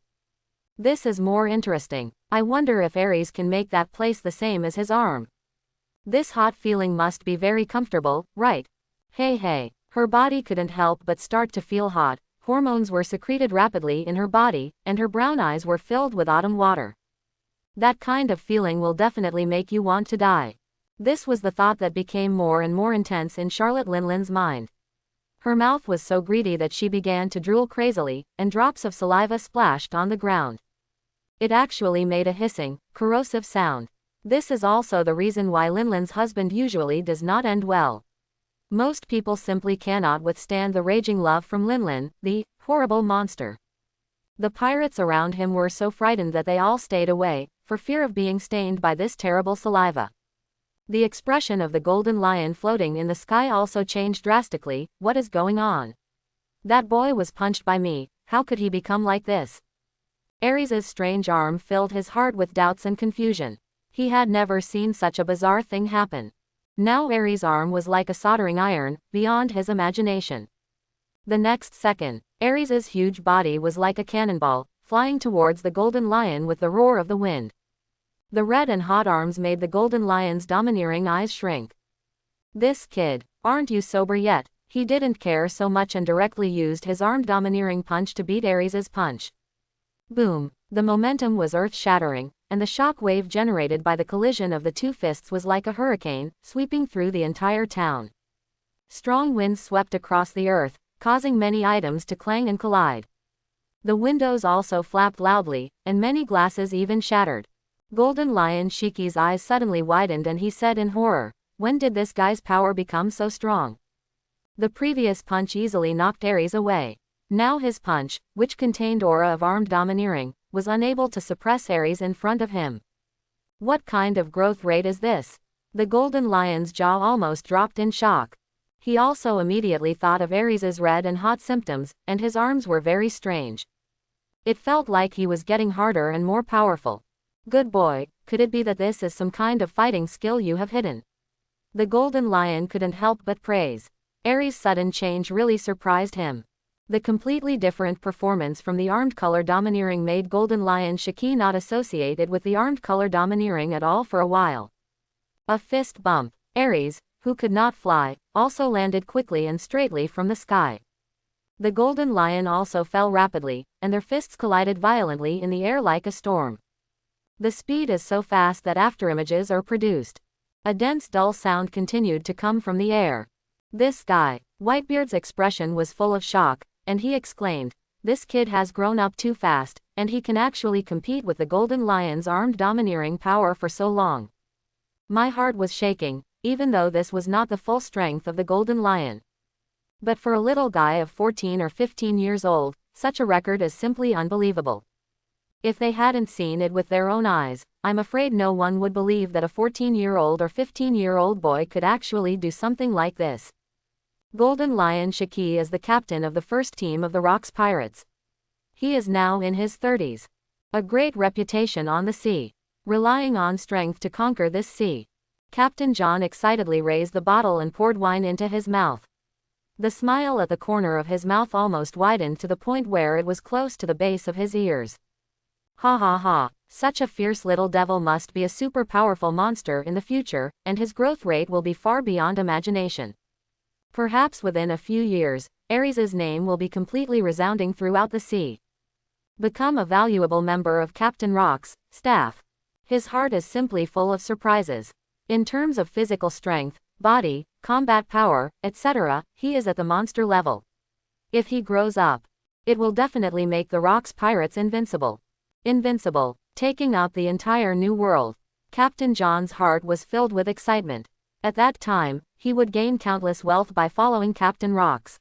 "This is more interesting. I wonder if Aries can make that place the same as his arm. This hot feeling must be very comfortable, right? Hey. Her body couldn't help but start to feel hot, hormones were secreted rapidly in her body, and her brown eyes were filled with autumn water. That kind of feeling will definitely make you want to die. This was the thought that became more and more intense in Charlotte Linlin's mind. Her mouth was so greedy that she began to drool crazily, and drops of saliva splashed on the ground. It actually made a hissing, corrosive sound. This is also the reason why Linlin's husband usually does not end well. Most people simply cannot withstand the raging love from Linlin, the horrible monster. The pirates around him were so frightened that they all stayed away, for fear of being stained by this terrible saliva. The expression of the golden lion floating in the sky also changed drastically. What is going on? That boy was punched by me, how could he become like this? Aries's strange arm filled his heart with doubts and confusion. He had never seen such a bizarre thing happen. Now Aries' arm was like a soldering iron, beyond his imagination. The next second, Aries's huge body was like a cannonball, flying towards the golden lion with the roar of the wind. The red and hot arms made the golden lion's domineering eyes shrink. This kid, aren't you sober yet? He didn't care so much and directly used his armed domineering punch to beat Aries's punch. Boom! The momentum was earth-shattering, and the shock wave generated by the collision of the two fists was like a hurricane, sweeping through the entire town. Strong winds swept across the earth, causing many items to clang and collide. The windows also flapped loudly, and many glasses even shattered. Golden Lion Shiki's eyes suddenly widened and he said in horror, "When did this guy's power become so strong?" The previous punch easily knocked Aries away. Now his punch, which contained aura of armed domineering, was unable to suppress Aries in front of him. What kind of growth rate is this? The golden lion's jaw almost dropped in shock. He also immediately thought of Aries's red and hot symptoms, and his arms were very strange. It felt like he was getting harder and more powerful. Good boy, could it be that this is some kind of fighting skill you have hidden? The golden lion couldn't help but praise. Aries' sudden change really surprised him. The completely different performance from the armed color domineering made Golden Lion Shiki not associated with the armed color domineering at all for a while. A fist bump. Aries, who could not fly, also landed quickly and straightly from the sky. The Golden Lion also fell rapidly, and their fists collided violently in the air like a storm. The speed is so fast that afterimages are produced. A dense dull sound continued to come from the air. This guy, Whitebeard's expression was full of shock, and he exclaimed, "This kid has grown up too fast, and he can actually compete with the Golden Lion's armed domineering power for so long." My heart was shaking, even though this was not the full strength of the Golden Lion. But for a little guy of 14 or 15 years old, such a record is simply unbelievable. If they hadn't seen it with their own eyes, I'm afraid no one would believe that a 14-year-old or 15-year-old boy could actually do something like this. Golden Lion Shiki is the captain of the first team of the Rocks Pirates. He is now in his 30s. A great reputation on the sea. Relying on strength to conquer this sea. Captain John excitedly raised the bottle and poured wine into his mouth. The smile at the corner of his mouth almost widened to the point where it was close to the base of his ears. Ha ha ha, such a fierce little devil must be a super powerful monster in the future, and his growth rate will be far beyond imagination. Perhaps within a few years, Aries's name will be completely resounding throughout the sea. Become a valuable member of Captain Rock's staff. His heart is simply full of surprises. In terms of physical strength, body, combat power, etc., he is at the monster level. If he grows up, it will definitely make the Rocks Pirates invincible. Invincible, taking up the entire new world. Captain John's heart was filled with excitement. At that time, he would gain countless wealth by following Captain Rocks.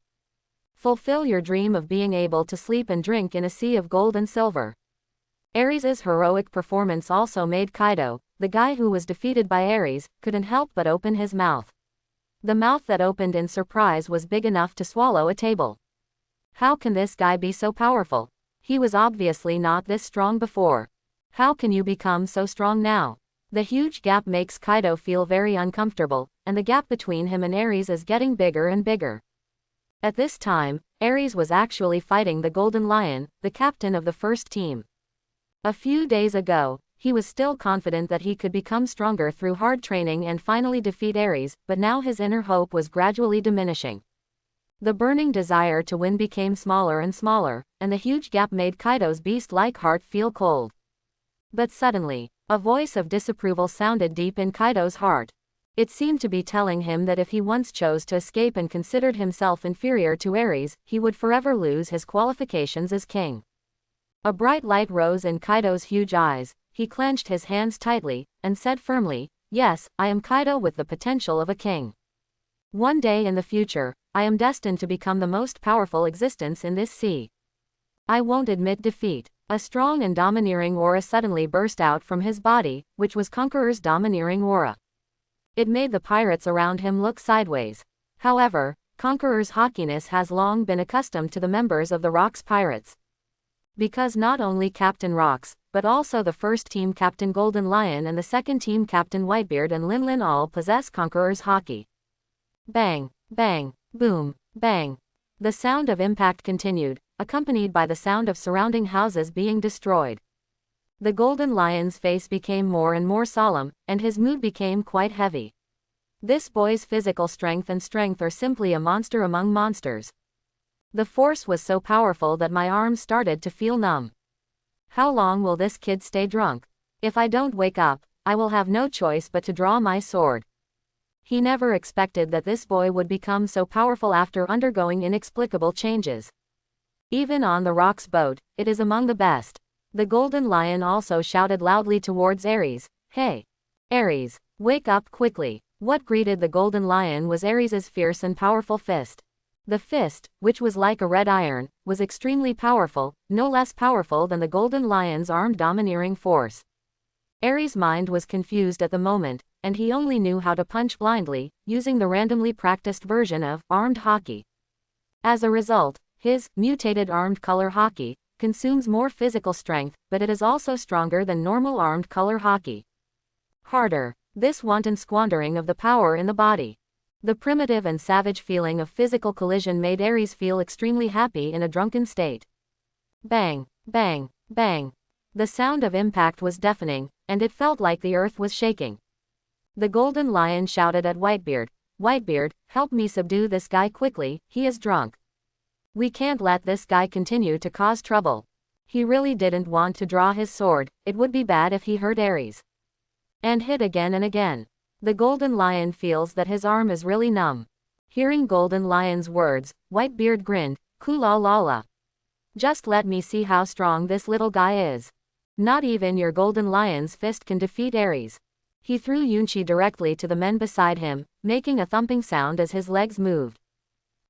Fulfill your dream of being able to sleep and drink in a sea of gold and silver. Aries's heroic performance also made Kaido, the guy who was defeated by Aries, couldn't help but open his mouth. The mouth that opened in surprise was big enough to swallow a table. How can this guy be so powerful? He was obviously not this strong before. How can you become so strong now? The huge gap makes Kaido feel very uncomfortable, and the gap between him and Aries is getting bigger and bigger. At this time, Aries was actually fighting the Golden Lion, the captain of the first team. A few days ago, he was still confident that he could become stronger through hard training and finally defeat Aries, but now his inner hope was gradually diminishing. The burning desire to win became smaller and smaller, and the huge gap made Kaido's beast-like heart feel cold. But suddenly, a voice of disapproval sounded deep in Kaido's heart. It seemed to be telling him that if he once chose to escape and considered himself inferior to Aries, he would forever lose his qualifications as king. A bright light rose in Kaido's huge eyes. He clenched his hands tightly, and said firmly, "Yes, I am Kaido with the potential of a king." One day in the future, I am destined to become the most powerful existence in this sea. I won't admit defeat. A strong and domineering aura suddenly burst out from his body, which was Conqueror's domineering aura. It made the pirates around him look sideways. However, Conqueror's haughtiness has long been accustomed to the members of the Rocks Pirates. Because not only Captain Rocks, but also the first team Captain Golden Lion and the second team Captain Whitebeard and Linlin all possess Conqueror's Haki. Bang, bang, boom, bang. The sound of impact continued, accompanied by the sound of surrounding houses being destroyed. The Golden Lion's face became more and more solemn, and his mood became quite heavy. This boy's physical strength are simply a monster among monsters. The force was so powerful that my arms started to feel numb. How long will this kid stay drunk? If I don't wake up, I will have no choice but to draw my sword. He never expected that this boy would become so powerful after undergoing inexplicable changes. Even on the Rocks boat, it is among the best. The Golden Lion also shouted loudly towards Aries, "Hey! Aries, wake up quickly." What greeted the Golden Lion was Aries's fierce and powerful fist. The fist, which was like a red iron, was extremely powerful, no less powerful than the Golden Lion's armed domineering force. Aries' mind was confused at the moment, and he only knew how to punch blindly, using the randomly practiced version of armed Haki. As a result, his mutated armed color Haki consumes more physical strength, but it is also stronger than normal armed color Haki. Harder. This wanton squandering of the power in the body. The primitive and savage feeling of physical collision made Aries feel extremely happy in a drunken state. Bang, bang, bang. The sound of impact was deafening, and it felt like the earth was shaking. The Golden Lion shouted at Whitebeard, "Whitebeard, help me subdue this guy quickly, he is drunk. We can't let this guy continue to cause trouble." He really didn't want to draw his sword, it would be bad if he hurt Aries. And hit again and again. The Golden Lion feels that his arm is really numb. Hearing Golden Lion's words, Whitebeard grinned, "Kula la la. Just let me see how strong this little guy is. Not even your Golden Lion's fist can defeat Aries." He threw Yunchi directly to the men beside him, making a thumping sound as his legs moved.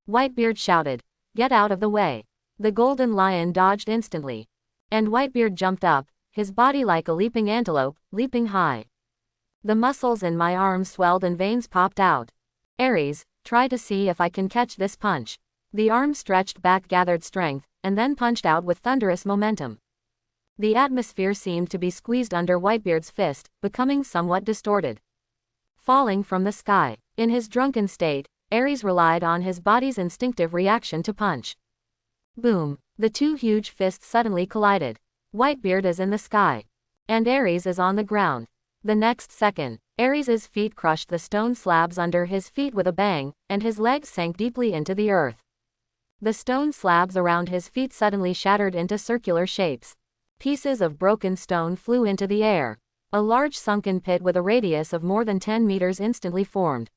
Whitebeard shouted, "Get out of the way." The Golden Lion dodged instantly. And Whitebeard jumped up, his body like a leaping antelope, leaping high. The muscles in my arms swelled and veins popped out. "Aries, try to see if I can catch this punch." The arm stretched back, gathered strength, and then punched out with thunderous momentum. The atmosphere seemed to be squeezed under Whitebeard's fist, becoming somewhat distorted. Falling from the sky. In his drunken state, Aries relied on his body's instinctive reaction to punch. Boom! The two huge fists suddenly collided. Whitebeard is in the sky. And Aries is on the ground. The next second, Aries's feet crushed the stone slabs under his feet with a bang, and his legs sank deeply into the earth. The stone slabs around his feet suddenly shattered into circular shapes. Pieces of broken stone flew into the air. A large sunken pit with a radius of more than 10 meters instantly formed.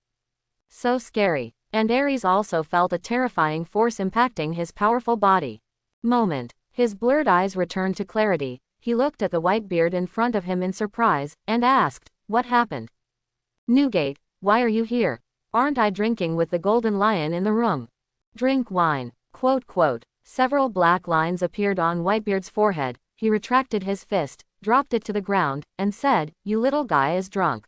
So scary. And Aries also felt a terrifying force impacting his powerful body. Moment. His blurred eyes returned to clarity. He looked at the Whitebeard in front of him in surprise, and asked, "What happened? Newgate, why are you here? Aren't I drinking with the Golden Lion in the room? Drink wine." Quote. Several black lines appeared on Whitebeard's forehead. He retracted his fist, dropped it to the ground, and said, "You little guy is drunk.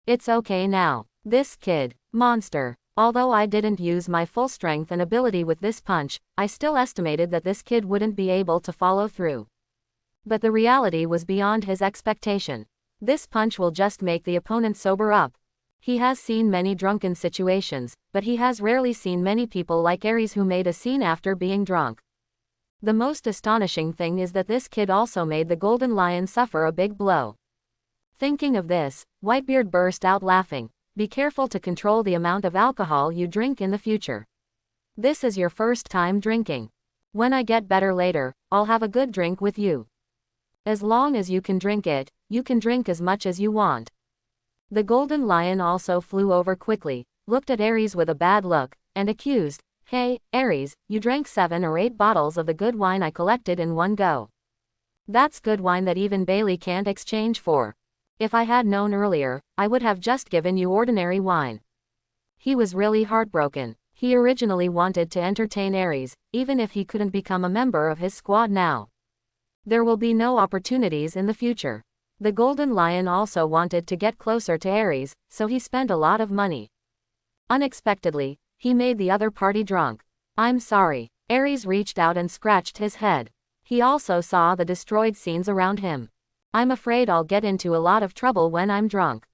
It's okay now. This kid, monster. Although I didn't use my full strength and ability with this punch, I still estimated that this kid wouldn't be able to follow through. But the reality was beyond his expectation. This punch will just make the opponent sober up. He has seen many drunken situations, but he has rarely seen many people like Aries who made a scene after being drunk. The most astonishing thing is that this kid also made the Golden Lion suffer a big blow." Thinking of this, Whitebeard burst out laughing. "Be careful to control the amount of alcohol you drink in the future. This is your first time drinking. When I get better later, I'll have a good drink with you. As long as you can drink it, you can drink as much as you want." The Golden Lion also flew over quickly, looked at Aries with a bad look, and accused, "Hey, Aries, you drank 7 or 8 bottles of the good wine I collected in one go. That's good wine that even Bailey can't exchange for. If I had known earlier, I would have just given you ordinary wine." He was really heartbroken. He originally wanted to entertain Aries, even if he couldn't become a member of his squad now. There will be no opportunities in the future. The Golden Lion also wanted to get closer to Aries, so he spent a lot of money. Unexpectedly, he made the other party drunk. I'm sorry. Aries reached out and scratched his head. He also saw the destroyed scenes around him. I'm afraid I'll get into a lot of trouble when I'm drunk.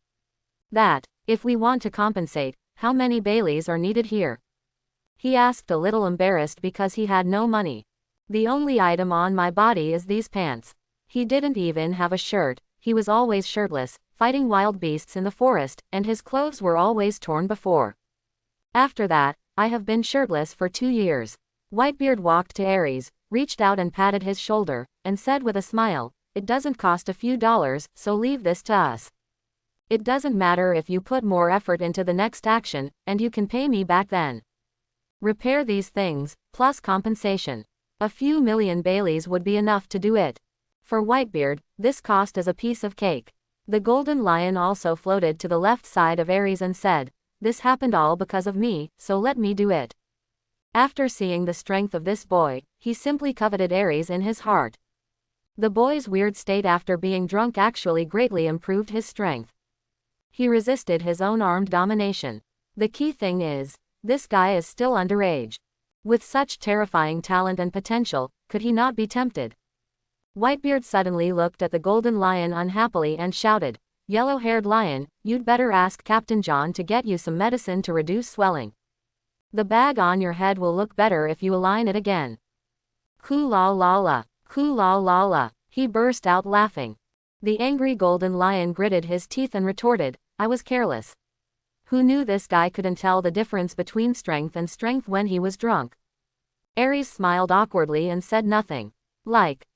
If we want to compensate, how many Baileys are needed here? He asked, a little embarrassed because he had no money. The only item on my body is these pants. He didn't even have a shirt, he was always shirtless, fighting wild beasts in the forest, and his clothes were always torn before. After that, I have been shirtless for 2 years. Whitebeard walked to Aries, reached out and patted his shoulder, and said with a smile, it doesn't cost a few dollars, so leave this to us. It doesn't matter if you put more effort into the next action, and you can pay me back then. Repair these things, plus compensation. A few million Baileys would be enough to do it. For Whitebeard, this cost is a piece of cake. The Golden Lion also floated to the left side of Aries and said, this happened all because of me, so let me do it. After seeing the strength of this boy, he simply coveted Aries in his heart. The boy's weird state after being drunk actually greatly improved his strength. He resisted his own armed domination. The key thing is, this guy is still underage. With such terrifying talent and potential, could he not be tempted? Whitebeard suddenly looked at the Golden Lion unhappily and shouted, Yellow-haired lion, you'd better ask Captain John to get you some medicine to reduce swelling. The bag on your head will look better if you align it again. Koo-la-la-la, koo-la-la-la, he burst out laughing. The angry Golden Lion gritted his teeth and retorted, I was careless. Who knew this guy couldn't tell the difference between strength and strength when he was drunk? Aries smiled awkwardly and said nothing.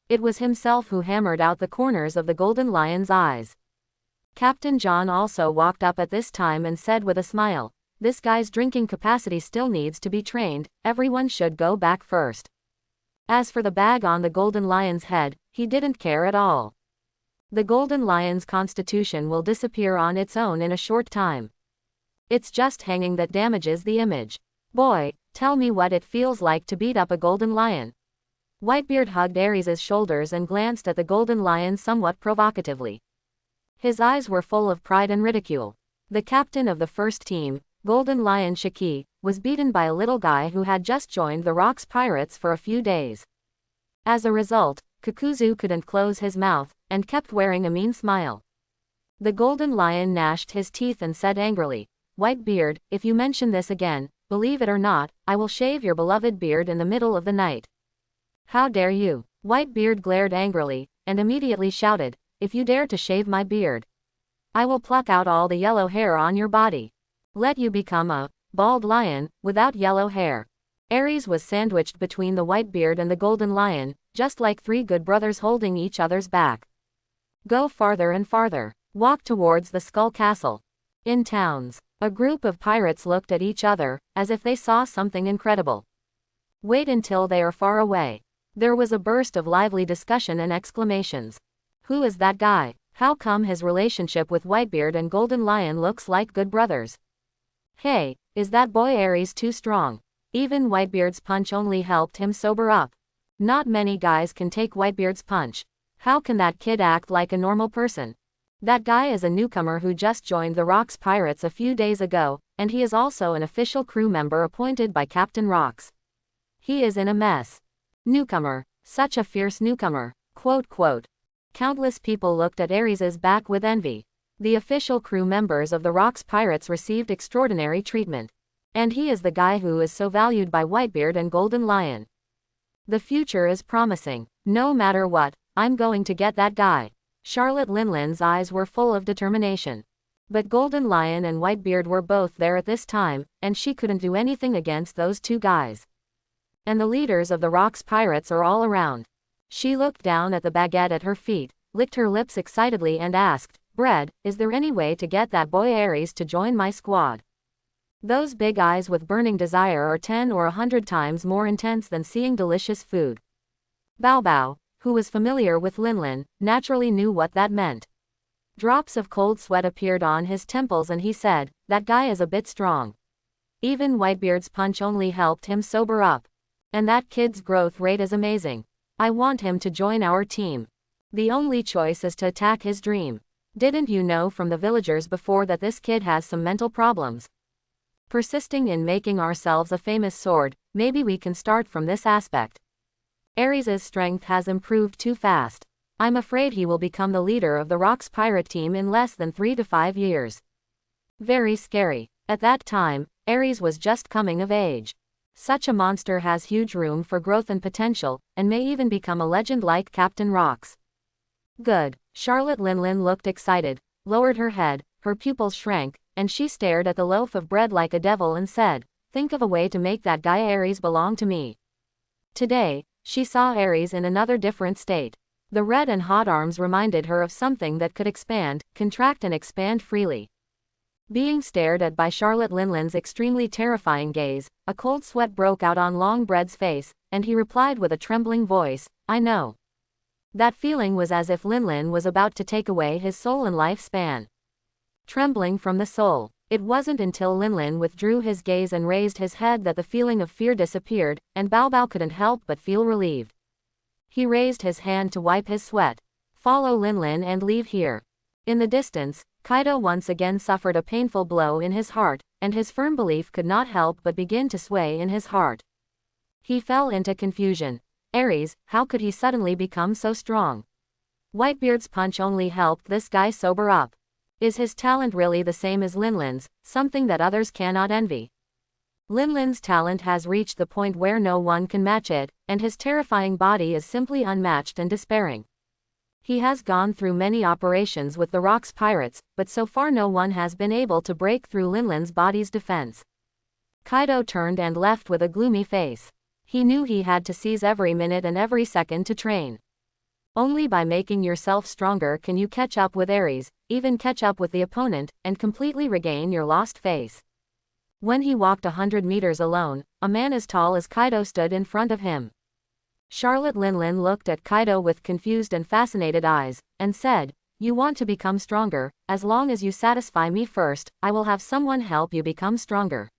It was himself who hammered out the corners of the Golden Lion's eyes. Captain John also walked up at this time and said with a smile, this guy's drinking capacity still needs to be trained, everyone should go back first. As for the bag on the Golden Lion's head, he didn't care at all. The Golden Lion's constitution will disappear on its own in a short time. It's just hanging that damages the image. Boy, tell me what it feels like to beat up a Golden Lion. Whitebeard hugged Aries' shoulders and glanced at the Golden Lion somewhat provocatively. His eyes were full of pride and ridicule. The captain of the first team, Golden Lion Shiki, was beaten by a little guy who had just joined the Rocks Pirates for a few days. As a result, Kakuzu couldn't close his mouth, and kept wearing a mean smile. The Golden Lion gnashed his teeth and said angrily, Whitebeard, if you mention this again, believe it or not, I will shave your beloved beard in the middle of the night. How dare you? Whitebeard glared angrily, and immediately shouted, if you dare to shave my beard, I will pluck out all the yellow hair on your body. Let you become a bald lion, without yellow hair. Aries was sandwiched between the Whitebeard and the Golden Lion, just like 3 good brothers holding each other's back. Go farther and farther. Walk towards the Skull Castle. In towns, a group of pirates looked at each other, as if they saw something incredible. Wait until they are far away. There was a burst of lively discussion and exclamations. Who is that guy? How come his relationship with Whitebeard and Golden Lion looks like good brothers? Hey, is that boy Aries too strong? Even Whitebeard's punch only helped him sober up. Not many guys can take Whitebeard's punch. How can that kid act like a normal person? That guy is a newcomer who just joined the Rocks Pirates a few days ago, and he is also an official crew member appointed by Captain Rocks. He is in a mess. Newcomer. Such a fierce newcomer. Quote, quote. Countless people looked at Aries' back with envy. The official crew members of the Rocks Pirates received extraordinary treatment. And he is the guy who is so valued by Whitebeard and Golden Lion. The future is promising. No matter what, I'm going to get that guy. Charlotte Linlin's eyes were full of determination. But Golden Lion and Whitebeard were both there at this time, and she couldn't do anything against those 2 guys. And the leaders of the Rocks Pirates are all around. She looked down at the baguette at her feet, licked her lips excitedly and asked, Bread, is there any way to get that boy Aries to join my squad? Those big eyes with burning desire are 10 or 100 times more intense than seeing delicious food. Bao Bao, who was familiar with Linlin, naturally knew what that meant. Drops of cold sweat appeared on his temples and he said, that guy is a bit strong. Even Whitebeard's punch only helped him sober up. And that kid's growth rate is amazing. I want him to join our team. The only choice is to attack his dream. Didn't you know from the villagers before that this kid has some mental problems? Persisting in making ourselves a famous sword, maybe we can start from this aspect. Aries' strength has improved too fast. I'm afraid he will become the leader of the Rock's pirate team in less than 3 to 5 years. Very scary. At that time, Aries was just coming of age. Such a monster has huge room for growth and potential, and may even become a legend like Captain Rocks. Good. Charlotte Linlin looked excited, lowered her head, her pupils shrank, and she stared at the loaf of bread like a devil and said, "Think of a way to make that guy Aries belong to me." Today, she saw Aries in another different state. The red and hot arms reminded her of something that could expand, contract and expand freely. Being stared at by Charlotte Linlin's extremely terrifying gaze, a cold sweat broke out on Longbread's face, and he replied with a trembling voice, "I know." That feeling was as if Linlin was about to take away his soul and lifespan. Trembling from the soul. It wasn't until Linlin withdrew his gaze and raised his head that the feeling of fear disappeared, and Baobao couldn't help but feel relieved. He raised his hand to wipe his sweat. "Follow Linlin and leave here." In the distance, Kaido once again suffered a painful blow in his heart, and his firm belief could not help but begin to sway in his heart. He fell into confusion. Aries, how could he suddenly become so strong? Whitebeard's punch only helped this guy sober up. Is his talent really the same as Linlin's, something that others cannot envy? Linlin's talent has reached the point where no one can match it, and his terrifying body is simply unmatched and despairing. He has gone through many operations with the Rock's pirates, but so far no one has been able to break through Linlin's body's defense. Kaido turned and left with a gloomy face. He knew he had to seize every minute and every second to train. Only by making yourself stronger can you catch up with Aries, even catch up with the opponent, and completely regain your lost face. When he walked 100 meters alone, a man as tall as Kaido stood in front of him. Charlotte Linlin looked at Kaido with confused and fascinated eyes, and said, "You want to become stronger, as long as you satisfy me first, I will have someone help you become stronger.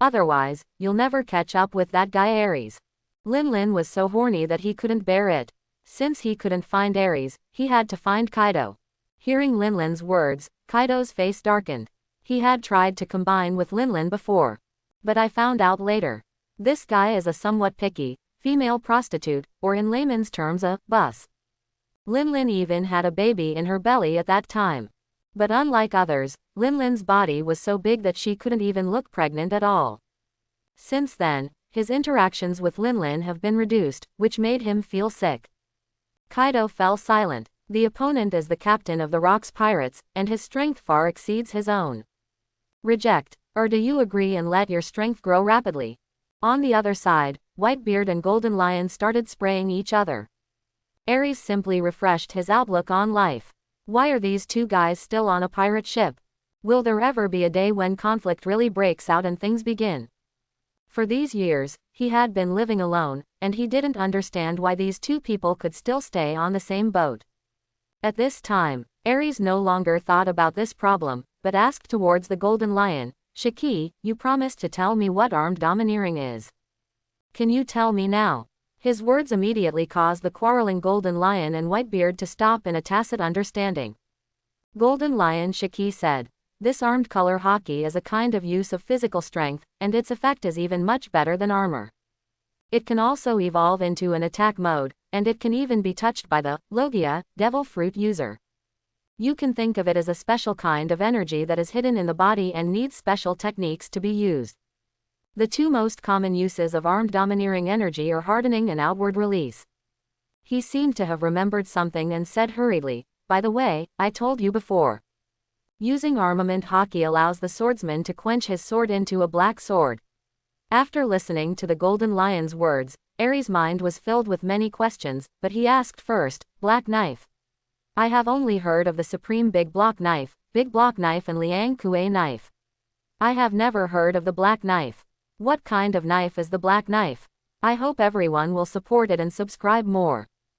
Otherwise, you'll never catch up with that guy Aries." Linlin was so horny that he couldn't bear it. Since he couldn't find Aries, he had to find Kaido. Hearing Linlin's words, Kaido's face darkened. He had tried to combine with Linlin before. But I found out later. This guy is a somewhat picky, female prostitute, or in layman's terms a bus. Linlin even had a baby in her belly at that time. But unlike others, Linlin's body was so big that she couldn't even look pregnant at all. Since then, his interactions with Linlin have been reduced, which made him feel sick. Kaido fell silent. The opponent is the captain of the Rock's pirates, and his strength far exceeds his own. Reject, or do you agree and let your strength grow rapidly? On the other side, Whitebeard and Golden Lion started spraying each other. Aries simply refreshed his outlook on life. Why are these two guys still on a pirate ship? Will there ever be a day when conflict really breaks out and things begin? For these years, he had been living alone, and he didn't understand why these two people could still stay on the same boat. At this time, Aries no longer thought about this problem, but asked towards the Golden Lion, "Shiki, you promised to tell me what armed domineering is. Can you tell me now?" His words immediately caused the quarreling Golden Lion and Whitebeard to stop in a tacit understanding. Golden Lion Shiki said, "This armed color haki is a kind of use of physical strength, and its effect is even much better than armor. It can also evolve into an attack mode, and it can even be touched by the Logia, devil fruit user. You can think of it as a special kind of energy that is hidden in the body and needs special techniques to be used. The two most common uses of armed domineering energy are hardening and outward release." He seemed to have remembered something and said hurriedly, "By the way, I told you before. Using armament haki allows the swordsman to quench his sword into a black sword." After listening to the Golden Lion's words, Aries' mind was filled with many questions, but he asked first, "Black knife? I have only heard of the supreme big block knife, and Liang Kuei knife. I have never heard of the black knife. What kind of knife is the black knife? I hope everyone will support it and subscribe more."